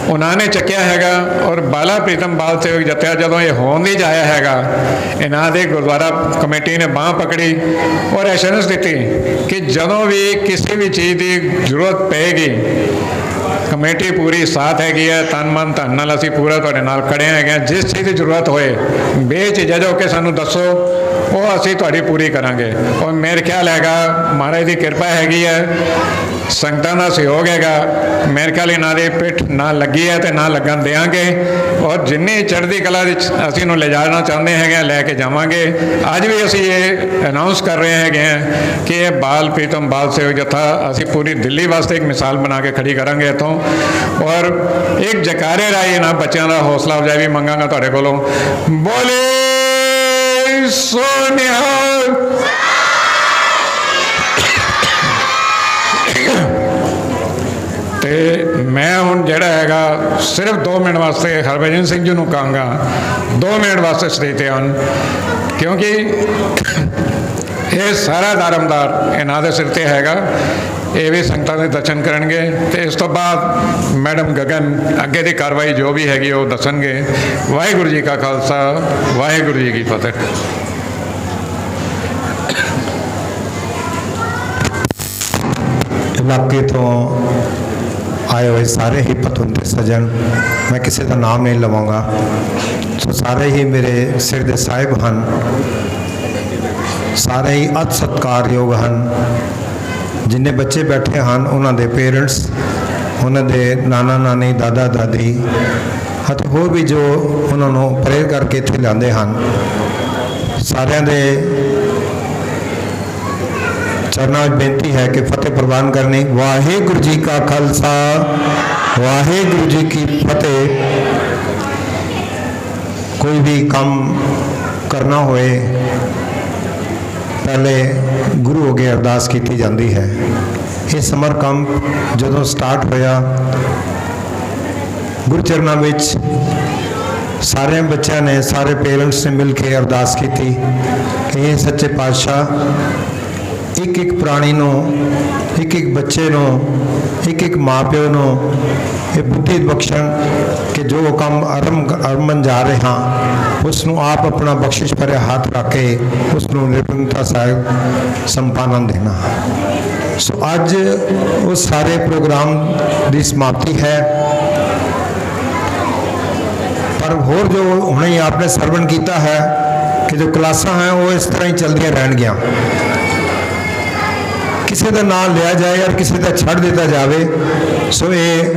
ਉਹਨਾਂ ਨੇ ਚੱਕਿਆ ਹੈਗਾ। ਔਰ ਬਾਲਾ ਪ੍ਰੀਤਮ ਬਾਲ ਸੇਵਕ ਜਥਾ ਜਦੋਂ ਇਹ ਹੋਣ ਨਹੀਂ ਜਾਇਆ ਹੈਗਾ, ਇਹਨਾਂ ਦੇ ਗੁਰਦੁਆਰਾ ਕਮੇਟੀ ਨੇ ਬਾਂਹ ਪਕੜੀ ਔਰ ਐਸ਼ੋਰੈਂਸ ਦਿੱਤੀ ਕਿ ਜਦੋਂ ਵੀ ਕਿਸੇ ਵੀ ਚੀਜ਼ ਦੀ ਜ਼ਰੂਰਤ ਪਏਗੀ ਕਮੇਟੀ ਪੂਰੀ ਸਾਥ ਹੈਗੀ ਹੈ। ਤਨ ਮਨ ਧਨ ਨਾਲ ਅਸੀਂ ਪੂਰਾ ਤੁਹਾਡੇ ਨਾਲ ਖੜੇ ਹੈਗੇ ਹਾਂ। ਜਿਸ ਚੀਜ਼ ਦੀ ਜ਼ਰੂਰਤ ਹੋਏ ਬੇਝਿਜਕ ਹੋ ਕੇ ਸਾਨੂੰ ਦੱਸੋ, ਉਹ ਅਸੀਂ ਤੁਹਾਡੀ ਪੂਰੀ ਕਰਾਂਗੇ। ਔਰ ਮੇਰੇ ਖਿਆਲ ਹੈਗਾ ਮਹਾਰਾਜ ਦੀ ਕਿਰਪਾ ਹੈਗੀ ਹੈ, ਸੰਗਤਾਂ ਦਾ ਸਹਿਯੋਗ ਹੈਗਾ। ਮੇਰੇ ਖਿਆਲ ਇਹਨਾਂ ਦੀ ਪਿੱਠ ਨਾ ਲੱਗੀ ਹੈ ਅਤੇ ਨਾ ਲੱਗਣ ਦਿਆਂਗੇ। ਔਰ ਜਿੰਨੀ ਚੜ੍ਹਦੀ ਕਲਾ ਵਿੱਚ ਅਸੀਂ ਇਹਨੂੰ ਲਿਜਾਣਾ ਚਾਹੁੰਦੇ ਹੈਗੇ, ਲੈ ਕੇ ਜਾਵਾਂਗੇ। ਅੱਜ ਵੀ ਅਸੀਂ ਇਹ ਅਨਾਊਂਸ ਕਰ ਰਹੇ ਹੈਗੇ ਹਾਂ ਕਿ ਇਹ ਬਾਲ ਪ੍ਰੀਤਮ ਬਾਲ ਸੇਵਕ ਜਥਾ ਅਸੀਂ ਪੂਰੀ ਦਿੱਲੀ ਵਾਸਤੇ ਇੱਕ ਮਿਸਾਲ ਬਣਾ ਕੇ ਖੜੀ ਕਰਾਂਗੇ ਇੱਥੋਂ। ਔਰ ਇੱਕ ਜਕਾਰੇ ਰਾਹੀਂ ਇਹਨਾਂ ਬੱਚਿਆਂ ਦਾ ਹੌਸਲਾ ਅਫਜ਼ਾਈ ਵੀ ਮੰਗਾਂਗਾ ਤੁਹਾਡੇ ਕੋਲੋਂ। ਬੋਲੇ ਸੋਨਿਆ। ਤੇ ਮੈਂ ਹੁਣ ਜਿਹੜਾ ਹੈਗਾ ਸਿਰਫ 2 ਮਿੰਟ ਵਾਸਤੇ ਹਰਭਜਨ ਸਿੰਘ ਜੀ ਨੂੰ ਕਹਾਂਗਾ 2 ਮਿੰਟ ਵਾਸਤੇ ਸਟੇਜ 'ਤੇ ਆਉਣ, ਕਿਉਂਕਿ ਇਹ ਸਾਰਾ ਦਾਰਮਦਾਰ ਇਹਨਾਂ ਦੇ ਸਿਰ 'ਤੇ ਹੈਗਾ। ਇਹ ਵੀ ਸੰਗਤਾਂ ਦੇ ਦਰਸ਼ਨ ਕਰਨਗੇ ਤੇ ਇਸ ਤੋਂ ਬਾਅਦ ਮੈਡਮ ਗਗਨ ਅੱਗੇ ਦੀ ਕਾਰਵਾਈ ਜੋ ਵੀ ਹੈਗੀ ਉਹ ਦੱਸਣਗੇ। ਵਾਹਿਗੁਰੂ ਜੀ ਕਾ ਖਾਲਸਾ, ਵਾਹਿਗੁਰੂ ਜੀ ਕੀ ਫਤਿਹ। ਇਲਾਕੇ ਤੋਂ ਆਏ ਹੋਏ ਸਾਰੇ ਹੀ ਪਤਵੰਤੇ ਸੱਜਣ, ਮੈਂ ਕਿਸੇ ਦਾ ਨਾਮ ਨਹੀਂ ਲਵਾਂਗਾ, ਸੋ ਸਾਰੇ ਹੀ ਮੇਰੇ ਸਿਰ ਦੇ ਸਾਹਿਬ ਹਨ, ਸਾਰੇ ਹੀ ਅਤ ਸਤਿਕਾਰਯੋਗ ਹਨ। ਜਿੰਨੇ ਬੱਚੇ ਬੈਠੇ ਹਨ ਉਹਨਾਂ ਦੇ ਪੇਰੈਂਟਸ, ਉਹਨਾਂ ਦੇ ਨਾਨਾ ਨਾਨੀ, ਦਾਦਾ ਦਾਦੀ ਅਤੇ ਹੋਰ ਵੀ ਜੋ ਉਹਨਾਂ ਨੂੰ ਪ੍ਰੇਰ ਕਰਕੇ ਇੱਥੇ ਲਿਆਉਂਦੇ ਹਨ, ਸਾਰਿਆਂ ਦੇ ਚਰਨਾਂ ਵਿੱਚ ਬੇਨਤੀ ਹੈ ਕਿ ਫਤਿਹ ਪ੍ਰਵਾਨ ਕਰਨੀ। ਵਾਹਿਗੁਰੂ ਜੀ ਕਾ ਖਾਲਸਾ, ਵਾਹਿਗੁਰੂ ਜੀ ਕੀ ਫਤਿਹ। ਕੋਈ ਵੀ ਕੰਮ ਕਰਨਾ ਹੋਏ ਪਹਿਲੇ ਗੁਰੂ ਅੱਗੇ ਅਰਦਾਸ ਕੀਤੀ ਜਾਂਦੀ ਹੈ। ਇਹ ਸਮਰ ਕੰਮ ਜਦੋਂ ਸਟਾਰਟ ਹੋਇਆ ਗੁਰਚਰਨਾਂ ਵਿੱਚ ਸਾਰੇ ਬੱਚਿਆਂ ਨੇ, ਸਾਰੇ ਪੇਰੈਂਟਸ ਨੇ ਮਿਲ ਕੇ ਅਰਦਾਸ ਕੀਤੀ ਕਿ ਇਹ ਸੱਚੇ ਪਾਤਸ਼ਾਹ ਇੱਕ ਇੱਕ ਪ੍ਰਾਣੀ ਨੂੰ, ਇੱਕ ਇੱਕ ਬੱਚੇ ਨੂੰ, ਇੱਕ ਇੱਕ ਮਾਂ ਪਿਓ ਨੂੰ ਇਹ ਬੁੱਧੀ ਬਖਸ਼ਣ ਕਿ ਜੋ ਕੰਮ ਅਰਮਨ ਜਾ ਰਹੇ ਹਾਂ ਉਸ ਨੂੰ ਆਪ ਆਪਣਾ ਬਖਸ਼ਿਸ਼ ਭਰਿਆ ਹੱਥ ਰੱਖ ਕੇ ਉਸ ਨੂੰ ਨਿਰਭੈਤਾ ਸਾਹਿਬ ਸੰਪਾਦਨ ਦੇਣਾ। ਸੋ ਅੱਜ ਉਹ ਸਾਰੇ ਪ੍ਰੋਗਰਾਮ ਦੀ ਸਮਾਪਤੀ ਹੈ, ਪਰ ਹੋਰ ਜੋ ਹੁਣੇ ਹੀ ਆਪਨੇ ਸਰਵਣ ਕੀਤਾ ਹੈ ਕਿ ਜੋ ਕਲਾਸਾਂ ਹੈ ਉਹ ਇਸ ਤਰ੍ਹਾਂ ਹੀ ਚੱਲਦੀਆਂ ਰਹਿਣਗੀਆਂ। ਕਿਸੇ ਦਾ ਨਾਮ ਲਿਆ ਜਾਏ ਔਰ ਕਿਸੇ ਦਾ ਛੱਡ ਦਿੱਤਾ ਜਾਵੇ ਸੋ ਇਹ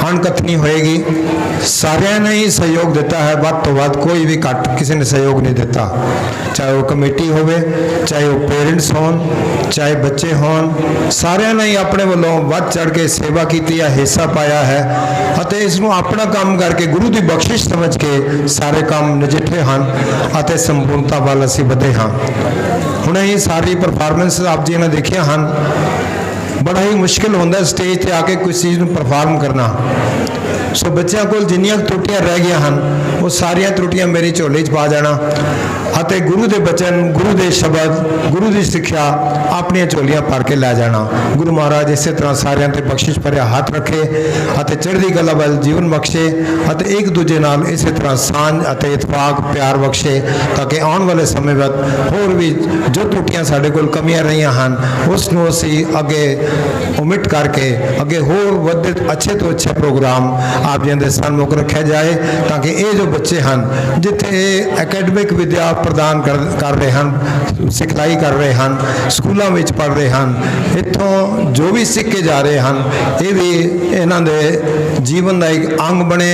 ਅਣਕਥਨੀ ਹੋਏਗੀ। ਸਾਰਿਆਂ ਨੇ ਹੀ ਸਹਿਯੋਗ ਦਿੱਤਾ ਹੈ, ਵੱਧ ਤੋਂ ਵੱਧ, ਕੋਈ ਵੀ ਘੱਟ ਕਿਸੇ ਨੇ ਸਹਿਯੋਗ ਨਹੀਂ ਦਿੱਤਾ, ਚਾਹੇ ਉਹ ਕਮੇਟੀ ਹੋਵੇ, ਚਾਹੇ ਉਹ ਪੇਰੈਂਟਸ ਹੋਣ, ਚਾਹੇ ਬੱਚੇ ਹੋਣ, ਸਾਰਿਆਂ ਨੇ ਹੀ ਆਪਣੇ ਵੱਲੋਂ ਵੱਧ ਚੜ੍ਹ ਕੇ ਸੇਵਾ ਕੀਤੀ ਹੈ, ਹਿੱਸਾ ਪਾਇਆ ਹੈ ਅਤੇ ਇਸ ਨੂੰ ਆਪਣਾ ਕੰਮ ਕਰਕੇ ਗੁਰੂ ਦੀ ਬਖਸ਼ਿਸ਼ ਸਮਝ ਕੇ ਸਾਰੇ ਕੰਮ ਨਜਿੱਠੇ ਹਨ ਅਤੇ ਸੰਪੂਰਨਤਾ ਵੱਲ ਅਸੀਂ ਵਧੇ ਹਾਂ। ਹੁਣੇ ਹੀ ਸਾਰੀ ਪਰਫਾਰਮੈਂਸ ਆਪ ਜੀ ਨੇ ਦੇਖਿਆ ਹਨ। ਬੜਾ ਹੀ ਮੁਸ਼ਕਿਲ ਹੁੰਦਾ ਸਟੇਜ ਤੇ ਆ ਕੇ ਕੋਈ ਚੀਜ਼ ਨੂੰ ਪਰਫਾਰਮ ਕਰਨਾ। ਸੋ ਬੱਚਿਆਂ ਕੋਲ ਜਿੰਨੀਆਂ ਤਰੁੱਟੀਆਂ ਰਹਿ ਗਈਆਂ ਹਨ ਉਹ ਸਾਰੀਆਂ ਤਰੁੱਟੀਆਂ ਮੇਰੀ ਝੋਲੀ 'ਚ ਪਾ ਜਾਣਾ ਅਤੇ ਗੁਰੂ ਦੇ ਬਚਨ, ਗੁਰੂ ਦੇ ਸ਼ਬਦ, ਗੁਰੂ ਦੀ ਸਿੱਖਿਆ ਆਪਣੀਆਂ ਝੋਲੀਆਂ ਭਰ ਕੇ ਲੈ ਜਾਣਾ। ਗੁਰੂ ਮਹਾਰਾਜ ਇਸੇ ਤਰ੍ਹਾਂ ਸਾਰਿਆਂ ਤੇ ਬਖਸ਼ਿਸ਼ ਭਰਿਆ ਹੱਥ ਰੱਖੇ ਅਤੇ ਚੜ੍ਹਦੀ ਕਲਾ ਵੱਲ ਜੀਵਨ ਬਖਸ਼ੇ ਅਤੇ ਇੱਕ ਦੂਜੇ ਨਾਲ ਇਸੇ ਤਰ੍ਹਾਂ ਸਾਂਝ ਅਤੇ ਇਤਫਾਕ ਪਿਆਰ ਬਖਸ਼ੇ ਤਾਂ ਕਿ ਆਉਣ ਵਾਲੇ ਸਮੇਂ ਵਿੱਚ ਹੋਰ ਵੀ ਜੋ ਤਰੁੱਟੀਆਂ ਸਾਡੇ ਕੋਲ ਕਮੀਆਂ ਰਹੀਆਂ ਹਨ ਉਸ ਨੂੰ ਅਸੀਂ ਅੱਗੇ ਉਮਿਟ ਕਰਕੇ ਅੱਗੇ ਹੋਰ ਵੱਧ ਅੱਛੇ ਤੋਂ ਅੱਛਾ ਪ੍ਰੋਗਰਾਮ ਆਪ ਜੀ ਦੇ ਸਨਮੁਖ ਰੱਖਿਆ ਜਾਏ ਤਾਂ ਕਿ ਇਹ ਜੋ ਬੱਚੇ ਹਨ ਜਿੱਥੇ ਐਕੈਡਮਿਕ ਵਿਦਿਆ ਪ੍ਰਦਾਨ ਕਰ ਰਹੇ ਹਨ, ਸਿਖਲਾਈ ਕਰ ਰਹੇ ਹਨ, ਸਕੂਲਾਂ ਵਿੱਚ ਪੜ੍ਹ ਰਹੇ ਹਨ, ਇੱਥੋਂ ਜੋ ਵੀ ਸਿੱਖ ਕੇ ਜਾ ਰਹੇ ਹਨ ਇਹ ਵੀ ਇਹਨਾਂ ਦੇ ਜੀਵਨ ਦਾ ਇੱਕ ਅੰਗ ਬਣੇ।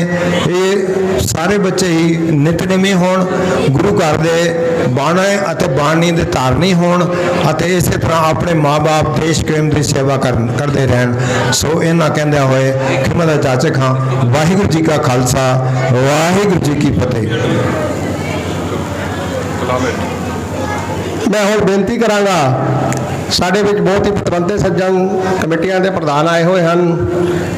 ਇਹ ਸਾਰੇ ਬੱਚੇ ਹੀ ਨਿਤਨੇਮੀ ਹੋਣ, ਗੁਰੂ ਘਰ ਦੇ ਬਾਣੇ ਅਤੇ ਬਾਣੀ ਦੇ ਧਾਰਨੀ ਹੋਣ ਅਤੇ ਇਸੇ ਤਰ੍ਹਾਂ ਆਪਣੇ ਮਾਂ-ਬਾਪ ਦੇਸ਼ ਪ੍ਰੇਮ ਦੀ ਸੇਵਾ ਕਰਦੇ ਰਹਿਣ। ਸੋ ਇਹਨਾਂ ਕਹਿੰਦਿਆਂ ਹੋਏ ਖਿਮਾ ਦਾ ਜਾਚਕ ਹਾਂ। ਵਾਹਿਗੁਰੂ ਜੀ ਕਾ ਖਾਲਸਾ, ਵਾਹਿਗੁਰੂ ਜੀ ਕੀ ਫਤਿਹ। ਮੈਂ ਹੁਣ ਬੇਨਤੀ ਕਰਾਂਗਾ, ਸਾਡੇ ਵਿੱਚ ਬਹੁਤ ਹੀ ਪਤਵੰਤੇ ਸੱਜਣ ਕਮੇਟੀਆਂ ਦੇ ਪ੍ਰਧਾਨ ਆਏ ਹੋਏ ਹਨ।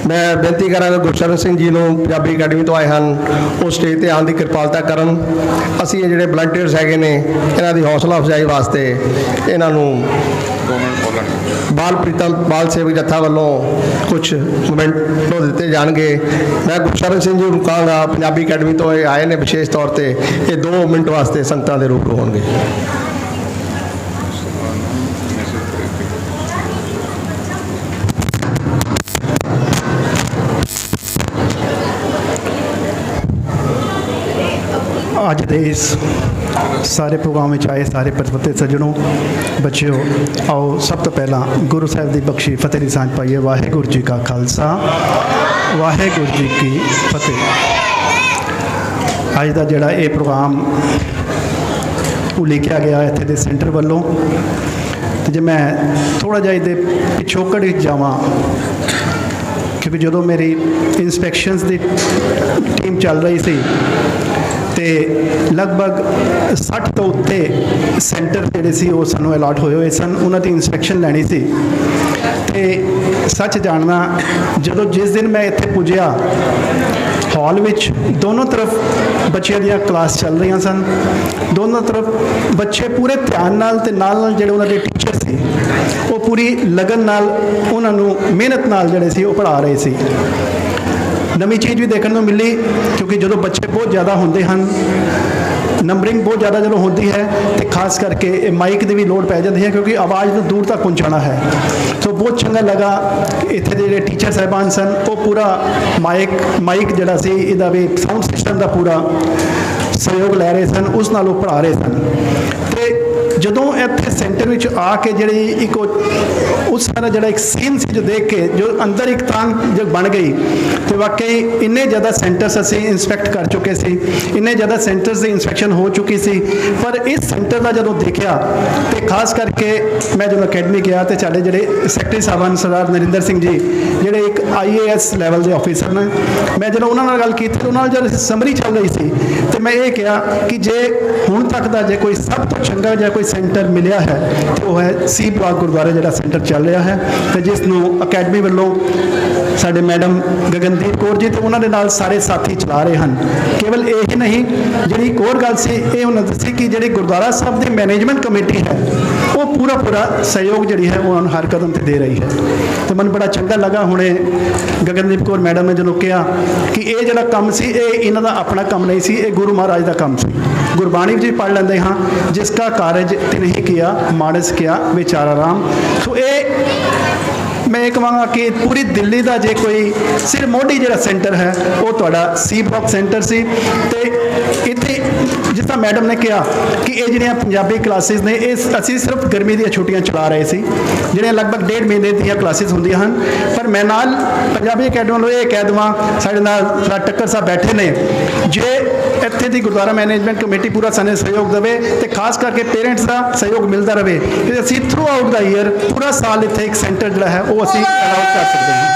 ਮੈਂ ਬੇਨਤੀ ਕਰਾਂਗਾ ਗੁਰਸ਼ਰਨ ਸਿੰਘ ਜੀ ਨੂੰ, ਪੰਜਾਬੀ ਅਕੈਡਮੀ ਤੋਂ ਆਏ ਹਨ, ਉਹ ਸਟੇਜ ਤੇ ਆਉਣ ਦੀ ਕਿਰਪਾਲਤਾ ਕਰਨ। ਅਸੀਂ ਇਹ ਜਿਹੜੇ ਵਲੰਟੀਅਰਸ ਹੈਗੇ ਨੇ ਇਹਨਾਂ ਦੀ ਹੌਸਲਾ ਅਫਜ਼ਾਈ ਵਾਸਤੇ ਇਹਨਾਂ ਨੂੰ ਬਾਲ ਪ੍ਰੀਤਮ ਬਾਲ ਸੇਵਕ ਜੱਥਾ ਵੱਲੋਂ ਕੁਝ ਮੂਮੈਂਟ ਦਿੱਤੇ ਜਾਣਗੇ। ਮੈਂ ਗੁਰਸ਼ਰਨ ਸਿੰਘ ਜੀ ਨੂੰ ਕਹਾਂਗਾ, ਪੰਜਾਬੀ ਅਕੈਡਮੀ ਤੋਂ ਇਹ ਆਏ ਨੇ ਵਿਸ਼ੇਸ਼ ਤੌਰ ਤੇ, ਇਹ 2 ਮਿੰਟ ਵਾਸਤੇ ਸੰਗਤਾਂ ਦੇ ਰੂਬਰੂ ਹੋਣਗੇ। ਅੱਜ ਦੇ ਇਸ ਸਾਰੇ ਪ੍ਰੋਗਰਾਮ ਵਿੱਚ ਆਏ ਸਾਰੇ ਪਤਵੰਤੇ ਸੱਜਣੋ, ਬੱਚਿਓ, ਆਓ ਸਭ ਤੋਂ ਪਹਿਲਾਂ ਗੁਰੂ ਸਾਹਿਬ ਦੀ ਬਖਸ਼ੀ ਫਤਿਹ ਦੀ ਸਾਂਝ ਪਾਈਏ। ਵਾਹਿਗੁਰੂ ਜੀ ਕਾ ਖਾਲਸਾ, ਵਾਹਿਗੁਰੂ ਜੀ ਕੀ ਫਤਿਹ। ਅੱਜ ਦਾ ਜਿਹੜਾ ਇਹ ਪ੍ਰੋਗਰਾਮ ਉਲੀਕਿਆ ਗਿਆ ਇੱਥੇ ਦੇ ਸੈਂਟਰ ਵੱਲੋਂ, ਤੇ ਜੇ ਮੈਂ ਥੋੜ੍ਹਾ ਜਿਹਾ ਇਹਦੇ ਪਿਛੋਕੜ ਵਿੱਚ ਜਾਵਾਂ, ਕਿਉਂਕਿ ਜਦੋਂ ਮੇਰੀ ਇਨਸਪੈਕਸ਼ਨਸ ਦੀ ਟੀਮ ਚੱਲ ਰਹੀ ਸੀ ਤੇ ਲਗਭਗ 60 ਤੋਂ ਉੱਤੇ ਸੈਂਟਰ ਜਿਹੜੇ ਸੀ ਉਹ ਸਾਨੂੰ ਅਲਾਟ ਹੋਏ ਸਨ, ਉਹਨਾਂ ਦੀ ਇਨਸਪੈਕਸ਼ਨ ਲੈਣੀ ਸੀ। ਤੇ ਸੱਚ ਜਾਣਨਾ, ਜਦੋਂ ਜਿਸ ਦਿਨ ਮੈਂ ਇੱਥੇ ਪੁੱਜਿਆ ਹਾਲ ਵਿੱਚ ਦੋਨੋਂ ਤਰਫ ਬੱਚਿਆਂ ਦੀਆਂ ਕਲਾਸ ਚੱਲ ਰਹੀਆਂ ਸਨ, ਦੋਨੋਂ ਤਰਫ ਬੱਚੇ ਪੂਰੇ ਧਿਆਨ ਨਾਲ ਤੇ ਨਾਲ ਜਿਹੜੇ ਉਹਨਾਂ ਦੇ ਟੀਚਰ ਸੀ ਉਹ ਪੂਰੀ ਲਗਨ ਨਾਲ ਉਹਨਾਂ ਨੂੰ ਮਿਹਨਤ ਨਾਲ ਜਿਹੜੇ ਸੀ ਉਹ ਪੜ੍ਹਾ ਰਹੇ ਸੀ। ਨਵੀਂ ਚੀਜ਼ ਵੀ ਦੇਖਣ ਨੂੰ ਮਿਲੀ, ਕਿਉਂਕਿ ਜਦੋਂ ਬੱਚੇ ਬਹੁਤ ਜ਼ਿਆਦਾ ਹੁੰਦੇ ਹਨ, ਨੰਬਰਿੰਗ ਬਹੁਤ ਜ਼ਿਆਦਾ ਜਦੋਂ ਹੁੰਦੀ ਹੈ ਤੇ ਖਾਸ ਕਰਕੇ ਇਹ ਮਾਈਕ ਦੀ ਵੀ ਲੋੜ ਪੈ ਜਾਂਦੀ ਹੈ, ਕਿਉਂਕਿ ਆਵਾਜ਼ ਨੂੰ ਦੂਰ ਤੱਕ ਪਹੁੰਚਾਉਣਾ ਹੈ। ਸੋ ਬਹੁਤ ਚੰਗਾ ਲੱਗਾ, ਇੱਥੇ ਦੇ ਜਿਹੜੇ ਟੀਚਰ ਸਾਹਿਬਾਨ ਸਨ ਉਹ ਪੂਰਾ ਮਾਈਕ ਜਿਹੜਾ ਸੀ ਇਹਦਾ ਵੀ ਸਾਊਂਡ ਸਿਸਟਮ ਦਾ ਪੂਰਾ ਸਹਿਯੋਗ ਲੈ ਰਹੇ ਸਨ, ਉਸ ਨਾਲ ਉਹ ਪੜ੍ਹਾ ਰਹੇ ਸਨ। ਤੇ ਜਦੋਂ ਇੱਥੇ ਸੈਂਟਰ ਵਿੱਚ ਆ ਕੇ ਜਿਹੜੀ ਇੱਕ ਉਸ ਤਰ੍ਹਾਂ ਜਿਹੜਾ ਇੱਕ ਸੀਨ ਸੀ ਜੋ ਦੇਖ ਕੇ ਜੋ ਅੰਦਰ ਇੱਕ ਤਾਂ ਜਗ ਬਣ ਗਈ, ਤੇ ਵਾਕਈ ਇੰਨੇ ਜ਼ਿਆਦਾ ਸੈਂਟਰਸ ਅਸੀਂ ਇੰਸਪੈਕਟ ਕਰ ਚੁੱਕੇ ਸੀ, ਇੰਨੇ ਜ਼ਿਆਦਾ ਸੈਂਟਰਸ ਦੀ ਇੰਸਪੈਕਸ਼ਨ ਹੋ ਚੁੱਕੀ ਸੀ, ਪਰ ਇਸ ਸੈਂਟਰ ਦਾ ਜਦੋਂ ਦੇਖਿਆ ਤੇ ਖਾਸ ਕਰਕੇ ਮੈਂ ਜਦੋਂ ਅਕੈਡਮੀ ਗਿਆ ਤੇ ਸਾਡੇ ਜਿਹੜੇ ਸੈਕਟਰੀ ਸਾਹਿਬਾਨ ਸਰਦਾਰ ਨਰਿੰਦਰ ਸਿੰਘ ਜੀ ਜਿਹੜੇ ਇੱਕ IAS ਲੈਵਲ ਦੇ ਆਫੀਸਰ ਨੇ, ਮੈਂ ਜਦੋਂ ਉਹਨਾਂ ਨਾਲ ਗੱਲ ਕੀਤੀ, ਉਹਨਾਂ ਨਾਲ ਜਦ ਸਮਰੀ ਚੱਲ ਰਹੀ ਸੀ ਤੇ ਮੈਂ ਇਹ ਕਿਹਾ ਕਿ ਜੇ ਹੁਣ ਤੱਕ ਦਾ ਜੇ ਕੋਈ ਸਭ ਤੋਂ ਚੰਗਾ ਜਾਂ ਕੋਈ ਸੈਂਟਰ ਮਿਲਿਆ ਹੈ ਤੇ ਉਹ ਹੈ ਸੀ ਬਲਾਕ ਗੁਰਦੁਆਰੇ ਜਿਹੜਾ ਸੈਂਟਰ ਚੱਲ ਚੱਲ ਰਿਹਾ ਹੈ ਤੇ ਜਿਸ ਨੂੰ ਅਕੈਡਮੀ ਵੱਲੋਂ ਸਾਡੇ ਮੈਡਮ ਗਗਨਦੀਪ ਕੌਰ ਜੀ ਤੇ ਉਹਨਾਂ ਦੇ ਨਾਲ ਸਾਰੇ ਸਾਥੀ ਚਲਾ ਰਹੇ ਹਨ। ਕੇਵਲ ਇਹ ਹੀ ਨਹੀਂ, ਜਿਹੜੀ ਇੱਕ ਹੋਰ ਗੱਲ ਸੀ ਇਹ ਉਹਨਾਂ ਦੱਸੀ ਕਿ ਜਿਹੜੀ ਗੁਰਦੁਆਰਾ ਸਾਹਿਬ ਦੀ ਮੈਨੇਜਮੈਂਟ ਕਮੇਟੀ ਹੈ ਉਹ ਪੂਰਾ ਸਹਿਯੋਗ ਜਿਹੜੀ ਹੈ ਉਹਨਾਂ ਨੂੰ ਹਰ ਕਦਮ ਤੇ ਦੇ ਰਹੀ ਹੈ। ਤੇ ਮੈਨੂੰ ਬੜਾ ਚੰਗਾ ਲੱਗਾ ਹੁਣੇ ਗਗਨਦੀਪ ਕੌਰ ਮੈਡਮ ਨੇ ਜਦੋਂ ਕਿਹਾ ਕਿ ਇਹ ਜਿਹੜਾ ਕੰਮ ਸੀ ਇਹ ਇਹਨਾਂ ਦਾ ਆਪਣਾ ਕੰਮ ਨਹੀਂ ਸੀ, ਇਹ ਗੁਰੂ ਮਹਾਰਾਜ ਦਾ ਕੰਮ ਸੀ। ਗੁਰਬਾਣੀ ਵਿੱਚ ਪੜ੍ਹ ਲੈਂਦੇ ਹਾਂ, ਜਿਸ ਕਾ ਕਾਰਜ ਤਿਨਹੀ ਕੀਆ ਮਾਨਸ ਕੀਆ ਵਿਚਾਰਾ ਰਾਮ। ਸੋ ਇਹ ਮੈਂ ਇਹ ਕਹਾਂਗਾ ਕਿ ਪੂਰੀ ਦਿੱਲੀ ਦਾ ਜੇ ਕੋਈ ਸਿਰ ਮੋਢੀ ਜਿਹੜਾ ਸੈਂਟਰ ਹੈ ਉਹ ਤੁਹਾਡਾ ਸੀ ਬਲਾਕ ਸੈਂਟਰ ਸੀ। ਤੇ ਇੱਥੇ ਜਿਸ ਤਰ੍ਹਾਂ ਮੈਡਮ ਨੇ ਕਿਹਾ ਕਿ ਇਹ ਜਿਹੜੀਆਂ ਪੰਜਾਬੀ ਕਲਾਸਿਸ ਨੇ ਇਹ ਅਸੀਂ ਸਿਰਫ ਗਰਮੀ ਦੀਆਂ ਛੁੱਟੀਆਂ ਚਲਾ ਰਹੇ ਸੀ, ਜਿਹੜੀਆਂ ਲਗਭਗ 1.5 ਮਹੀਨੇ ਦੀਆਂ ਕਲਾਸਿਸ ਹੁੰਦੀਆਂ ਹਨ। ਪਰ ਮੈਂ ਨਾਲ ਪੰਜਾਬੀ ਅਕੈਡਮੀ ਵੱਲੋਂ ਇਹ ਕਹਿ ਦੇਵਾਂ, ਸਾਡੇ ਨਾਲ ਟੱਕਰ ਸਾਹਿਬ ਬੈਠੇ ਨੇ, ਜੇ ਇੱਥੇ ਦੀ ਗੁਰਦੁਆਰਾ ਮੈਨੇਜਮੈਂਟ ਕਮੇਟੀ ਪੂਰਾ ਸਾਨੂੰ ਸਹਿਯੋਗ ਦੇਵੇ ਤੇ ਖਾਸ ਕਰਕੇ ਪੇਰੈਂਟਸ ਦਾ ਸਹਿਯੋਗ ਮਿਲਦਾ ਰਹੇ ਤੇ ਅਸੀਂ ਥਰੂ ਆਊਟ ਦਾ ਈਅਰ ਪੂਰਾ ਸਾਲ ਇੱਥੇ ਇੱਕ ਸੈਂਟਰ ਜਿਹੜਾ ਹੈ ਉਹ ਅਸੀਂ ਅਲਾਉ ਕਰ ਸਕਦੇ ਹਾਂ।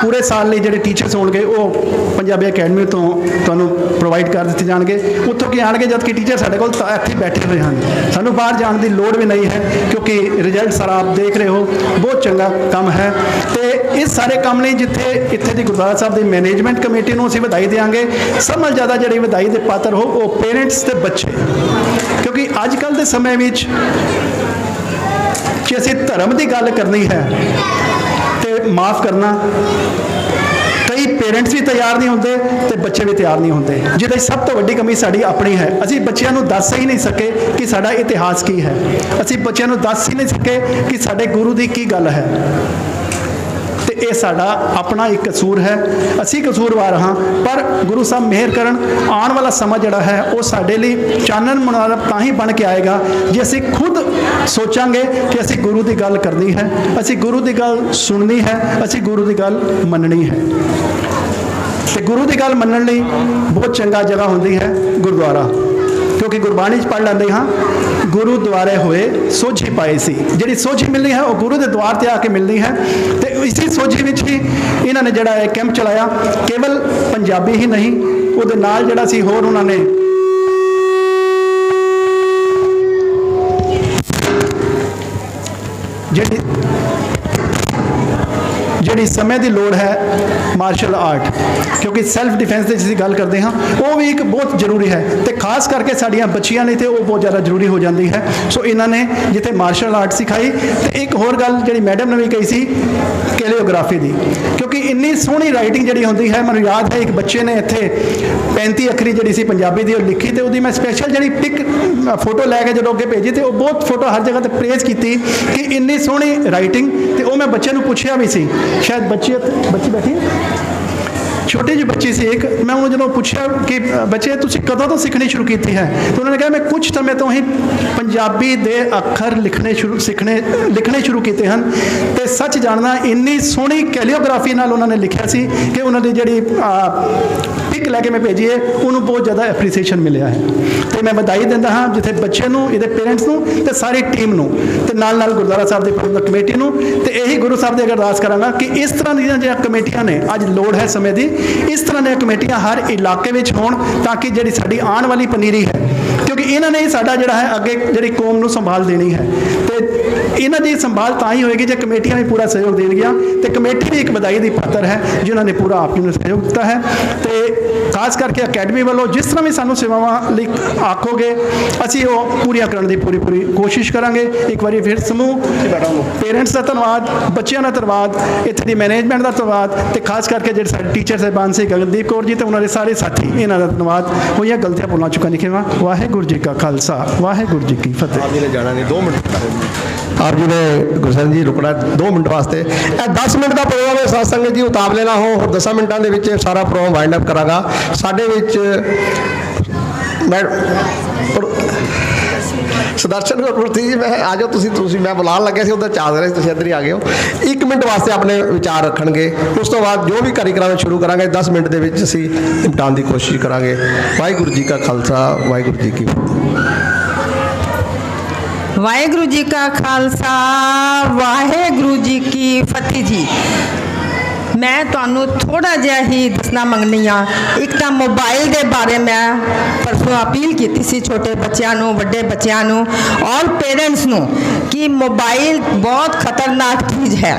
ਪੂਰੇ ਸਾਲ ਲਈ ਜਿਹੜੇ ਟੀਚਰਸ ਹੋਣਗੇ ਉਹ ਪੰਜਾਬੀ ਅਕੈਡਮੀ ਤੋਂ ਤੁਹਾਨੂੰ ਪ੍ਰੋਵਾਈਡ ਕਰ ਦਿੱਤੇ ਜਾਣਗੇ। ਉੱਥੋਂ ਕੀ ਆਣਗੇ ਜਦ ਕਿ ਟੀਚਰ ਸਾਡੇ ਕੋਲ ਇੱਥੇ ਬੈਠੇ ਹੋਏ ਹਨ, ਸਾਨੂੰ ਬਾਹਰ ਜਾਣ ਦੀ ਲੋੜ ਵੀ ਨਹੀਂ ਹੈ ਕਿਉਂਕਿ ਰਿਜ਼ਲਟ ਸਾਰਾ ਆਪ ਦੇਖ ਰਹੇ ਹੋ, ਬਹੁਤ ਚੰਗਾ ਕੰਮ ਹੈ। ਤੇ ਇਸ ਸਾਰੇ ਕੰਮ ਲਈ ਜਿੱਥੇ ਇੱਥੇ ਦੀ ਗੁਰਦੁਆਰਾ ਸਾਹਿਬ ਦੀ ਮੈਨੇਜਮੈਂਟ ਕਮੇਟੀ ਨੂੰ ਅਸੀਂ ਵਧਾਈ ਦੇਵਾਂਗੇ, ਸਭ ਨਾਲੋਂ ਜ਼ਿਆਦਾ ਜਿਹੜੀ ਵਧਾਈ ਦੇ ਪਾਤਰ ਹੋ ਉਹ ਪੇਰੈਂਟਸ ਤੇ ਬੱਚੇ, ਕਿਉਂਕਿ ਅੱਜ ਕੱਲ੍ਹ ਦੇ ਸਮੇਂ ਵਿੱਚ ਜੇ ਅਸੀਂ ਧਰਮ ਦੀ ਗੱਲ ਕਰਨੀ ਹੈ ਤੇ ਮਾਫ ਕਰਨਾ ਕਈ ਪੇਰੈਂਟਸ ਵੀ ਤਿਆਰ ਨਹੀਂ ਹੁੰਦੇ ਤੇ ਬੱਚੇ ਵੀ ਤਿਆਰ ਨਹੀਂ ਹੁੰਦੇ, ਜਿਹਦੀ ਸਭ ਤੋਂ ਵੱਡੀ ਕਮੀ ਸਾਡੀ ਆਪਣੀ ਹੈ। ਅਸੀਂ ਬੱਚਿਆਂ ਨੂੰ ਦੱਸ ਹੀ ਨਹੀਂ ਸਕੇ ਕਿ ਸਾਡਾ ਇਤਿਹਾਸ ਕੀ ਹੈ, ਅਸੀਂ ਬੱਚਿਆਂ ਨੂੰ ਦੱਸ ਹੀ ਨਹੀਂ ਸਕੇ ਕਿ ਸਾਡੇ ਗੁਰੂ ਦੀ ਕੀ ਗੱਲ ਹੈ। ਤੇ ਇਹ ਸਾਡਾ ਆਪਣਾ ਇੱਕ ਕਸੂਰ ਹੈ, ਅਸੀਂ ਕਸੂਰਵਾਰ ਹਾਂ। ਪਰ ਗੁਰੂ ਸਾਹਿਬ ਮਿਹਰ ਕਰਨ, ਆਉਣ ਵਾਲਾ ਸਮਾਂ ਜਿਹੜਾ ਹੈ ਉਹ ਸਾਡੇ ਲਈ ਚਾਨਣ ਮੁਨਾਰਾ ਤਾਂ ਹੀ ਬਣ ਕੇ ਆਏਗਾ ਜੇ ਅਸੀਂ ਖੁਦ ਸੋਚਾਂਗੇ ਕਿ ਅਸੀਂ ਗੁਰੂ ਦੀ ਗੱਲ ਕਰਨੀ ਹੈ, ਅਸੀਂ ਗੁਰੂ ਦੀ ਗੱਲ ਸੁਣਨੀ ਹੈ, ਅਸੀਂ ਗੁਰੂ ਦੀ ਗੱਲ ਮੰਨਣੀ ਹੈ। ਤੇ ਗੁਰੂ ਦੀ ਗੱਲ ਮੰਨਣ ਲਈ ਬਹੁਤ ਚੰਗਾ ਜਗ੍ਹਾ ਹੁੰਦੀ ਹੈ ਗੁਰਦੁਆਰਾ, ਕਿਉਂਕਿ ਗੁਰਬਾਣੀ 'ਚ ਪੜ੍ਹ ਲੈਂਦੇ ਹਾਂ ਗੁਰੂ ਦੁਆਰੇ ਹੋਏ ਸੋਝੀ ਪਾਈ ਸੀ। ਜਿਹੜੀ ਸੋਝੀ ਮਿਲਣੀ ਹੈ ਉਹ ਗੁਰੂ ਦੇ ਦੁਆਰ ਤੇ ਆ ਕੇ ਮਿਲਣੀ ਹੈ। ਤੇ ਇਸੇ ਸੋਝੀ ਵਿੱਚ ਹੀ ਇਹਨਾਂ ਨੇ ਜਿਹੜਾ ਇਹ ਕੈਂਪ ਚਲਾਇਆ, ਕੇਵਲ ਪੰਜਾਬੀ ਹੀ ਨਹੀਂ ਉਹਦੇ ਨਾਲ ਜਿਹੜਾ ਸੀ ਹੋਰ ਉਹਨਾਂ ਨੇ ਜਿਹੜੀ ਸਮੇਂ ਦੀ ਲੋੜ ਹੈ ਮਾਰਸ਼ਲ ਆਰਟ, ਕਿਉਂਕਿ ਸੈਲਫ ਡਿਫੈਂਸ ਦੀ ਅਸੀਂ ਗੱਲ ਕਰਦੇ ਹਾਂ ਉਹ ਵੀ ਇੱਕ ਬਹੁਤ ਜ਼ਰੂਰੀ ਹੈ ਤੇ ਖਾਸ ਕਰਕੇ ਸਾਡੀਆਂ ਬੱਚੀਆਂ ਲਈ ਤੇ ਉਹ ਬਹੁਤ ਜ਼ਿਆਦਾ ਜ਼ਰੂਰੀ ਹੋ ਜਾਂਦੀ ਹੈ। ਸੋ ਇਹਨਾਂ ਨੇ ਜਿੱਥੇ ਮਾਰਸ਼ਲ ਆਰਟ ਸਿਖਾਈ ਤੇ ਇੱਕ ਹੋਰ ਗੱਲ ਜਿਹੜੀ ਮੈਡਮ ਨੇ ਵੀ ਕਹੀ ਸੀ ਕੈਲੀਓਗ੍ਰਾਫੀ ਦੀ, ਕਿਉਂਕਿ ਇੰਨੀ ਸੋਹਣੀ ਰਾਈਟਿੰਗ ਜਿਹੜੀ ਹੁੰਦੀ ਹੈ। ਮੈਨੂੰ ਯਾਦ ਹੈ ਇੱਕ ਬੱਚੇ ਨੇ ਇੱਥੇ 35 ਅੱਖਰੀ ਜਿਹੜੀ ਸੀ ਪੰਜਾਬੀ ਦੀ ਉਹ ਲਿਖੀ ਤੇ ਉਹਦੀ ਮੈਂ ਸਪੈਸ਼ਲ ਜਿਹੜੀ ਪਿਕ ਫੋਟੋ ਲੈ ਕੇ ਜਦੋਂ ਅੱਗੇ ਭੇਜੀ ਤੇ ਉਹ ਬਹੁਤ ਫੋਟੋ ਹਰ ਜਗ੍ਹਾ ਤੇ ਪ੍ਰੇਜ਼ ਕੀਤੀ ਕਿ ਇੰਨੀ ਸੋਹਣੀ ਰਾਈਟਿੰਗ। ਤੇ ਉਹ ਮੈਂ ਬੱਚੇ ਨੂੰ ਪੁੱਛਿਆ ਵੀ ਸੀ, ਸ਼ਾਇਦ ਬੱਚੀ ਬੈਠੀ ਛੋਟੀ ਜਿਹੀ ਬੱਚੀ ਸੀ ਇੱਕ, ਮੈਂ ਉਹਨੂੰ ਜਦੋਂ ਪੁੱਛਿਆ ਕਿ ਬੱਚੇ ਤੁਸੀਂ ਕਦੋਂ ਤੋਂ ਸਿੱਖਣੀ ਸ਼ੁਰੂ ਕੀਤੀ ਹੈ ਤਾਂ ਉਹਨਾਂ ਨੇ ਕਿਹਾ ਮੈਂ ਕੁਝ ਸਮੇਂ ਤੋਂ ਹੀ ਪੰਜਾਬੀ ਦੇ ਅੱਖਰ ਲਿਖਣੇ ਸ਼ੁਰੂ ਕੀਤੇ ਹਨ। ਤੇ ਸੱਚ ਜਾਣਨਾ ਇੰਨੀ ਸੋਹਣੀ ਕੈਲੀਓਗ੍ਰਾਫੀ ਨਾਲ ਉਹਨਾਂ ਨੇ ਲਿਖਿਆ ਸੀ ਕਿ ਉਹਨਾਂ ਦੀ ਜਿਹੜੀ ਪਿਕ ਲੈ ਕੇ ਮੈਂ ਭੇਜੀ ਹੈ ਉਹਨੂੰ ਬਹੁਤ ਜ਼ਿਆਦਾ ਐਪਰੀਸੀਏਸ਼ਨ ਮਿਲਿਆ ਹੈ। ਤੇ ਮੈਂ ਵਧਾਈ ਦਿੰਦਾ ਹਾਂ ਜਿੱਥੇ ਬੱਚੇ ਨੂੰ, ਇਹਦੇ ਪੇਰੈਂਟਸ ਨੂੰ ਤੇ ਸਾਰੀ ਟੀਮ ਨੂੰ ਤੇ ਨਾਲ ਗੁਰਦੁਆਰਾ ਸਾਹਿਬ ਦੀ ਪ੍ਰਬੰਧਕ ਕਮੇਟੀ ਨੂੰ। ਤੇ ਇਹੀ ਗੁਰੂ ਸਾਹਿਬ ਦੀ ਅਰਦਾਸ ਕਰਾਂਗਾ ਕਿ ਇਸ ਤਰ੍ਹਾਂ ਦੀਆਂ ਜਿਹੜੀਆਂ ਕਮੇਟੀਆਂ ਨੇ, ਅੱਜ ਲੋੜ ਹੈ ਸਮੇਂ ਦੀ, ਇਸ ਤਰ੍ਹਾਂ ਦੀਆਂ ਕਮੇਟੀਆਂ ਹਰ ਇਲਾਕੇ ਵਿੱਚ ਹੋਣ ਤਾਂ ਕਿ ਜਿਹੜੀ ਸਾਡੀ ਆਉਣ ਵਾਲੀ ਪਨੀਰੀ ਹੈ, ਕਿਉਂਕਿ ਇਹਨਾਂ ਨੇ ਸਾਡਾ ਜਿਹੜਾ ਹੈ ਅੱਗੇ ਜਿਹੜੀ ਕੌਮ ਨੂੰ ਸੰਭਾਲ ਦੇਣੀ ਹੈ ਤੇ ਇਹਨਾਂ ਦੀ ਸੰਭਾਲ ਤਾਂ ਹੀ ਹੋਏਗੀ ਜੇ ਕਮੇਟੀਆਂ ਵੀ ਪੂਰਾ ਸਹਿਯੋਗ ਦੇਣਗੀਆਂ। ਤੇ ਕਮੇਟੀ ਵੀ ਇੱਕ ਵਧਾਈ ਦੀ ਪਾਤਰ ਹੈ ਜਿਨ੍ਹਾਂ ਨੇ ਪੂਰਾ ਆਪ ਨੂੰ ਸਹਿਯੋਗ ਦਿੱਤਾ ਹੈ। ਤੇ ਖਾਸ ਕਰਕੇ ਅਕੈਡਮੀ ਵੱਲੋਂ ਜਿਸ ਤਰ੍ਹਾਂ ਵੀ ਸਾਨੂੰ ਸੇਵਾਵਾਂ ਲਈ ਆਖੋਗੇ ਅਸੀਂ ਉਹ ਪੂਰੀਆਂ ਕਰਨ ਦੀ ਪੂਰੀ ਕੋਸ਼ਿਸ਼ ਕਰਾਂਗੇ। ਇੱਕ ਵਾਰੀ ਫਿਰ ਸਮੂਹ ਪੇਰੈਂਟਸ ਦਾ ਧੰਨਵਾਦ, ਬੱਚਿਆਂ ਦਾ ਧੰਨਵਾਦ, ਇੱਥੇ ਦੀ ਮੈਨੇਜਮੈਂਟ ਦਾ ਧੰਨਵਾਦ ਤੇ ਖਾਸ ਕਰਕੇ ਜਿਹੜੇ ਸਾਡੇ ਟੀਚਰ ਸਾਹਿਬਾਨ ਸੀ ਗਗਨਦੀਪ ਕੌਰ ਜੀ ਤੇ ਉਹਨਾਂ ਦੇ ਸਾਰੇ ਸਾਥੀ, ਇਹਨਾਂ ਦਾ ਧੰਨਵਾਦ। ਹੋਈਆਂ ਗਲਤੀਆਂ ਭੁੱਲਾਂ ਚੁੱਕਾਂ ਨਹੀਂ ਖਿਮਾ। ਵਾਹਿਗੁਰੂ ਜੀ ਕਾ ਖਾਲਸਾ, ਵਾਹਿਗੁਰੂ ਜੀ ਕੀ ਫਤਿਹ। ਆਪ ਜੀ ਨੇ ਜਾਣਾ ਨਹੀਂ 2 ਮਿੰਟ, ਆਪ ਜੀ ਨੇ ਗੁਰਸਨ ਜੀ ਰੁਕਣਾ 2 ਮਿੰਟ ਵਾਸਤੇ। ਇਹ 10 ਮਿੰਟ ਦਾ ਪ੍ਰੋਗਰਾਮ ਹੈ ਸਾਧ ਸੰਗਤ ਜੀ, ਉਤਾਵਲੇ ਨਾ ਹੋ। ਹੋਰ 10 ਮਿੰਟਾਂ ਦੇ ਵਿੱਚ ਸਾਰਾ ਪ੍ਰੋਗਰਾਮ ਵਾਈਂਡ ਅਪ ਕਰਾਂਗਾ। ਸਾਡੇ ਵਿੱਚ ਸੁਦਰਸ਼ਨ ਗੁਰਪ੍ਰਤੀ ਜੀ, ਮੈਂ ਆ ਜਾਓ ਤੁਸੀਂ ਮੈਂ ਬੁਲਾਉਣ ਲੱਗਿਆ ਸੀ ਉਧਰ ਚਾਲ ਰਿਹਾ ਸੀ, ਤੁਸੀਂ ਇੱਧਰ ਹੀ ਆ ਗਏ ਹੋ। 1 ਮਿੰਟ ਵਾਸਤੇ ਆਪਣੇ ਵਿਚਾਰ ਰੱਖਣਗੇ, ਉਸ ਤੋਂ ਬਾਅਦ ਜੋ ਵੀ ਕਾਰਿਕ੍ਰਮ ਸ਼ੁਰੂ ਕਰਾਂਗੇ 10 ਮਿੰਟ ਦੇ ਵਿੱਚ ਅਸੀਂ ਨਿਪਟਾਉਣ ਦੀ ਕੋਸ਼ਿਸ਼ ਕਰਾਂਗੇ। ਵਾਹਿਗੁਰੂ ਜੀ ਕਾ ਖਾਲਸਾ, ਵਾਹਿਗੁਰੂ ਜੀ ਕੀ ਫਤਿਹ। ਵਾਹਿਗੁਰੂ ਜੀ ਕਾ ਖਾਲਸਾ, ਵਾਹਿਗੁਰੂ ਜੀ ਕੀ ਫਤਿਹ ਜੀ। ਮੈਂ ਤੁਹਾਨੂੰ ਥੋੜਾ ਜਿਹਾ ਹੀ ਦੱਸਣਾ ਮੰਗਨੀ ਆ। ਇੱਕ ਤਾਂ ਮੋਬਾਈਲ ਦੇ ਬਾਰੇ ਮੈਂ ਪਰਸੋਂ ਅਪੀਲ ਕੀਤੀ ਸੀ ਛੋਟੇ ਬੱਚਿਆਂ ਨੂੰ, ਵੱਡੇ ਬੱਚਿਆਂ ਨੂੰ ਔਰ ਪੇਰੈਂਟਸ ਨੂੰ ਕਿ ਮੋਬਾਈਲ ਬਹੁਤ ਖਤਰਨਾਕ ਚੀਜ਼ ਹੈ।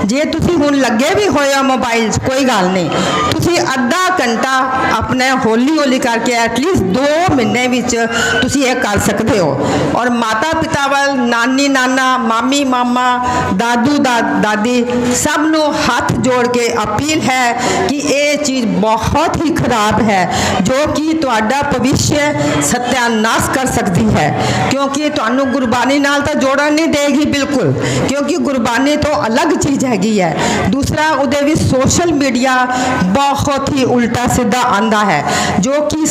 ਜੇ ਤੁਸੀਂ ਹੁਣ ਲੱਗੇ ਵੀ ਹੋਏ ਹੋ ਮੋਬਾਈਲ 'ਚ ਕੋਈ ਗੱਲ ਨਹੀਂ, ਤੁਸੀਂ ਅੱਧਾ ਘੰਟਾ ਆਪਣੇ ਹੌਲੀ ਕਰਕੇ ਐਟਲੀਸਟ 2 ਮਹੀਨੇ ਵਿੱਚ ਤੁਸੀਂ ਇਹ ਕਰ ਸਕਦੇ ਹੋ। ਔਰ ਮਾਤਾ ਪਿਤਾ ਵੱਲ, ਨਾਨੀ ਨਾਨਾ, ਮਾਮੀ ਮਾਮਾ, ਦਾਦੂ ਦਾਦੀ ਸਭ ਨੂੰ ਹੱਥ ਜੋੜ ਕੇ ਅਪੀਲ ਹੈ ਕਿ ਇਹ ਚੀਜ਼ ਬਹੁਤ ਹੀ ਖਰਾਬ ਹੈ ਜੋ ਕਿ ਤੁਹਾਡਾ ਭਵਿੱਖ ਸਤਿਆਨਾਸ਼ ਕਰ ਸਕਦੀ ਹੈ, ਕਿਉਂਕਿ ਤੁਹਾਨੂੰ ਗੁਰਬਾਣੀ ਨਾਲ ਤਾਂ ਜੋੜਨ ਨਹੀਂ ਦੇਗੀ ਬਿਲਕੁਲ, ਕਿਉਂਕਿ ਗੁਰਬਾਣੀ ਤੋਂ ਅਲੱਗ ਚੀਜ਼ ਹੈਗੀ ਹੈ। ਦੂਸਰਾ ਉਹਦੇ ਵਿੱਚ ਸੋਸ਼ਲ ਮੀਡੀਆ ਬਹੁਤ ਹੀ ਉਲਟਾ ਸਿੱਧਾ ਆਂਦਾ ਹੈ ਜੋ ਕਿ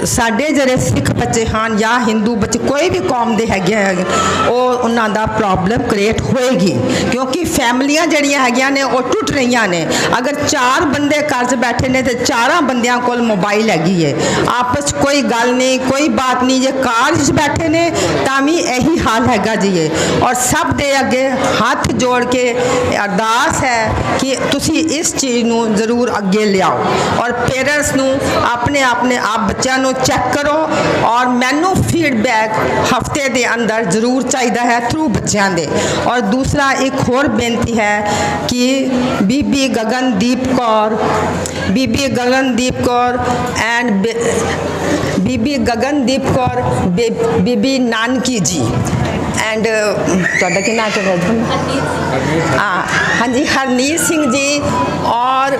ਸਾਡੇ ਜਿਹੜੇ ਸਿੱਖ ਬੱਚੇ ਹਨ ਜਾਂ ਹਿੰਦੂ ਬੱਚੇ ਕੋਈ ਵੀ ਕੌਮ ਦੇ ਹੈਗੇ ਉਹ ਉਹਨਾਂ ਦਾ ਪ੍ਰੋਬਲਮ ਕ੍ਰੀਏਟ ਹੋਏਗੀ, ਕਿਉਂਕਿ ਫੈਮਲੀਆਂ ਜਿਹੜੀਆਂ ਹੈਗੀਆਂ ਨੇ ਉਹ ਟੁੱਟ ਰਹੀਆਂ ਨੇ। ਅਗਰ 4 ਬੰਦੇ ਘਰ 'ਚ ਬੈਠੇ ਨੇ ਤੇ 4 ਬੰਦਿਆਂ ਕੋਲ ਮੋਬਾਈਲ ਹੈਗੀ ਹੈ, ਆਪਸ 'ਚ ਕੋਈ ਗੱਲ ਨਹੀਂ, ਕੋਈ ਬਾਤ ਨਹੀਂ। ਜੇ ਕਾਰ 'ਚ ਬੈਠੇ ਨੇ ਤਾਂ ਵੀ ਇਹੀ ਹਾਲ ਹੈਗਾ ਜੀ ਇਹ। ਔਰ ਸਭ ਦੇ ਅੱਗੇ ਹੱਥ ਜੋੜ ਕੇ ਅਰਦਾਸ ਹੈ ਕਿ ਤੁਸੀਂ ਇਸ ਚੀਜ਼ ਨੂੰ ਜ਼ਰੂਰ ਅੱਗੇ ਲਿਆਓ ਔਰ ਪੇਰੈਂਟਸ ਨੂੰ ਆਪਣੇ ਆਪ ਬੱਚਿਆਂ ਨੂੰ ਚੈੱਕ ਕਰੋ ਔਰ ਮੈਨੂੰ ਫੀਡਬੈਕ ਹਫਤੇ ਦੇ ਅੰਦਰ ਜ਼ਰੂਰ ਚਾਹੀਦਾ ਹੈ ਥਰੂ ਬੱਚਿਆਂ ਦੇ। ਔਰ ਦੂਸਰਾ ਇੱਕ ਹੋਰ ਬੇਨਤੀ ਹੈ ਕਿ ਬੀਬੀ ਗਗਨਦੀਪ ਕੌਰ ਐਂਡ ਬੀਬੀ ਨਾਨਕੀ ਜੀ ਐਂਡ ਤੁਹਾਡਾ ਕੀ ਨਾਮ ਹੈ ਹਸਬੈਂਡ? हाँ जी, हरनीत सिंह जी और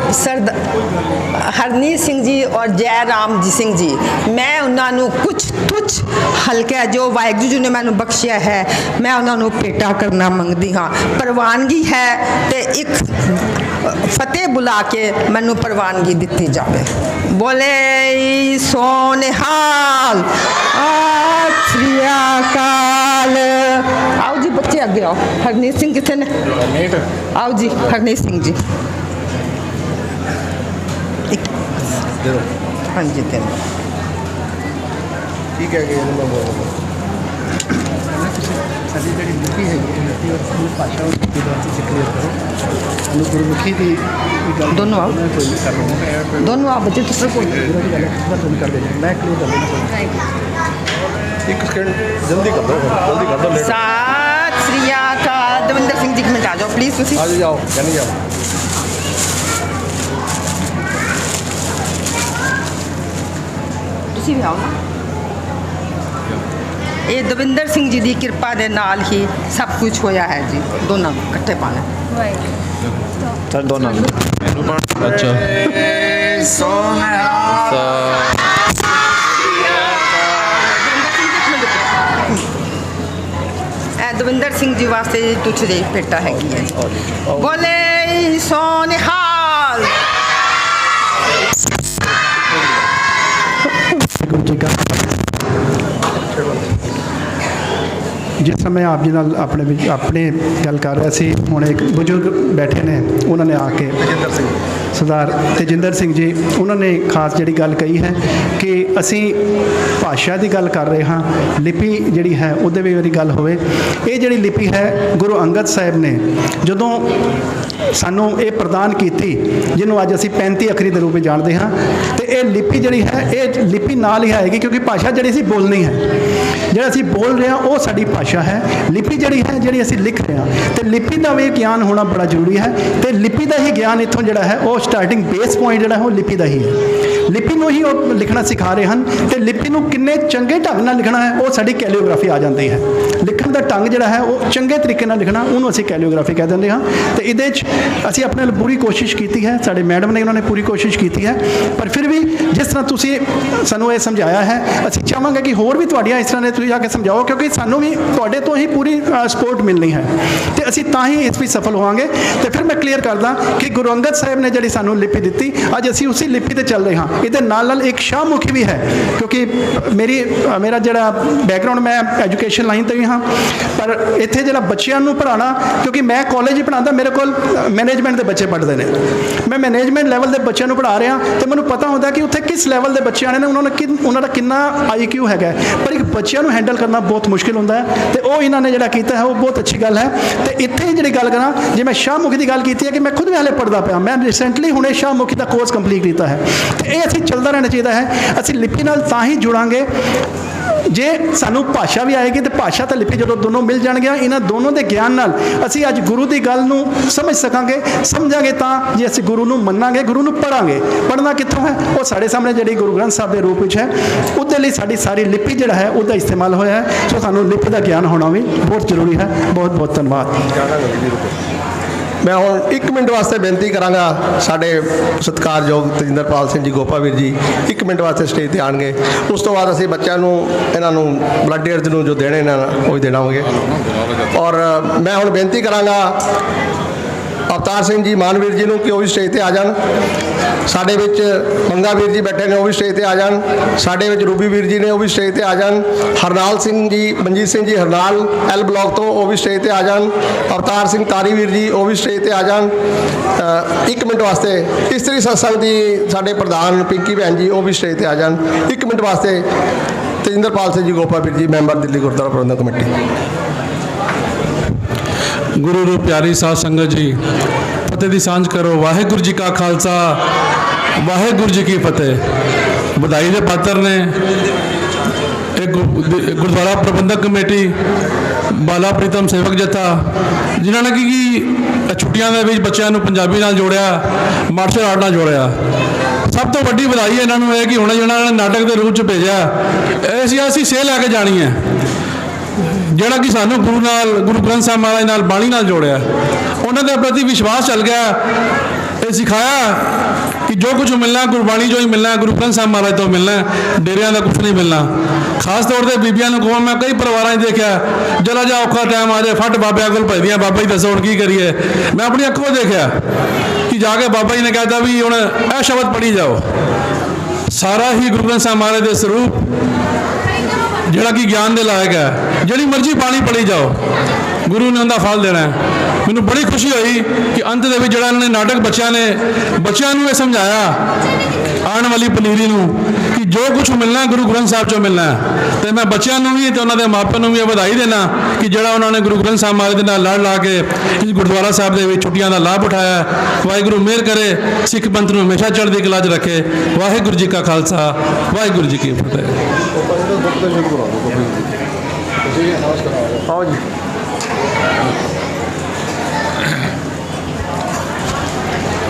हरनीत सिंह जी और जयराम जी सिंह जी, मैं उन्होंने कुछ हल्का जो वाहिगुरू जी ने मैंने बख्शिया है मैं उन्होंने भेटा करना मंगती हाँ। प्रवानगी है तो एक फतेह बुला के मैनू प्रवानगी दी जाए। बोले सोनिहाल श्री अकाल। आओ जी बच्चे अगे आओ। हरनीत सिंह कितने ने? आओ जी हरनीत सिंह जी। हाँ जी तीन ठीक है ਸਾਡੀ ਜਿਹੜੀ ਲਿਪੀ ਹੈਗੀ ਲਿਪੀ ਔਰ ਸਮੂਹ ਭਾਸ਼ਾ ਉਸ ਦੀ ਬਾਰੇ ਕਲੀਅਰ ਕਰੋ। ਉਹਨੂੰ ਗੁਰਮੁਖੀ ਦੀ ਗੱਲ ਦੋਨੋਂ ਆਓ, ਕੋਈ ਨਹੀਂ ਕਰ ਲਵਾਂਗਾ। ਦੋਨੋਂ ਆ ਬੱਚੇ ਤੁਸੀਂ ਕੋਈ ਗੱਲ ਕਰ ਦੇਣਾ, ਮੈਂ ਕਲੀਅਰ ਕਰ ਦੇਣਾ। ਇੱਕ ਸਕਿੰਡ ਜਲਦੀ ਕਰ ਦੋ ਸਤਿ ਸ੍ਰੀ ਅਕਾਲ। ਦਵਿੰਦਰ ਸਿੰਘ ਜੀ ਇੱਕ ਮਿੰਟ ਆ ਜਾਓ ਪਲੀਜ਼ ਤੁਸੀਂ। ਆ ਜਾਓ ਜਾਨੀ ਜਾਓ। ਤੁਸੀਂ ਵੀ ਆਓ ਨਾ। ਇਹ ਦਵਿੰਦਰ ਸਿੰਘ ਜੀ ਦੀ ਕਿਰਪਾ ਦੇ ਨਾਲ ਹੀ ਸਭ ਕੁਝ ਹੋਇਆ ਹੈ ਜੀ। ਦੋਨਾਂ ਨੂੰ ਇਕੱਠੇ ਪਾਣਾ ਤਾਂ ਦੋਨਾਂ ਨੂੰ ਅੱਛਾ ਦਵਿੰਦਰ ਸਿੰਘ ਜੀ ਵਾਸਤੇ ਤੁਛ ਦੇ ਭੇਟਾ ਹੈਗੀ ਹੈ। ਬੋਲੇ ਸੋਨਿਹਾਲ। ਜਿਸ ਸਮੇਂ ਆਪ ਜੀ ਨਾਲ ਆਪਣੇ ਗੱਲ ਕਰ ਰਿਹਾ ਸੀ, ਹੁਣ ਇੱਕ ਬਜ਼ੁਰਗ ਬੈਠੇ ਨੇ, ਉਹਨਾਂ ਨੇ ਆ ਕੇ ਸਰਦਾਰ ਤੇਜਿੰਦਰ ਸਿੰਘ ਜੀ, ਉਹਨਾਂ ਨੇ ਖਾਸ ਜਿਹੜੀ ਗੱਲ ਕਹੀ ਹੈ ਕਿ ਅਸੀਂ ਭਾਸ਼ਾ ਦੀ ਗੱਲ ਕਰ ਰਹੇ ਹਾਂ, ਲਿਪੀ ਜਿਹੜੀ ਹੈ ਉਹਦੇ ਵੀ ਵਾਲੀ ਗੱਲ ਹੋਵੇ। ਇਹ ਜਿਹੜੀ ਲਿਪੀ ਹੈ ਗੁਰੂ ਅੰਗਦ ਸਾਹਿਬ ਨੇ ਜਦੋਂ ਸਾਨੂੰ ਇਹ ਪ੍ਰਦਾਨ ਕੀਤੀ, ਜਿਹਨੂੰ ਅੱਜ ਅਸੀਂ 35 ਅੱਖਰੀ ਦੇ ਰੂਪ ਵਿੱਚ ਜਾਣਦੇ ਹਾਂ, ਤੇ ਇਹ ਲਿਪੀ ਜਿਹੜੀ ਹੈ ਇਹ ਲਿਪੀ ਨਾਲ ਹੀ ਆਏਗੀ, ਕਿਉਂਕਿ ਭਾਸ਼ਾ ਜਿਹੜੀ ਅਸੀਂ ਬੋਲਣੀ ਹੈ, ਜਿਹੜਾ ਅਸੀਂ ਬੋਲ ਰਹੇ ਹਾਂ ਉਹ ਸਾਡੀ ਭਾਸ਼ਾ ਹੈ। ਲਿਪੀ ਜਿਹੜੀ ਹੈ ਜਿਹੜੀ ਅਸੀਂ ਲਿਖ ਰਹੇ ਹਾਂ, ਤੇ ਲਿਪੀ ਦਾ ਵੀ ਗਿਆਨ ਹੋਣਾ ਬੜਾ ਜ਼ਰੂਰੀ ਹੈ। ਤੇ ਲਿਪੀ ਦਾ ਹੀ ਗਿਆਨ ਇੱਥੋਂ ਜਿਹੜਾ ਹੈ ਉਹ ਸਟਾਰਟਿੰਗ ਬੇਸ ਪੁਆਇੰਟ ਜਿਹੜਾ ਹੈ ਉਹ ਲਿਪੀ ਦਾ ਹੀ ਹੈ। ਲਿਪੀ ਨੂੰ ਹੀ ਉਹ ਲਿਖਣਾ ਸਿਖਾ ਰਹੇ ਹਨ, ਤੇ ਲਿਪੀ ਨੂੰ ਕਿੰਨੇ ਚੰਗੇ ਢੰਗ ਨਾਲ ਲਿਖਣਾ ਹੈ ਉਹ ਸਾਡੀ ਕੈਲੀਓਗ੍ਰਾਫੀ ਆ ਜਾਂਦੀ ਹੈ। ਲਿਖਣ ਦਾ ਢੰਗ ਜਿਹੜਾ ਹੈ ਉਹ ਚੰਗੇ ਤਰੀਕੇ ਨਾਲ ਲਿਖਣਾ, ਉਹਨੂੰ ਅਸੀਂ ਕੈਲੀਓਗ੍ਰਾਫੀ ਕਹਿ ਦਿੰਦੇ ਹਾਂ। ਤੇ ਇਹਦੇ 'ਚ ਅਸੀਂ ਆਪਣੇ ਨਾਲ ਪੂਰੀ ਕੋਸ਼ਿਸ਼ ਕੀਤੀ ਹੈ, ਸਾਡੇ ਮੈਡਮ ਨੇ ਉਹਨਾਂ ਨੇ ਪੂਰੀ ਕੋਸ਼ਿਸ਼ ਕੀਤੀ ਹੈ। ਪਰ ਫਿਰ ਵੀ ਜਿਸ ਤਰ੍ਹਾਂ ਤੁਸੀਂ ਸਾਨੂੰ ਇਹ ਸਮਝਾਇਆ ਹੈ, ਅਸੀਂ ਚਾਹਾਂਗੇ ਕਿ ਹੋਰ ਵੀ ਤੁਹਾਡੀਆਂ ਇਸ ਤਰ੍ਹਾਂ ਦੇ ਤੁਸੀਂ ਆ ਕੇ ਸਮਝਾਓ, ਕਿਉਂਕਿ ਸਾਨੂੰ ਵੀ ਤੁਹਾਡੇ ਤੋਂ ਹੀ ਪੂਰੀ ਸਪੋਰਟ ਮਿਲਣੀ ਹੈ, ਤੇ ਅਸੀਂ ਤਾਂ ਹੀ ਇਸ ਵਿੱਚ ਸਫਲ ਹੋਵਾਂਗੇ। ਤੇ ਫਿਰ ਮੈਂ ਕਲੀਅਰ ਕਰਦਾ ਕਿ ਗੁਰੂ ਅੰਗਦ ਸਾਹਿਬ ਨੇ ਜਿਹੜੀ ਸਾਨੂੰ ਲਿਪੀ ਦਿੱਤੀ, ਅੱਜ ਅਸੀਂ ਉਸੇ ਲਿਪੀ ਤੇ ਚੱਲ ਰਹੇ ਹਾਂ। ਇਹਦੇ ਨਾਲ ਇੱਕ ਸ਼ਾਹਮੁਖੀ ਵੀ ਹੈ, ਕਿਉਂਕਿ ਮੇਰਾ ਜਿਹੜਾ ਬੈਕਗਰਾਉਂਡ, ਮੈਂ ਐਜੂਕੇਸ਼ਨ ਲਾਈਨ ਤੇ ਵੀ ਹਾਂ, पर इत्थे जिहड़ा बच्चों नूं पढ़ाना, क्योंकि मैं कॉलेज ही पढ़ाता, मेरे को मैनेजमेंट के बच्चे पढ़ते हैं, मैं मैनेजमेंट लैवल के बच्चों को पढ़ा रहा, तो मैंने पता होता कि उत्थे किस लैवल के बच्चे आने ने, उन्होंने कितना IQ है, पर एक बच्चों को हैंडल करना बहुत मुश्किल होता है, तो वो इन्होंने जिहड़ा कीता है वो बहुत अच्छी गल है। तो इत्थे जिहड़ी गल करा, जे मैं शाहमुखी की गल की है कि मैं खुद भी हाले पढ़ता पाया, मैं रिसेंटली हुणे शाहमुखी का कोर्स कंप्लीट किया है, तो ये असीं चलता रहना चाहिए है। असीं लिपि नाल तां ही जुड़ांगे जे सानू भाषा भी आएगी, तो भाषा तो लिपि जो दोनों मिल जाएंगे, इन्हां दोनों के ज्ञान नाल असीं अज गुरु की गल नूं समझ सकांगे, समझांगे तां जे असीं गुरु नूं मन्नांगे, गुरु नूं पढ़ांगे। पढ़ना कित्थों है, वो साढ़े सामने जिहड़ी गुरु ग्रंथ साहब के रूप में है, उसदे लई साडी सारी लिपि जिहड़ा है उसका इस्तेमाल होया है। सो सानू लिपि का ज्ञान होना भी बहुत जरूरी है। बहुत बहुत धन्यवाद। मैं हुण 1 मिनट वास्ते बेनती करांगा, साडे सत्कारयोग तजिंदरपाल सिंह जी गोपावीर जी 1 मिनट वास्ते स्टेज ते आएंगे, उस तो बाद असीं बच्चों नूं इन्हां नूं ब्लड एयर्स नूं जो देने ने वो देना होंगे। और मैं हुण बेनती करांगा अवतार सिंह जी मानवीर जी नूं कि वो भी स्टेज ते आ जाण। साडे विच मंगा वीर जी बैठे ने, वो भी स्टेज ते आ जाण। साडे विच रूबी वीर जी ने, वो भी स्टेज ते आ जाण। हरनाल सिंह जी, मनजीत सिंह जी हरनाल L ब्लॉक तो वो भी स्टेज ते आ जाण। अवतार सिंह तारी वीर जी वो भी स्टेज ते आ जाण। 1 मिनट वास्ते इस्त्री सत्संग दी साडे प्रधान पिंकी भैन जी वो भी स्टेज ते आ जाण। 1 मिनट वास्ते तजिंदरपाल सिंह जी गोपावीर जी, मैंबर दिल्ली गुरुद्वारा प्रबंधक कमेटी। गुरु रूप प्यारी साध संगत जी, फतेह दी सांझ करो। वाहिगुरु जी का खालसा, वाहिगुरु जी की फतेह। बधाई के पात्र ने एक गुरुद्वारा प्रबंधक कमेटी, बाला प्रीतम सेवक जत्था, जिन्होंने कि छुट्टियां के बीच बच्चों को पंजाबी नाल जोड़िया, मार्शल आर्ट नाल जोड़िया। सब तो वड्डी बधाई इन्होंने है कि हुणे जिन्होंने नाटक के रूप च भेजा, असीं सेह लैके जानी है, ਜਿਹੜਾ कि सानू गुरु ग्रंथ साहब महाराज नाल बाणी नाल जोड़िया। उन्होंने प्रति विश्वास चल गया, ये सिखाया कि जो कुछ मिलना गुरबाणी जो ही मिलना, गुरु ग्रंथ साहब महाराज तो मिलना, डेरिया का कुछ नहीं मिलना। खास तौर पर बीबियां को कहो, मैं कई परिवार देखा जरा जा औखा टाइम आ जाए फट बाबे को भजदियां, बाबा जी दसो हुण की करिए। मैं अपनी अखों देखा कि जाके बाबा जी ने कहता भी हुण यह शब्द पढ़ी जाओ, सारा ही गुरु ग्रंथ साहब महाराज के स्वरूप जिहड़ा कि ज्ञान के लायक है, जिहड़ी मर्जी पानी पढ़ी जाओ, गुरु ने उनका फल देना है। मैनू बड़ी खुशी हुई कि अंत दे विच जिहड़ा इन्होंने नाटक बच्चों को समझाया, आने वाली पनीरी नूं कि जो कुछ मिलना गुरु ग्रंथ साहब चो मिलना है। तो मैं बच्चों को भी तो उन्होंने मापियों को भी बधाई देना कि जिहड़ा उन्होंने गुरु ग्रंथ साहब महाराज के नाल लड़ ला के इस गुरुद्वारा साहब के छुट्टियां का लाभ उठाया। वाहिगुरु मेहर करे, सिख पंथ नूं हमेशा चढ़दी कला च रखे। वाहिगुरु जी का खालसा, वाहिगुरु जी की फतेह।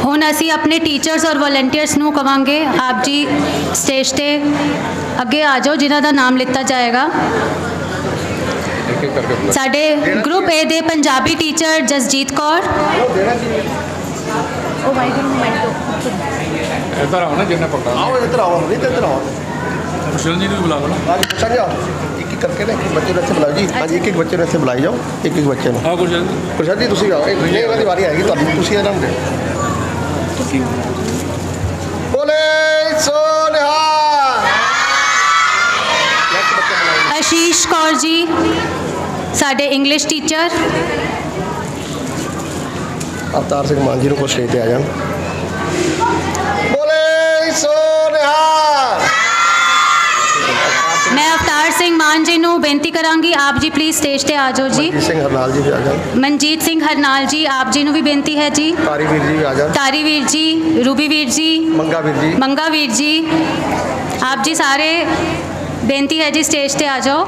ਹੁਣ ਅਸੀਂ ਆਪਣੇ ਟੀਚਰਸ ਔਰ ਵੋਲੰਟੀਅਰਸ ਨੂੰ ਕਵਾਂਗੇ ਆਪ ਜੀ ਸਟੇਜ ਤੇ ਅੱਗੇ ਆ ਜਾਓ, ਜਿਨ੍ਹਾਂ ਦਾ ਨਾਮ ਲਿੱਤਾ ਜਾਏਗਾ। ਸਾਡੇ ਗਰੁੱਪ ਏ ਦੇ ਪੰਜਾਬੀ ਟੀਚਰ ਜਸਜੀਤ ਕੌਰ। ਉਹ ਵਾਹਿਗੁਰੂ ਇੱਧਰ ਆਓ ਨਾ, ਜਿੰਨੇ ਪਕੜਾ आओ इधर आओ, इधर आओ। भूषण जी को बुला लो ना, चल जाओ एक करके ना, एक बच्चे ऐसे बुलाओ जी। हाँ जी, एक बच्चे ऐसे बुलाई जाओ, एक बच्चे ਨੂੰ। हाँ गुरशन जी ਤੁਸੀਂ ਆਓ, ਇੱਕ ਨਹੀਂ ਵਾਲੀ ਵਾਰੀ ਆਏਗੀ ਤੁਹਾਨੂੰ, ਤੁਸੀਂ ਇਹਨਾਂ ਦੇ ਬੋਲੇ ਸੋ ਨਿਹਾਲ। ਆਸ਼ੀਸ਼ ਕੌਰ ਜੀ ਸਾਡੇ ਇੰਗਲਿਸ਼ ਟੀਚਰ। ਅਵਤਾਰ ਸਿੰਘ ਮਾਨ ਜੀ ਨੂੰ ਕੋ ਸਟੇਜ ਤੇ ਆ ਜਾਣ। ਬੋਲੇ ਸੋ ਨਿਹਾਲ। मैं अवतार सिंह मान जी ਨੂੰ ਬੇਨਤੀ ਕਰਾਂਗੀ, ਆਪ ਜੀ ਪਲੀਜ਼ ਸਟੇਜ ਤੇ ਆ ਜਾਓ ਜੀ। ਮਨਜੀਤ ਸਿੰਘ ਹਰਨਾਲ ਜੀ ਵੀ ਆ ਜਾਣ। ਮਨਜੀਤ ਸਿੰਘ ਹਰਨਾਲ ਜੀ ਆਪ ਜੀ ਨੂੰ ਵੀ ਬੇਨਤੀ ਹੈ ਜੀ। ਤਾਰੀ ਵੀਰ ਜੀ ਵੀ ਆ ਜਾਣ। ਤਾਰੀ ਵੀਰ ਜੀ, ਰੂਬੀ ਵੀਰ ਜੀ, ਮੰਗਾ ਵੀਰ ਜੀ, ਮੰਗਾ ਵੀਰ ਜੀ, ਆਪ ਜੀ ਸਾਰੇ ਬੇਨਤੀ ਹੈ ਜੀ ਸਟੇਜ ਤੇ ਆ ਜਾਓ।